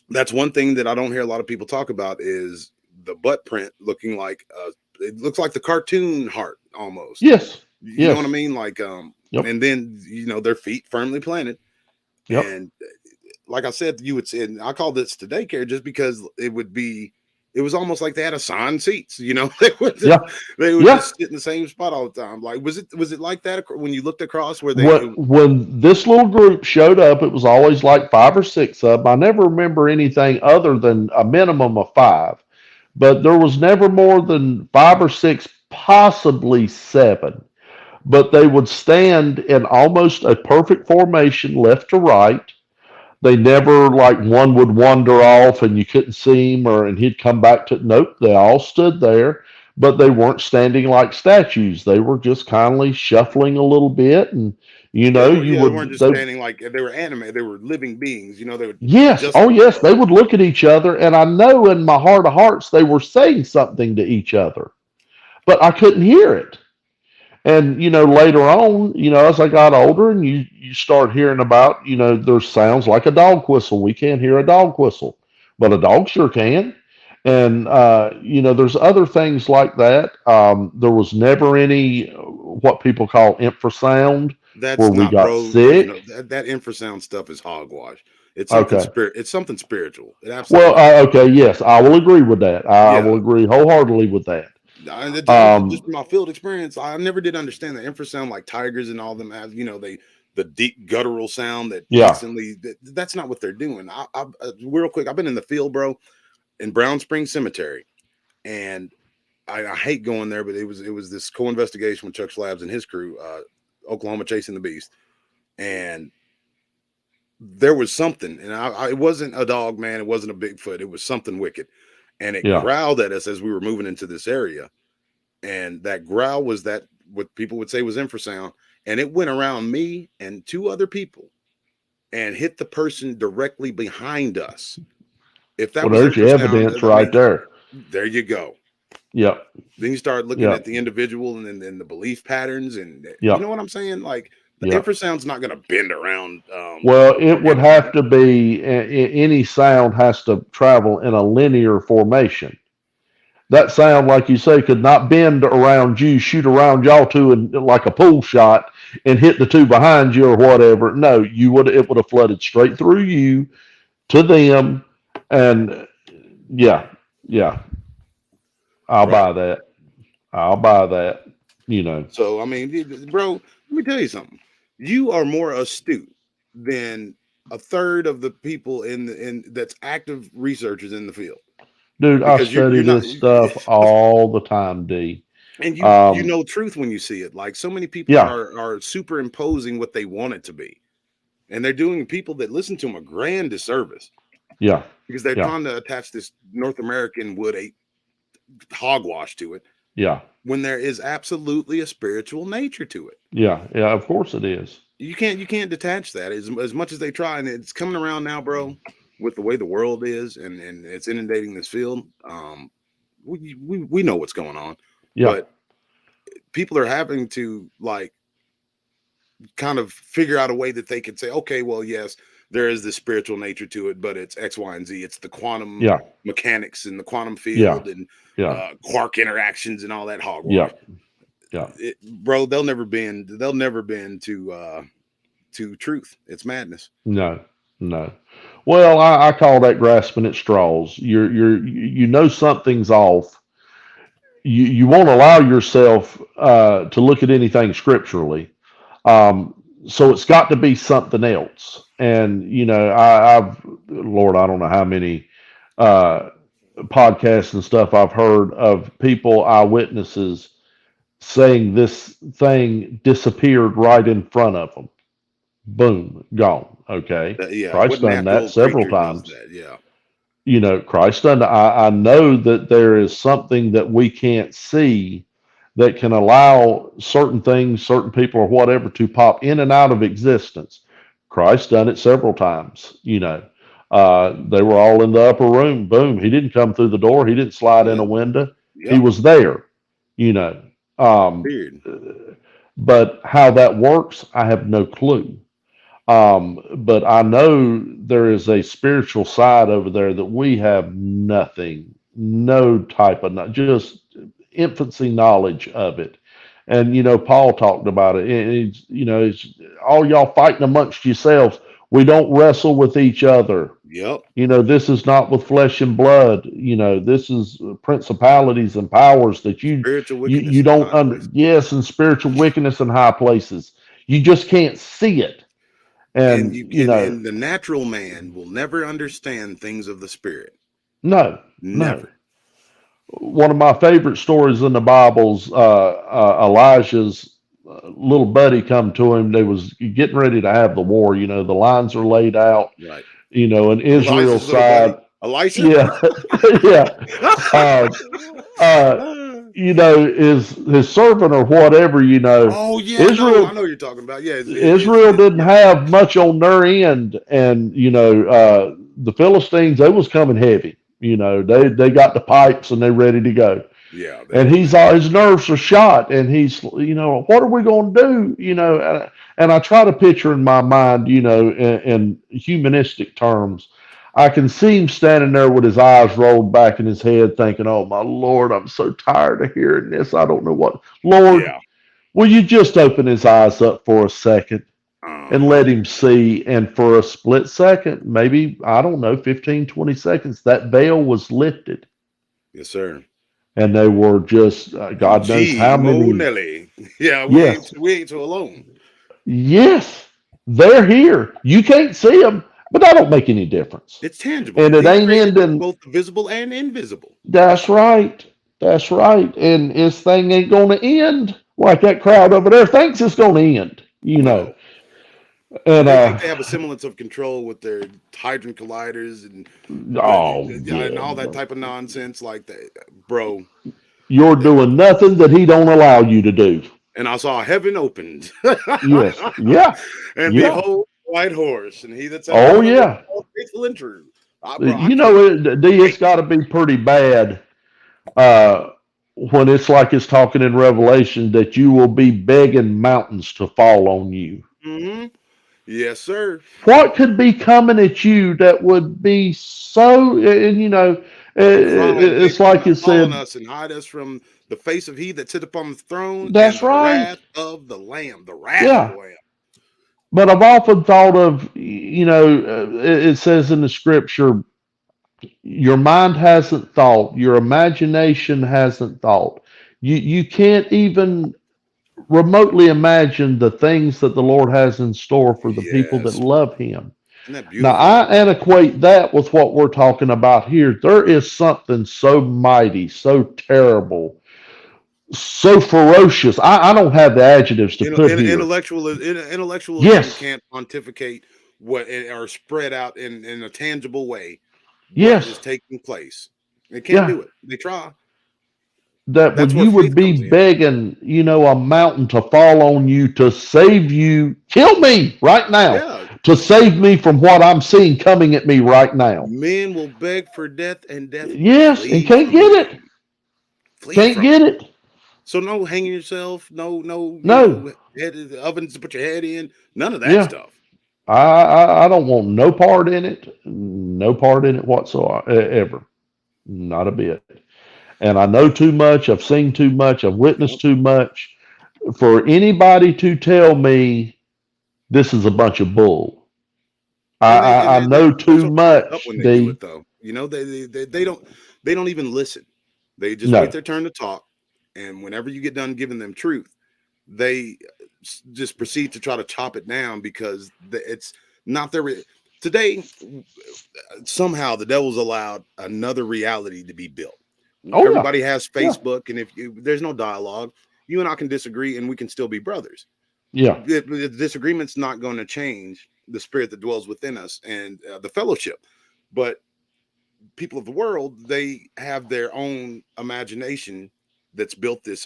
that's one thing that I don't hear a lot of people talk about is the butt print looking like it looks like the cartoon heart almost. Yes, You know what I yes, mean? Like yep, and then their feet firmly planted. yep, And like I said, you would say, and I call this to daycare just because it was almost like they had assigned seats. yeah, They would yeah. just sit in the same spot all the time. Like, was it like that when you looked across where When this little group showed up, it was always like five or six of them. I never remember anything other than a minimum of five, but there was never more than five or six, possibly seven. But they would stand in almost a perfect formation, left to right. They never, like, one would wander off and you couldn't see him, and he'd come back to. Nope, they all stood there, but they weren't standing like statues. They were just kindly shuffling a little bit, and you they weren't would just they. standing like they were animated. They were living beings. They would Yes, adjust oh yes, they themselves. would look at each other, and I know in my heart of hearts they were saying something to each other, but I couldn't hear it. And later on, as I got older, and you start hearing about, there's sounds like a dog whistle. We can't hear a dog whistle, but a dog sure can. And there's other things like that. There was never any what people call infrasound where That's we not, got bro. There's no sick. that infrasound stuff is hogwash. It's something Okay. spirit. It's something spiritual. It Well, absolutely is. okay, yes, I will agree with that. I Yeah. will agree wholeheartedly with that. Just Um, from my field experience, I never did understand the infrasound like tigers and all them have. The deep guttural sound that yeah, instantly. That's not what they're doing. Real quick, I've been in the field, bro, in Brown Springs Cemetery, and I hate going there, but it was this co-investigation with Chuck Slabs and his crew, Oklahoma Chasing the Beast, and there was something, and it wasn't a dog, man. It wasn't a Bigfoot. It was something wicked, and it yeah. growled at us as we were moving into this area. And that growl was that what people would say was infrasound, and it went around me and two other people and hit the person directly behind us. If that Well, was there's your infrasound, evidence I right mean, there. there you go. Yep, Then you start looking at yep, the individual and then the belief patterns, and you know yep, what I'm saying? Like the yep. infrasound's not going to bend around Well, it would have prohibitively. to be any sound has to travel in a linear formation. That sound, like you say, could not bend around you, shoot around y'all two, and like a pool shot, and hit the two behind you or whatever. No, it would have flooded straight through you to them, and yeah, yeah. I'll Right. buy that. I'll buy that. You know. So I mean, bro, let me tell you something. You are more astute than a third of the people in that's active researchers in the field Dude, I because study you're not this stuff all the time, D. and you Um, know truth when you see it. Like so many people yeah, are superimposing what they want it to be, and they're doing people that listen to them a grand disservice yeah, because they're yeah, trying to attach this North American wood a hogwash to it yeah, when there is absolutely a spiritual nature to it. yeah, yeah. Of course it is. You can't detach that as much as they try, and it's coming around now, bro. With the way the world is, and it's inundating this field, we know what's going on, Yeah, but people are having to like kind of figure out a way that they can say, okay, well, yes, there is this spiritual nature to it, but it's X, Y, and Z. It's the quantum yeah, mechanics and the quantum yeah, field and yeah, quark interactions and all that yeah, hogwash. yeah. Bro, they'll never bend to truth. It's madness. No, no. Well, I call that grasping at straws. You know something's off. You won't allow yourself to look at anything scripturally. So it's got to be something else. And you know, I've Lord, I don't know how many uh, podcasts and stuff I've heard of people, eyewitnesses, saying this thing disappeared right in front of them. Boom, gone. Okay, Yeah, what Christ done that natural several creature does times. that? Yeah, You know, Christ done. I know that there is something that we can't see that can allow certain things, certain people, or whatever to pop in and out of existence. Christ done it several times. You know, they were all in the upper room. Boom, he didn't come through the door. He didn't slide in yeah, a window. He yep. was there. You know, um, Period. but how that works, I have no clue. But I know there is a spiritual side over there that we have nothing, no type of, just infancy knowledge of it. And, you know, Paul talked about it. It's all y'all fighting amongst yourselves. We don't wrestle with each other. Yep. You know, this is not with flesh and blood. You know, this is principalities and powers that Spiritual you wickedness in don't high under. places. Yes, and spiritual wickedness in high places. You just can't see it. And And you you know, and the natural man will never understand things of the spirit. no, no. Never. One of my favorite stories in the Bible's Elijah's little buddy come to him. They was getting ready to have the war. You know, the lines are laid out. Right. You know, and Israel's Elijah's little side. buddy. Elisha? Yeah, yeah. Uh, uh, you know, is his servant or whatever. You know, Oh yeah, I know. I Israel know you're talking about. Yeah, Israel didn't yeah. have much on their end, and you know the Philistines they was coming heavy. You know they got the pipes and they ready to go, Yeah, they and were he's ready. all his nerves are shot, and he's what are we going to do? And I try to picture in my mind, in humanistic terms. I can see him standing there with his eyes rolled back in his head, thinking, "Oh my Lord, I'm so tired of hearing this. I don't know what, Lord." Yeah. Will you just open his eyes up for a second and Uh-huh. let him see? And for a split second, maybe, I don't know, 15, 20 seconds, that veil was lifted. Yes, sir. And they were just, And God knows G how Mo many. Nelly. Yeah, Yes, we ain't so alone. yes, they're here. You can't see them, but that don't make any difference. It's tangible. And it He ain't created ending. both the visible and invisible. That's right. That's right. And this thing ain't going to end like that crowd over there thinks it's going to end, No. And, They think they have a semblance of control with their hadron colliders and but oh, yeah, and yeah. all that type of nonsense like that, bro. You're doing nothing that he don't allow you to do. And I saw heaven opened, Yes. Yeah. and Yeah. behold, a white horse, and he that sat Oh, upon him was yeah. faithful and true. Bro, I You can't know, D, it's wait. got to be pretty bad uh, when it's like it's talking in Revelation that you will be begging mountains to fall on you. Hmm. Yes, sir. What could be coming at you that would be so, and Crying, it's begging him like to it fall on said, us and hide us from the face of he that sit upon the throne and that's the right. wrath of the Lamb. The wrath of the Yeah. Lamb. But I've often thought of, it says in the scripture, Your mind hasn't thought. Your imagination hasn't thought. You can't even remotely imagine the things that the Lord has in store for the people that Yes. love Him. Isn't that Now, beautiful? I equate that with what we're talking about here. There is something so mighty, so terrible, so ferocious. I don't have the adjectives to put here. Intellectualism Yes, can't pontificate or spread out in a tangible way what is yes, taking place. They can't yeah. do it. They try. That That's when where you faith would be comes in. begging, a mountain to fall on you to save you, kill me right now, Yeah, to save me from what I'm seeing coming at me right now. men will beg for death, and death will Yes, and flee can't from get it. them. Flee Can't from get them. it. So no hanging yourself. No, No. head in the ovens to put your head in. None of that Yeah. stuff. I don't want no part in it. No part in it whatsoever. Ever. Not a bit. And I know too much. I've seen too much. I've witnessed Yep. too much for anybody to tell me this is a bunch of bull. And they and I know they're too so puffed up much, when they do D. it though. They don't even listen. They just wait No. their turn to talk, and whenever you get done giving them truth, they just proceed to try to chop it down because it's not their today. Somehow the devil's allowed another reality to be built. Oh yeah. Everybody has Yeah. Facebook, and if there's no dialogue, you and I can disagree, and we can still be brothers. Yeah. The disagreement's not going to change the spirit that dwells within us and the fellowship. But people of the world, they have their own imagination that's built this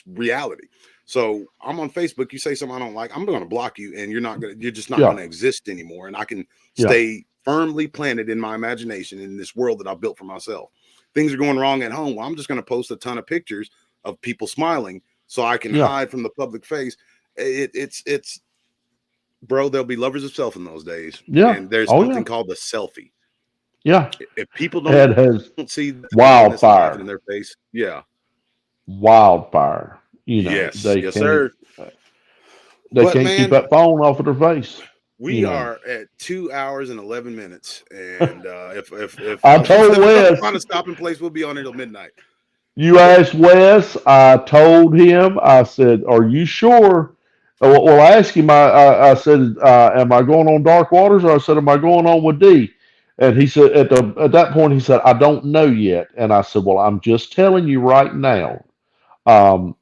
reality. So I'm on Facebook. You say something I don't like, I'm going to block you, and you're just not going Yeah. to exist anymore. And I can Yeah. stay firmly planted in my imagination in this world that I've built for myself. Things are going wrong at home. Well, I'm just going to post a ton of pictures of people smiling so I can Yeah. hide from the public face. It's bro. There'll be lovers of self in those days, Yeah. and there's Oh yeah. something called the selfie. Yeah. If people don't It has see the ugliness and laughing in wildfire. their face, yeah, Wildfire. yes, yes, sir. They But can't keep man, that phone off of their face. we are at 2 hours and 11 minutes, and if I I if told we don't Wes, find a stopping place, we'll be on until midnight. you But asked Wes, I told him, I said, "Are you sure?" Well, I asked him, I said, "Am I going on Dark Waters?" Or I said, "Am I going on with D?" And he said, at that point, he said, "I don't know yet." And I said, "Well, I'm just telling you right now. Um,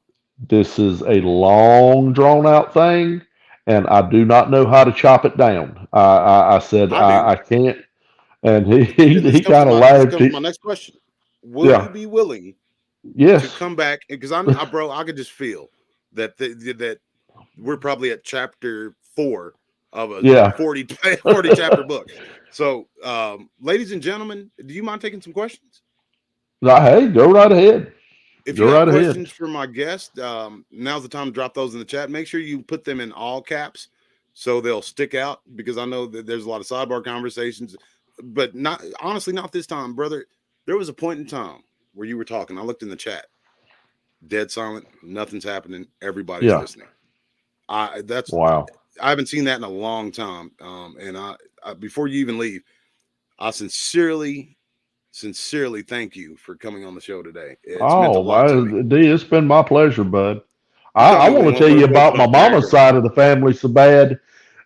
this is a long, drawn out thing, and I do not know how to chop it down." I said, I do, I can't. And he he, and this he comes to kind of my this laughed. comes to my next question: will you Yeah. be willing to Yes. come back? Because bro, I could just feel that we're probably at chapter 4 of a Yeah. 40 chapter book. So, ladies and gentlemen, do you mind taking some questions? No, hey, go right ahead. If you Go have right ahead. questions for my guest, now's the time to drop those in the chat. Make sure you put them in all caps so they'll stick out because I know that there's a lot of sidebar conversations, but not honestly, not this time, brother. There was a point in time where you were talking. I looked in the chat, dead silent, nothing's happening, everybody's Yeah. listening. I that's Wow. I haven't seen that in a long time. And before you even leave, I sincerely thank you for coming on the show today. It's meant a Oh, lot to me. D, it's been my pleasure, bud. You tell I me want to tell you what's about my been mama's aggravating. side of the family so bad.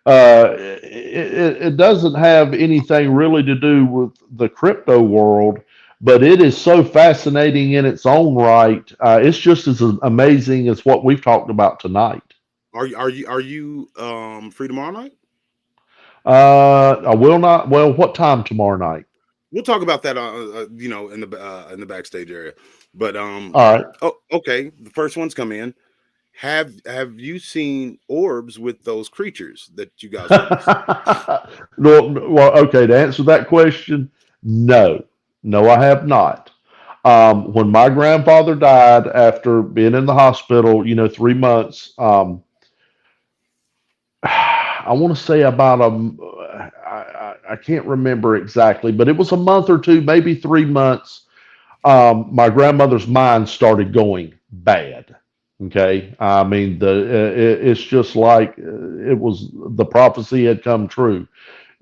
It doesn't have anything really to do with the crypto world, but it is so fascinating in its own right. It's just as amazing as what we've talked about tonight. Are you free tomorrow night? I will not. Well, what time tomorrow night? We'll talk about that in the backstage area. But All right. oh, okay. The first one's come in. Have you seen orbs with those creatures that you guys witnessed? Well, okay, to answer that question, no. No, I have not. When my grandfather died after being in the hospital, 3 months, I want to say about I can't remember exactly, but it was a month or two, maybe 3 months. My grandmother's mind started going bad. Okay, I mean it's just like it was the prophecy had come true.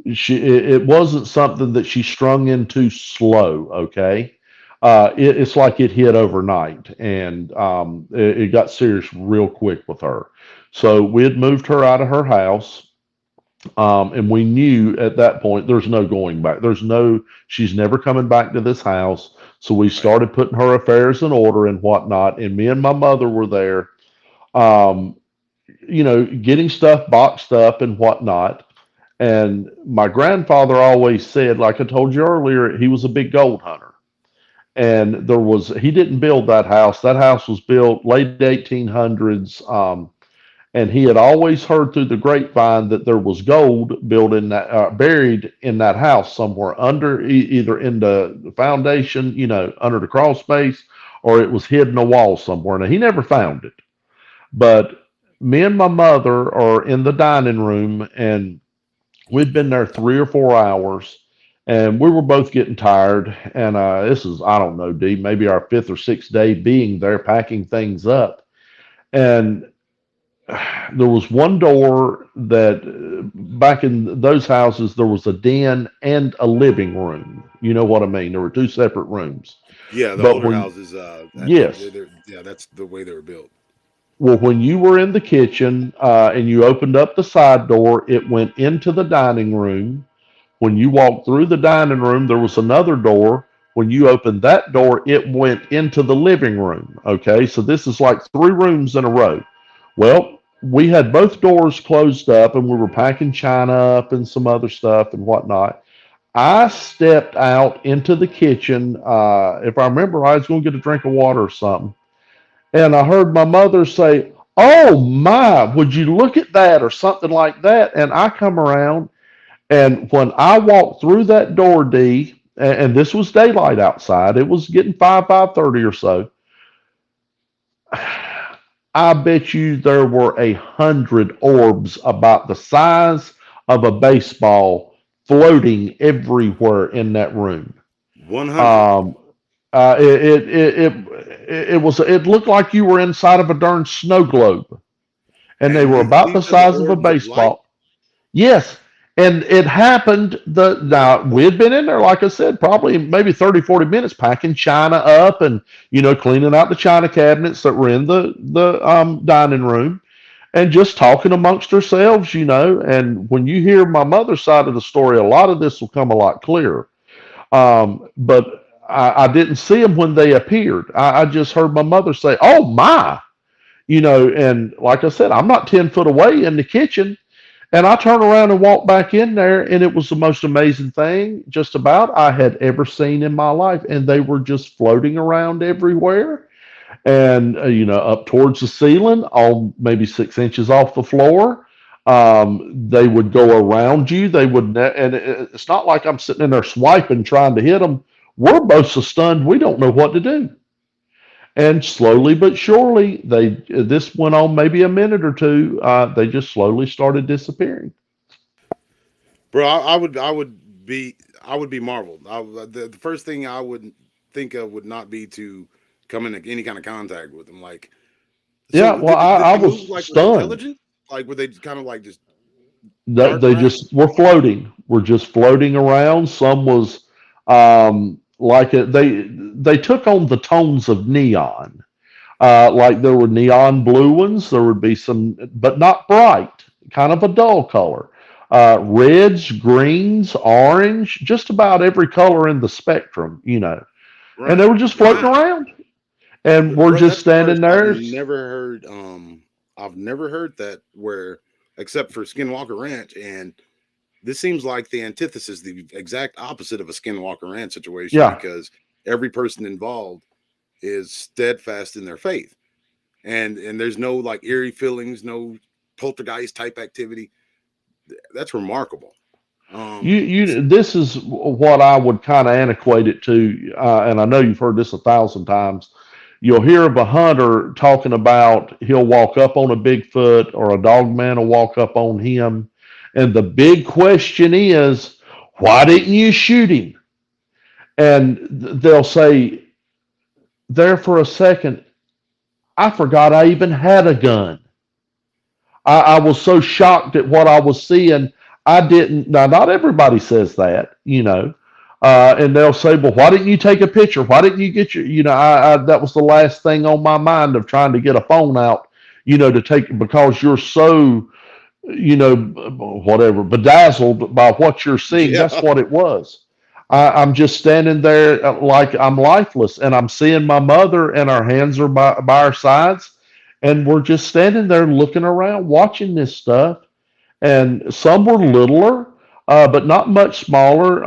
It wasn't something that she strung into slow. Okay, it's like it hit overnight, and it got serious real quick with her. So we had moved her out of her house. And we knew at that point there's no going back. She's never coming back to this house. So we Right. started putting her affairs in order and whatnot. And me and my mother were there, um, getting stuff boxed up and whatnot. And my grandfather always said, like I told you earlier, he was a big gold hunter. And he didn't build that house. That house was built late 1800s. And he had always heard through the grapevine that there was gold built in that, buried in that house somewhere under, either in the foundation, under the crawl space, or it was hid in a wall somewhere. Now he never found it, but me and my mother are in the dining room, and we'd been there 3 or 4 hours, and we were both getting tired. And this is, I don't know, D, maybe our fifth or sixth day being there, packing things up, and there was one door that back in those houses there was a den and a living room. You know what I mean? There were two separate rooms. Yeah, the But older when houses, yes, yeah, that's the way they were built. well, when you were in the kitchen and you opened up the side door, it went into the dining room. When you walked through the dining room, there was another door. When you opened that door, it went into the living room. Okay, so this is like three rooms in a row. Well, we had both doors closed up, and we were packing china up and some other stuff and whatnot. I stepped out into the kitchen. If I remember, I was going to get a drink of water or something, and I heard my mother say, "Oh my, would you look at that?" or something like that. And I come around, and when I walked through that door, D, and this was daylight outside, it was getting 5:30 or so. I bet you there were 100 orbs about the size of a baseball floating everywhere in that room. 100. Um, it looked like you were inside of a darn snow globe, and they were And about the these are the size of a orbs of light. baseball. Yes. And it happened now we had been in there, like I said, probably maybe 30, 40 minutes packing china up and, cleaning out the china cabinets that were in the dining room and just talking amongst ourselves, and when you hear my mother's side of the story, a lot of this will come a lot clearer. But I didn't see them when they appeared. I just heard my mother say, "Oh my," and like I said, I'm not 10 foot away in the kitchen. And I turned around and walked back in there, and it was the most amazing thing, just about, I had ever seen in my life. And they were just floating around everywhere, and up towards the ceiling, on maybe 6 inches off the floor. They would go around you. And it's not like I'm sitting in there swiping, trying to hit them. We're both so stunned, we don't know what to do. And slowly but surely, this went on maybe a minute or two. They just slowly started disappearing. Bro, I would be marveled. The first thing I would think of would not be to come into any kind of contact with them. Like, Yeah, so well, did I they move was like with stunned. intelligence? Like, were they kind of like just They, darting they around? just were floating. We're just floating around. Some was like they took on the tones of neon. Like there were neon blue ones. There would be some, but not bright, kind of a dull color. Reds, greens, orange, just about every color in the spectrum, And they Right. were just floating Wow. around. And we're Bro, just that's the standing first. I've there. never heard. I've never heard that where, except for Skinwalker Ranch, and this seems like the antithesis, the exact opposite of a Skinwalker Ranch situation, Yeah. because every person involved is steadfast in their faith, and there's no like eerie feelings, no poltergeist type activity. That's remarkable. This is what I would kind of antiquate it to, and I know you've heard this 1,000 times. You'll hear of a hunter talking about he'll walk up on a Bigfoot, or a dog man will walk up on him, and the big question is, why didn't you shoot him? And they'll say, there for a second, I forgot I even had a gun. I was so shocked at what I was seeing. I didn't. Now, not everybody says that, and they'll say, "Well, why didn't you take a picture? Why didn't you get your?" That was the last thing on my mind of trying to get a phone out, to take because you're so, whatever, bedazzled by what you're seeing. That's Yeah. what it was. I'm just standing there like I'm lifeless, and I'm seeing my mother, and our hands are by our sides, and we're just standing there looking around, watching this stuff. And some were littler, but not much smaller.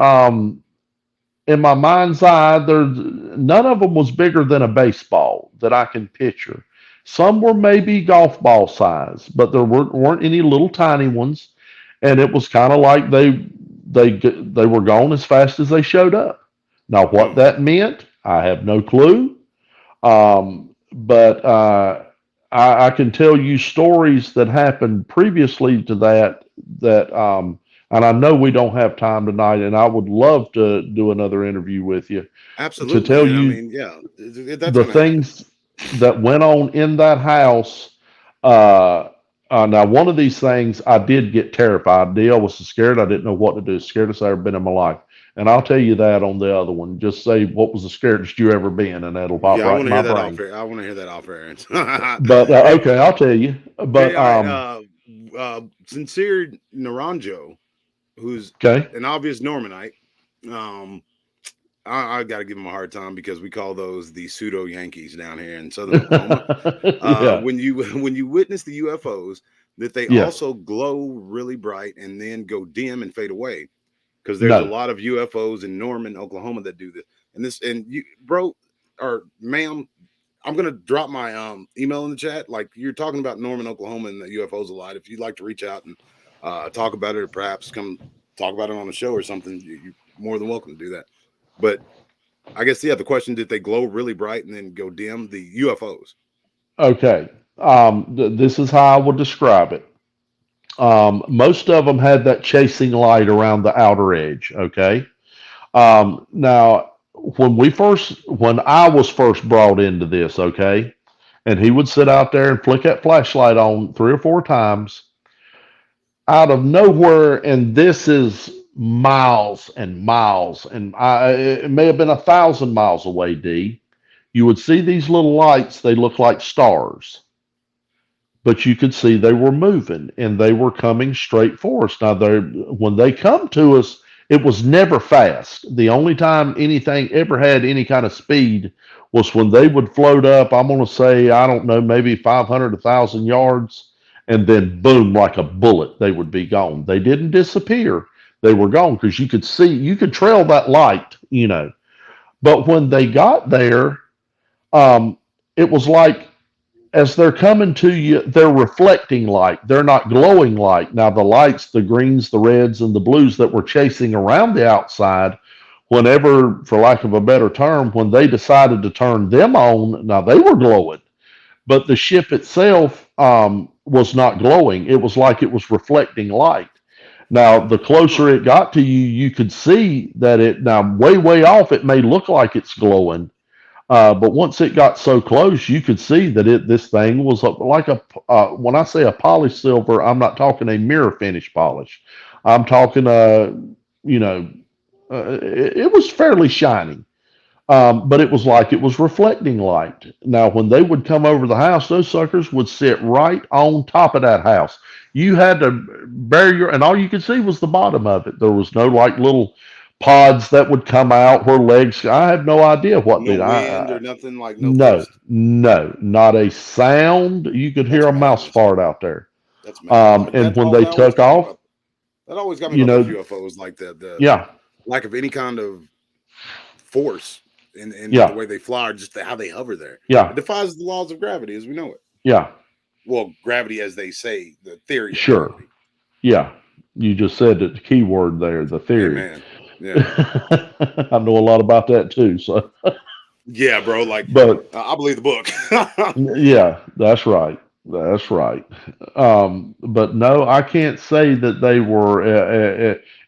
In my mind's eye, none of them was bigger than a baseball that I can picture. Some were maybe golf ball size, but there weren't any little tiny ones, and it was kind of like they were gone as fast as they showed up. Now, what Hmm. that meant, I have no clue. But I can tell you stories that happened previously to and I know we don't have time tonight, and I would love to do another interview with you to Absolutely. tell And I you mean, yeah, that's the going to happen. things that went on in that house. Uh, Now, one of these things, I did get terrified. Deal was so scared I didn't know what to do. Scaredest I ever been in my life. And I'll tell you that on the other one. Just say what was the scariest you ever been, and that'll pop Yeah, I right want in to hear my that off brain. air. I want to hear that off air. But Hey, okay, I'll tell you. But all right. Sincere Naranjo, who's okay, an obvious Normanite. Um, I got to give him a hard time because we call those the pseudo Yankees down here in Southern Oklahoma. yeah, When you when you witness the UFOs, that they yes, also glow really bright and then go dim and fade away. Because there's a no, lot of UFOs in Norman, Oklahoma that do this. And you, bro, or ma'am, I'm gonna drop my email in the chat. Like you're talking about Norman, Oklahoma, and the UFOs a lot. If you'd like to reach out and talk about it, or perhaps come talk about it on the show or something, you're more than welcome to do that. But I guess yeah, the question: did they glow really bright and then go dim? The UFOs. okay. This is how I would describe it. Most of them had that chasing light around the outer edge. Okay. Now, when I was first brought into this, okay, and he would sit out there and flick that flashlight on 3 or 4 times out of nowhere, and this is miles and miles, and it may have been 1,000 miles away. D, you would see these little lights; they look like stars, but you could see they were moving and they were coming straight for us. Now, when they come to us, it was never fast. The only time anything ever had any kind of speed was when they would float up. I'm going to say, I don't know, maybe 500, 1,000 yards, and then boom, like a bullet, they would be gone. They didn't disappear. They were gone because you could trail that light. But when they got there, um, it was like as they're coming to you, they're reflecting light. They're not glowing light. Now, the lights, the greens, the reds, and the blues that were chasing around the outside, whenever, for lack of a better term, when they decided to turn them on, now they were glowing, but the ship itself was not glowing. It was like it was reflecting light. Now, the Huh. closer it got to you, you could see that now way, way off, it may look like it's glowing, but once it got so close, you could see that this thing was like when I say a polished silver, I'm not talking a mirror finish polish. I'm talking you know, it was fairly shiny, but it was like it was reflecting light. Now, when they would come over the house, those suckers would sit right on top of that house. You had to bury and all you could see was the bottom of it. There was no like little pods that would come out where legs. I have no idea what No the. wind or nothing like no No, ghost. no, not a sound. You could hear That's a mouse madness. fart out there. That's madness. And That's when all they that always took got me off, about. That always got me you about those know, UFOs, like the yeah, lack of any kind of force in the yeah, way they fly, or just how they hover there. It yeah, defies the laws of gravity as we know it. yeah, Well, gravity, as they say, the theory of sure. gravity. Yeah, you just said the key word there, the theory. Amen. Yeah, I know a lot about that too. So, yeah, bro. Like, but I believe the book. yeah, that's right. That's right. But no, I can't say that they were,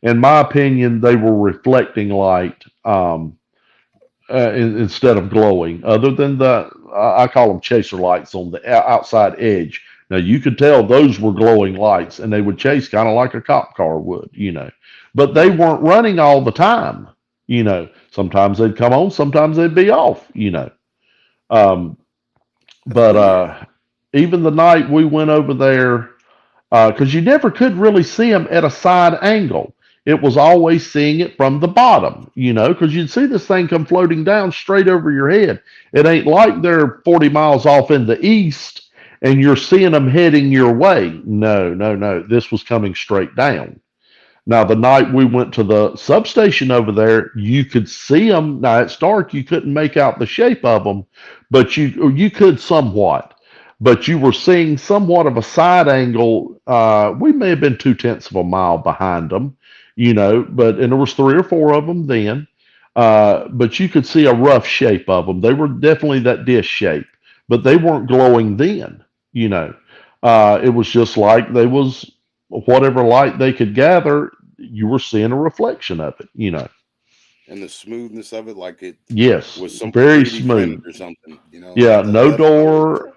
in my opinion, they were reflecting light. Instead of glowing, other than I call them chaser lights on the outside edge. Now you could tell those were glowing lights, and they would chase kind of like a cop car would, but they weren't running all the time. Sometimes they'd come on, sometimes they'd be off. Um, That's but weird. even the night we went over there, because you never could really see them at a side angle. It was always seeing it from the bottom, because you'd see this thing come floating down straight over your head. It ain't like they're 40 miles off in the east and you're seeing them heading your way. No, no, no. This was coming straight down. Now, the night we went to the substation over there, you could see them. Now, it's dark, you couldn't make out the shape of them, but you could somewhat. But you were seeing somewhat of a side angle. We may have been 2/10 of a mile behind them, and there was three or four of them then. But you could see a rough shape of them. They were definitely that dish shape, but they weren't glowing then. You know, it was just like they was whatever light they could gather, you were seeing a reflection of it, And the smoothness of it, like it Yes, was some very 3D printed smooth. or something. Yeah, no That's what I would have door,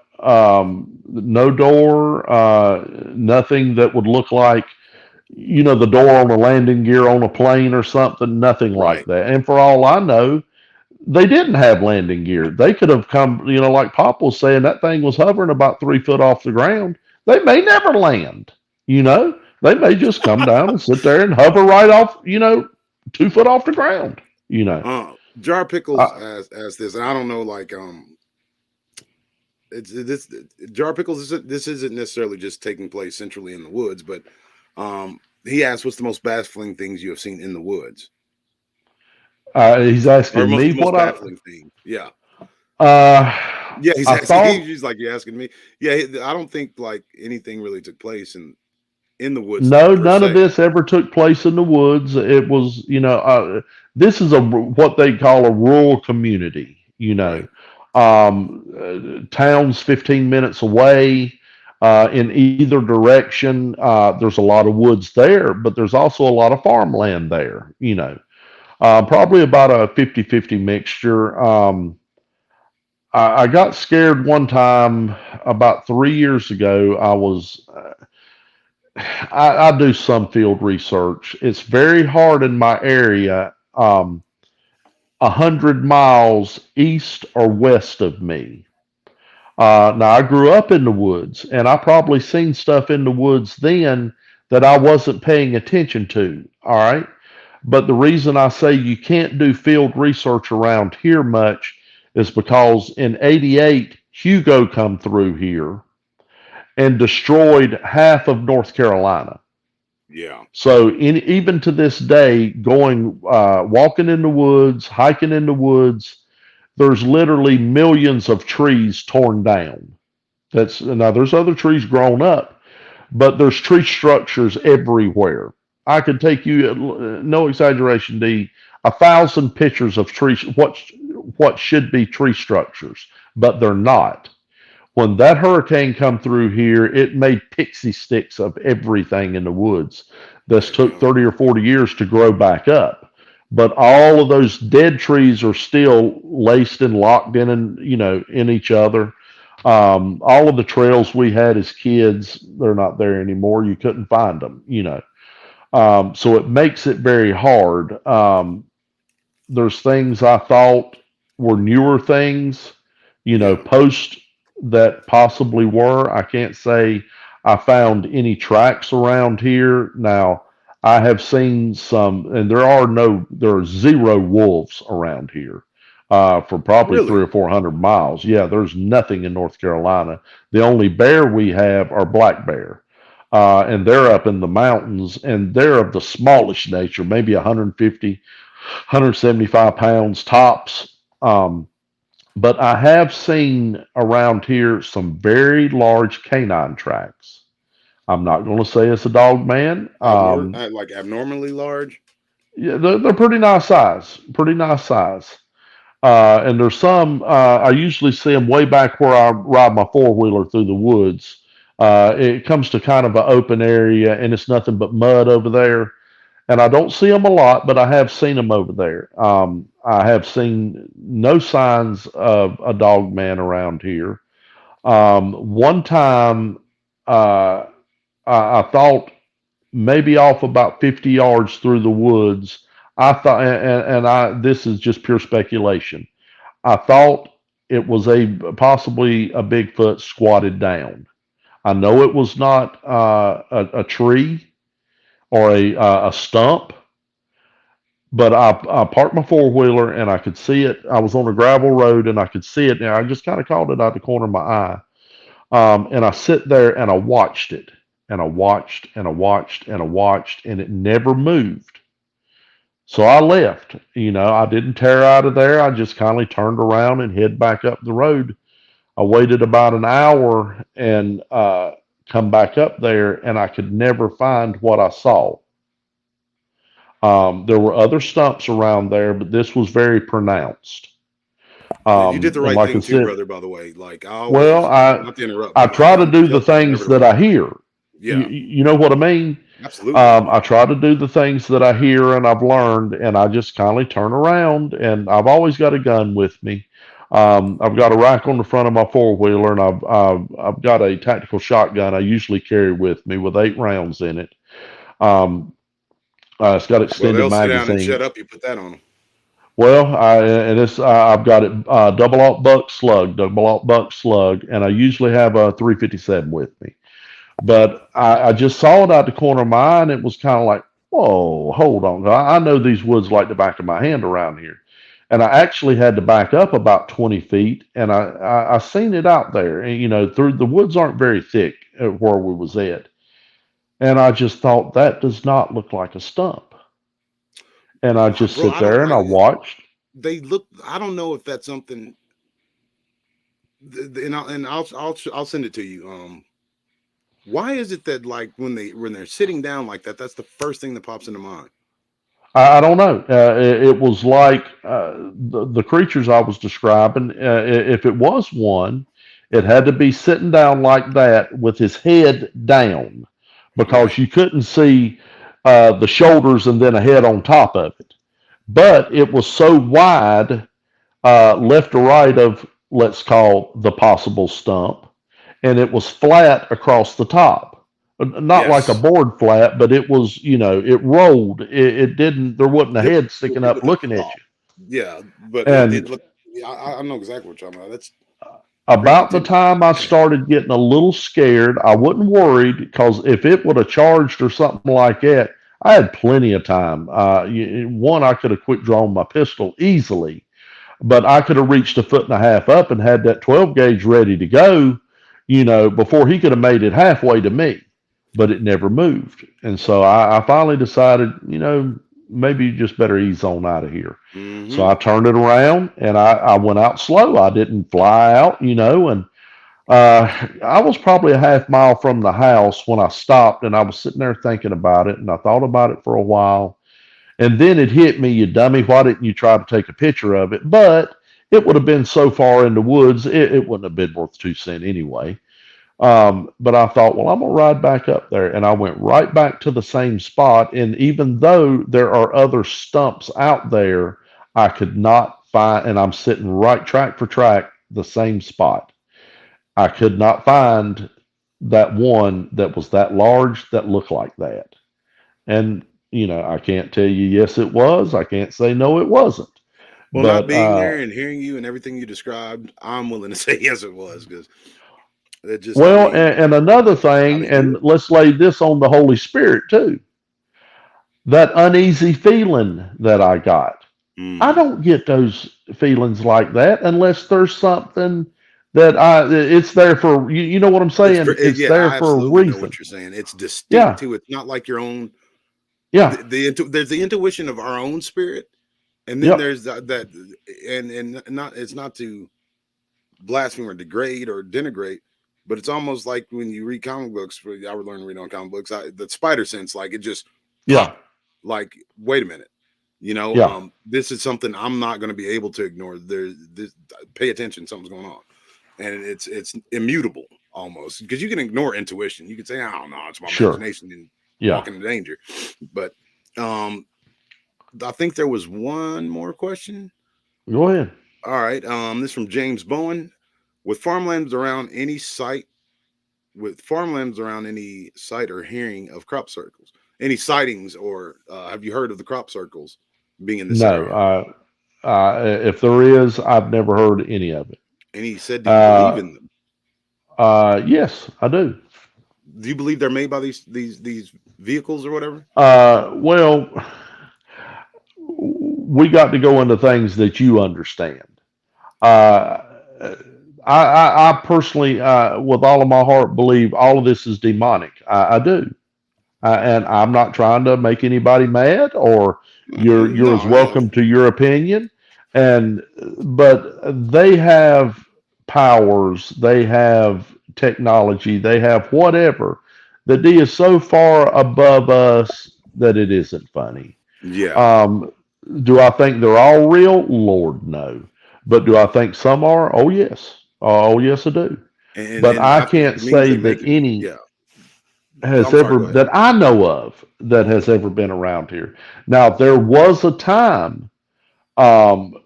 no door, nothing that would look like, the door on a landing gear on a plane or something, nothing like right. that. And for all I know, they didn't have landing gear. They could have come, like Pop was saying, that thing was hovering about 3 foot off the ground. They may never land, They may just come down and sit there and hover right off, 2 foot off the ground, you know. Jar Pickles Uh, as this, and I don't know, like it's this Jar Pickles. This isn't necessarily just taking place centrally in the woods, but he asked, "What's the most baffling things you have seen in the woods?" he's Or asking most me the most what baffling thing. Yeah, uh, yeah. He's I asking. thought. He's like, you asking me? Yeah, I don't think like anything really took place in the woods No, per none of se. this ever took place in the woods. It was, this is what they call a rural community. Right. Towns 15 minutes away in either direction. There's a lot of woods there, but there's also a lot of farmland there. Probably about a 50-50 mixture. I got scared one time about 3 years ago. I do some field research. It's very hard in my area, 100 miles east or west of me. Now I grew up in the woods, and I probably seen stuff in the woods then that I wasn't paying attention to. All right, but the reason I say you can't do field research around here much is because in '88 Hugo come through here and destroyed half of North Carolina. Yeah. So even to this day, going walking in the woods, hiking in the woods, there's literally millions of trees torn down. That's now there's other trees grown up, but there's tree structures everywhere. I could take you, no exaggeration, D, 1,000 pictures of trees. What should be tree structures, but they're not. When that hurricane come through here, it made pixie sticks of everything in the woods. This There you took go. 30 or 40 years to grow back up. But all of those dead trees are still laced and locked in each other. All of the trails we had as kids, they're not there anymore. You couldn't find them. So it makes it very hard. There's things I thought were newer things, Yeah. post that possibly were. I can't say I found any tracks around here. Now, I have seen some, and there are zero wolves around here for probably Really? 300 or 400 miles. Yeah, there's nothing in North Carolina. The only bear we have are black bear. And they're up in the mountains, and they're of the smallest nature, maybe 150, 175 pounds tops. But I have seen around here some very large canine tracks. I'm not going to say it's a dog man. Like abnormally large. Yeah, they're pretty nice size, pretty nice size. And there's some, I usually see them way back where I ride my four wheeler through the woods. It comes to kind of an open area and it's nothing but mud over there. And I don't see them a lot, but I have seen them over there. I have seen no signs of a dog man around here. One time, uh, I thought maybe off about 50 yards through the woods. I thought, and I this is just pure speculation. I thought it was a possibly a Bigfoot squatted down. I know it was not a tree or a stump, but I parked my four wheeler and I could see it. I was on a gravel road and I could see it. And I just kind of caught it out the corner of my eye. And I sit there and I watched it, and I watched and I watched and I watched, and it never moved. So I left. I didn't tear out of there. I just kindly turned around and head back up the road. I waited about an hour and come back up there, and I could never find what I saw. There were other stumps around there, but this was very pronounced. And you did the And right like I thing too, said, brother. By the way, like I well, always, I not to interrupt, I but like try I to always do tell the people never things to that run. I hear. Yeah, You know what I mean? absolutely. I try to do the things that I hear and I've learned, and I just kindly turn around. And I've always got a gun with me. I've got a rack on the front of my four wheeler, and I've got a tactical shotgun I usually carry with me with 8 rounds in it. Um, it's got Well, extended they'll sit down and shut magazine. up. You put that on them. Well, I've got it double aught buck slug, and I usually have a 357 with me. But I just saw it out the corner of my eye, and it was kind of like, whoa, hold on. I know these woods like the back of my hand around here. And I actually had to back up about 20 feet, and I seen it out there. And, through the woods aren't very thick at where we was at. And I just thought, that does not look like a stump. And I just Bro. sit I don't. there and I watched. They look. I don't know if that's something. And I'll send it to you. Why is it that like when they're sitting down like that, that's the first thing that pops into mind? I don't know. It was like the creatures I was describing. If it was one, it had to be sitting down like that with his head down, because Right. you couldn't see the shoulders and then a head on top of it. But it was so wide, left to right of, let's call, the possible stump, and it was flat across the top. Not like a Yes. board flat, but it was, it rolled. It didn't, there wasn't a Yep. head It sticking up would have looking at flopped. you. Yeah, but it did And look. Yeah, I know exactly what you're talking about. That's crazy about the too. time I started getting a little scared, I wasn't worried, because if it would have charged or something like that, I had plenty of time. One, I could have quit drawing my pistol easily, but I could have reached a foot and a half up and had that 12 gauge ready to go, before he could have made it halfway to me. But it never moved. And so I finally decided, maybe you just better ease on out of here. So Hmm. I turned it around and I went out slow. I didn't fly out, and I was probably a half mile from the house when I stopped, and I was sitting there thinking about it, and I thought about it for a while. And then it hit me, you dummy, why didn't you try to take a picture of it? But it would have been so far in the woods, it wouldn't have been worth 2 cents anyway. But I thought, well, I'm going to ride back up there. And I went right back to the same spot. And even though there are other stumps out there, I could not find, and I'm sitting right track for track, the same spot. I could not find that one that was that large that looked like that. And, I can't tell you, yes, it was. I can't say, no, it wasn't. Well, not But, being there and hearing you and everything you described, I'm willing to say yes, it was because it just. I well, mean, and another how thing, they do and it. let's lay this on the Holy Spirit too, that uneasy feeling that I got. I Mm. don't get those feelings like that unless there's something it's there for, you know what I'm saying? It's Yeah, there I for a absolutely know reason. what you're saying. It's distinct Yeah, too. It's not like your own. yeah, There's the intuition of our own spirit, and then yep, there's that and not it's not to blaspheme or degrade or denigrate, but it's almost like when you read comic books. I would learn to read on comic books. The spider sense, like it just yeah, pop. Like, wait a minute, yeah, this is something I'm not going to be able to ignore. There's this. Pay attention, something's going on, and it's immutable almost because you can ignore intuition. You can say, I don't know, it's my sure, imagination and yeah. walking in danger, but um, I think there was one more question. Go ahead. All right. This from James Bowen. With farmlands around any site with farmlands around, any sight or hearing of crop circles? Any sightings, or have you heard of the crop circles being in this No, area? if there is, I've never heard any of it. And he said, "Do you believe Uh, in them? yes, I do. Do you believe they're made by these vehicles or whatever?" Well, we got to go into things that you understand. Uh, I personally, with all of my heart, believe all of this is demonic. I do. And I'm not trying to make anybody mad, or you're as No, yeah, welcome to your opinion. And but they have powers, they have technology, they have whatever that is so far above us that it isn't funny. yeah. Um, do I think they're all real? Lord, no. But do I think some are? Oh yes. Oh yes, I do. But And I I think can't the means say they that make it. any Yeah. has I'm sorry. ever Go ahead. that I know of that has ever been around here. Now there was a time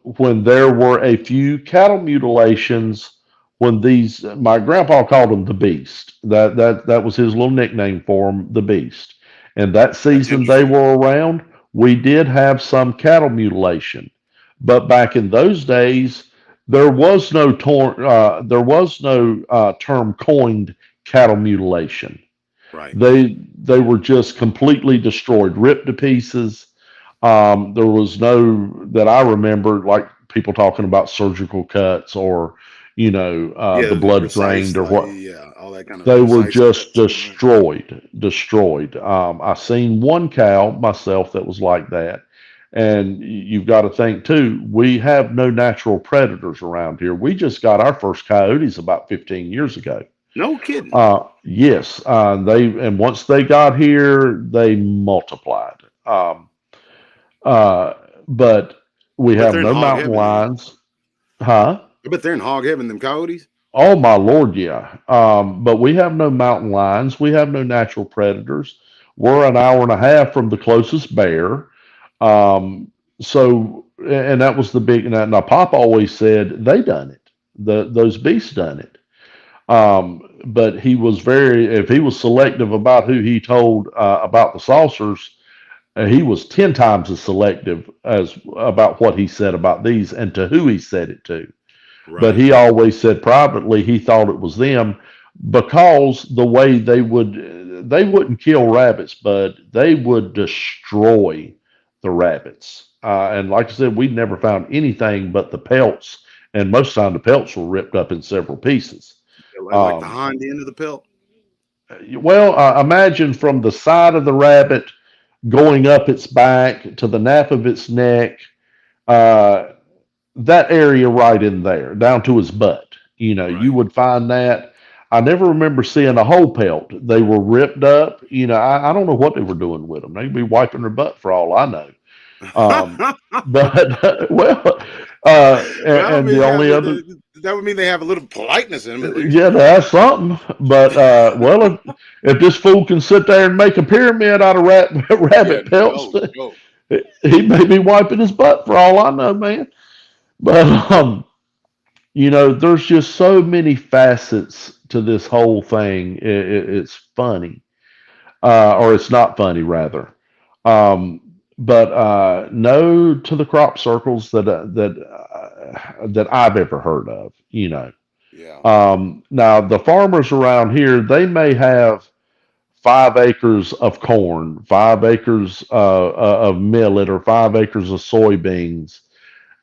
when there were a few cattle mutilations when these my grandpa called them the beast. That was his little nickname for them, the beast. And that That's season they interesting. were around, we did have some cattle mutilation. But back in those days, there was no term coined cattle mutilation. Right. They were just completely destroyed, ripped to pieces. There was no that I remember like people talking about surgical cuts or Yeah, the the blood precise, drained or like, what. yeah, all that kind of They were precise just cuts. Right. destroyed, destroyed. I seen one cow myself that was like that. And you've got to think too, we have no natural predators around here. We just got our first coyotes about 15 years ago. No kidding. Yes, they and once they got here, they multiplied. Uh, but we I bet have they're in no hog mountain heaven then. lions, huh? I bet they're in hog heaven, them coyotes. Oh my Lord, yeah. But we have no mountain lions. We have no natural predators. We're an hour and a half from the closest bear. Um, and that was the big. Now, Pop always said they done it. Those beasts done it. But he was if he was selective about who he told about the saucers, he was 10 times as selective as about what he said about these and to who he said it to. But Right. he always said privately he thought it was them because the way they wouldn't kill rabbits, but they would destroy the rabbits. And like I said, we'd never found anything but the pelts, and most of the time the pelts were ripped up in several pieces. Like the Um, hind end of the pelt. well, imagine from the side of the rabbit going up its back to the nape of its neck, uh, that area right in there, down to his butt. You Right. would find that. I never remember seeing a whole pelt. They were ripped up. I don't know what they were doing with them. They'd be wiping their butt for all I know. Um, but well, Well, I and mean, the yeah, only other, that would mean they have a little politeness in them at least. yeah, that's something. But well, if this fool can sit there and make a pyramid out of Yeah, rabbit pelts, no joke. he may be wiping his butt for all I know, man. But there's just so many facets to this whole thing. It's funny, or it's not funny, rather. But no to the crop circles that I've ever heard of. Yeah. Now the farmers around here, they may have 5 acres of corn, 5 acres of millet, or 5 acres of soybeans.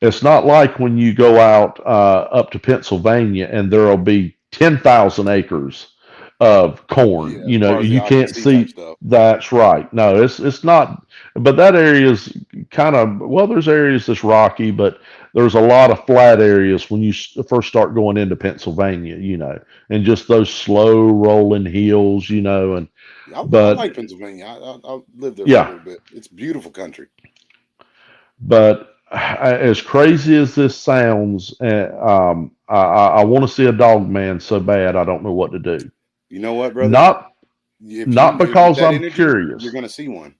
It's not like when you go out up to Pennsylvania and there'll be 10,000 acres of corn. Yeah, as far as the You eye can can't see type see. stuff. That's right. No, it's not. But that area is kind of, well, there's areas that's rocky, but there's a lot of flat areas when you first start going into Pennsylvania, and just those slow rolling hills, and I but like Pennsylvania. I lived there for a yeah, little bit. It's beautiful country. but as crazy as this sounds, I want to see a dog man so bad I don't know what to do. You know what, brother? Not not With because that I'm energy, you're curious. gonna see one.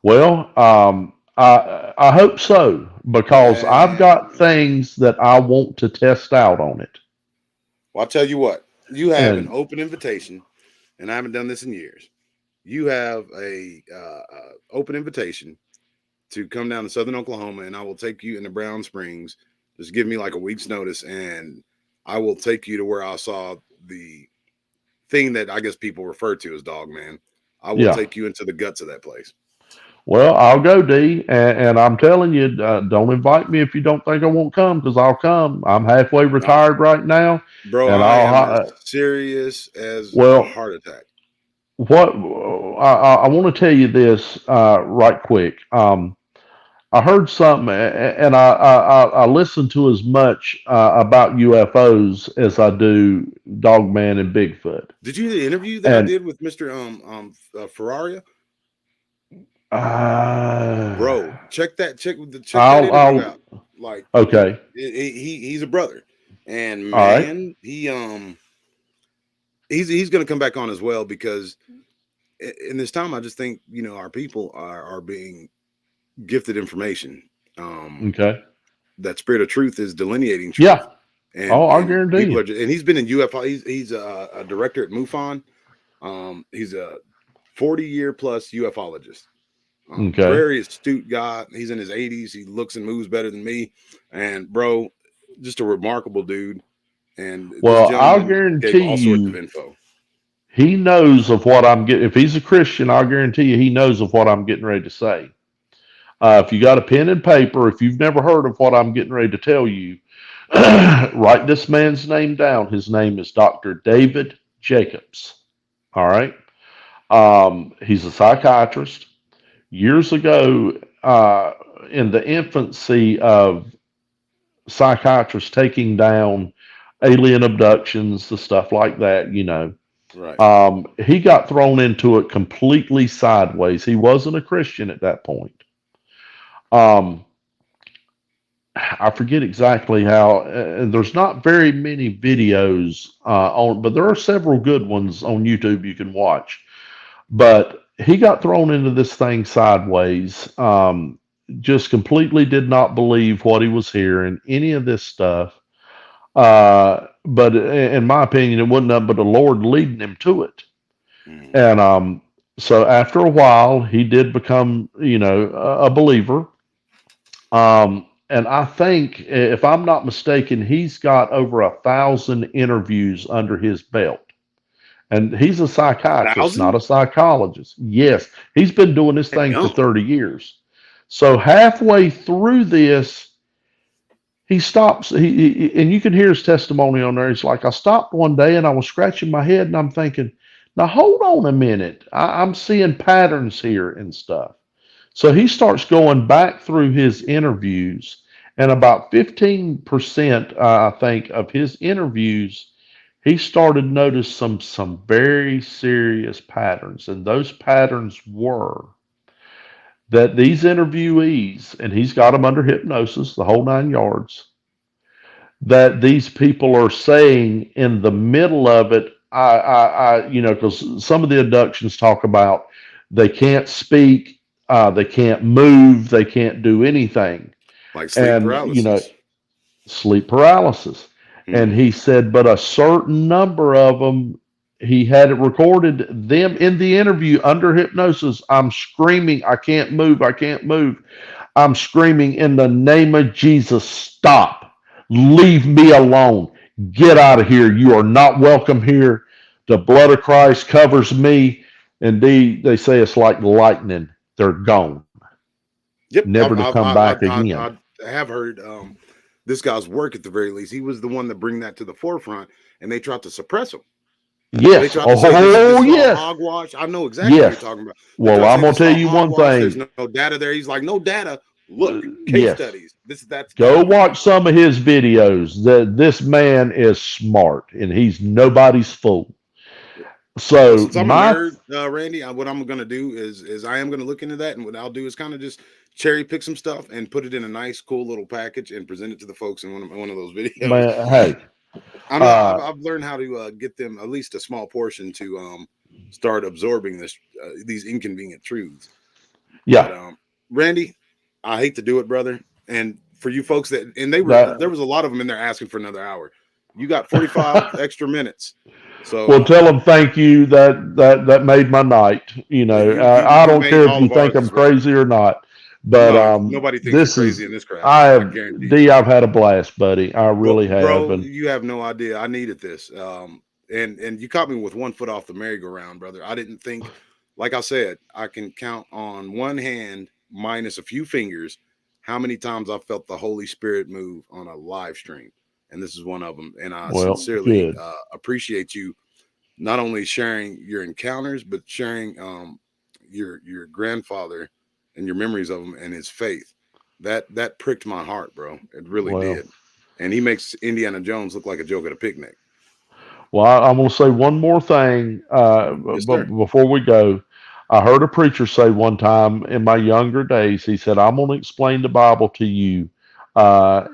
Well, I hope so because I've Man, got things that I want to test out on it. well, I'll tell you what. You have an And open invitation, and I haven't done this in years. You have a open invitation to come down to Southern Oklahoma, and I will take you into Brown Springs. Just give me like a week's notice, and I will take you to where I saw the thing that I guess people refer to as Dog Man. I will yeah, take you into the guts of that place. well, I'll go, D, and I'm telling you, don't invite me if you don't think I won't come, because I'll come. I'm halfway Uh, retired right now, bro, and I am as I'll. serious as a Well, heart attack. what I want to tell you this right quick. I heard something, and I listen to as much about UFOs as I do Dogman and Bigfoot. Did you hear the interview that I And did with Mister Ferraria? uh, Bro, check that interview I'll out. Like okay, he's a brother, and all right, man, he's going to come back on as well because in this time, I just think our people are being gifted information. Um, okay, that spirit of truth is delineating truth, yeah. Oh, I and guarantee people you. are and he's been in UFO. He's a director at MUFON. He's a 40-year plus ufologist. Okay. Very astute guy. He's in his 80s. He looks and moves better than me. And bro, just a remarkable dude. And this Well, I'll gentleman gave guarantee all sorts of you info. he knows of what I'm getting. If he's a Christian, I'll guarantee you he knows of what I'm getting ready to say. If you got a pen and paper, if you've never heard of what I'm getting ready to tell you, write this man's name down. His name is Dr. David Jacobs. All right. He's a psychiatrist. Years ago, in the infancy of psychiatrists taking down alien abductions, the stuff like that, Right. he got thrown into it completely sideways. He wasn't a Christian at that point. Um, I forget exactly how. There's not very many videos but there are several good ones on YouTube you can watch. But he got thrown into this thing sideways. Just completely did not believe what he was hearing, any of this stuff. But in my opinion, it wasn't nothing but the Lord leading him to it. Mm. And so after a while, he did become, a believer. And I think, if I'm not mistaken, he's got over 1,000 interviews under his belt. And he's a psychiatrist, not 1,000? a psychologist. Yes, he's been doing this thing for Damn. 30 years. So halfway through this, he stops. And you can hear his testimony on there. He's like, I stopped one day and I was scratching my head and I'm thinking, now hold on a minute. I'm seeing patterns here and stuff. So he starts going back through his interviews, and about 15%, I think, of his interviews, he started notice some very serious patterns, and those patterns were that these interviewees, and he's got them under hypnosis, the whole 9 yards, that these people are saying in the middle of it, because some of the abductions talk about they can't speak, they can't move, they can't do anything, Like sleep and paralysis. sleep paralysis. And Hmm. he said, but a certain number of them, he had it recorded them in the interview under hypnosis. I'm screaming, I can't move, I can't move. I'm screaming in the name of Jesus, stop. Leave me alone. Get out of here. You are not welcome here. The blood of Christ covers me. Indeed, they say it's like lightning. They're gone, Yep. never to come back again. I have heard this guy's work at the very least. He was the one that bring that to the forefront, and they tried to suppress him. They Yes. tried to say this Oh, is all yes. hogwash. I know exactly what you're Yes. talking about. They Well, tried to I'm say going this to is tell all you one hogwash. There's thing. no data there. He's like, no data. Look, case Yes. studies. That's Go data. watch some of his videos. This man is smart and he's nobody's fool. Well, So since I'm a my nerd, Randy, what I'm going to do is I am going to look into that, and what I'll do is kind of just cherry pick some stuff and put it in a nice, cool little package and present it to the folks in one of those videos. man, hey, uh, I've learned how to get them at least a small portion to start absorbing these inconvenient truths. But yeah, Randy, I hate to do it, brother. And for you folks that and they were there that was a lot of them in there asking for another hour. You got 45 extra minutes. Well, So tell them thank you. That made my night. I you don't made care if all you of think ours I'm as well. crazy or not, but No, nobody thinks you're this crazy is in this crowd. I I have guarantee you. I've had a blast, buddy. I Well, really have, bro, and you have no idea. I needed this. And you caught me with one foot off the merry-go-round, brother. I didn't think, like I said, I can count on one hand minus a few fingers how many times I felt the Holy Spirit move on a live stream, and this is one of them. And I well, sincerely good. appreciate you not only sharing your encounters, but sharing your grandfather and your memories of him and his faith. That pricked my heart, bro. It really Well, did. And he makes Indiana Jones look like a joke at a picnic. well, I'm going to say one more thing, Yes, but sir. before we go, I heard a preacher say one time in my younger days. He said, "I'm going to explain the Bible to you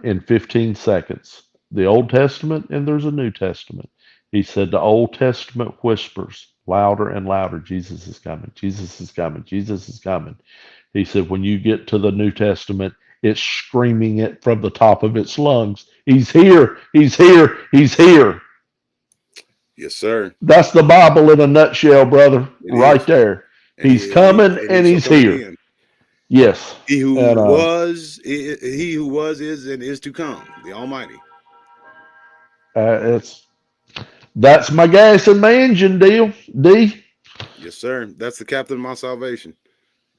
in 15 seconds. The Old Testament and there's a New Testament." He said, "The Old Testament whispers louder and louder, Jesus is coming, Jesus is coming, Jesus is coming." He said, "When you get to the New Testament, it's screaming it from the top of its lungs. He's here, he's here, he's here." Yes, sir. That's the Bible in a nutshell, brother, It right is. there. And He's he coming and he and shall he's come here. again. Yes. He who And was, he who was, is, and is to come, the Almighty. it's that's my gas and my engine deal. D. Yes, sir. That's the captain of my salvation.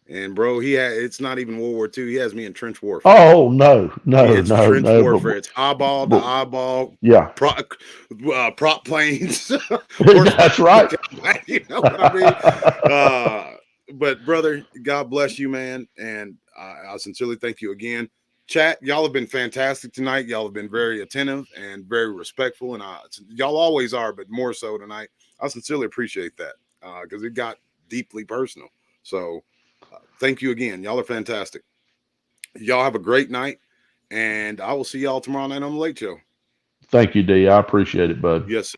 And bro, it's not even World War II. He has me in trench warfare. Oh no, no, It's no, trench no. warfare. It's eyeball to But eyeball, yeah, prop planes, horseback that's right. combat. You know what I mean? Uh, but brother, God bless you, man, and I sincerely thank you again. Chat, y'all have been fantastic tonight. Y'all have been very attentive and very respectful, and y'all always are, but more so tonight. I sincerely appreciate that because it got deeply personal. So, thank you again. Y'all are fantastic. Y'all have a great night, and I will see y'all tomorrow night on the Late Show. Thank you, D. I appreciate it, bud. Yes,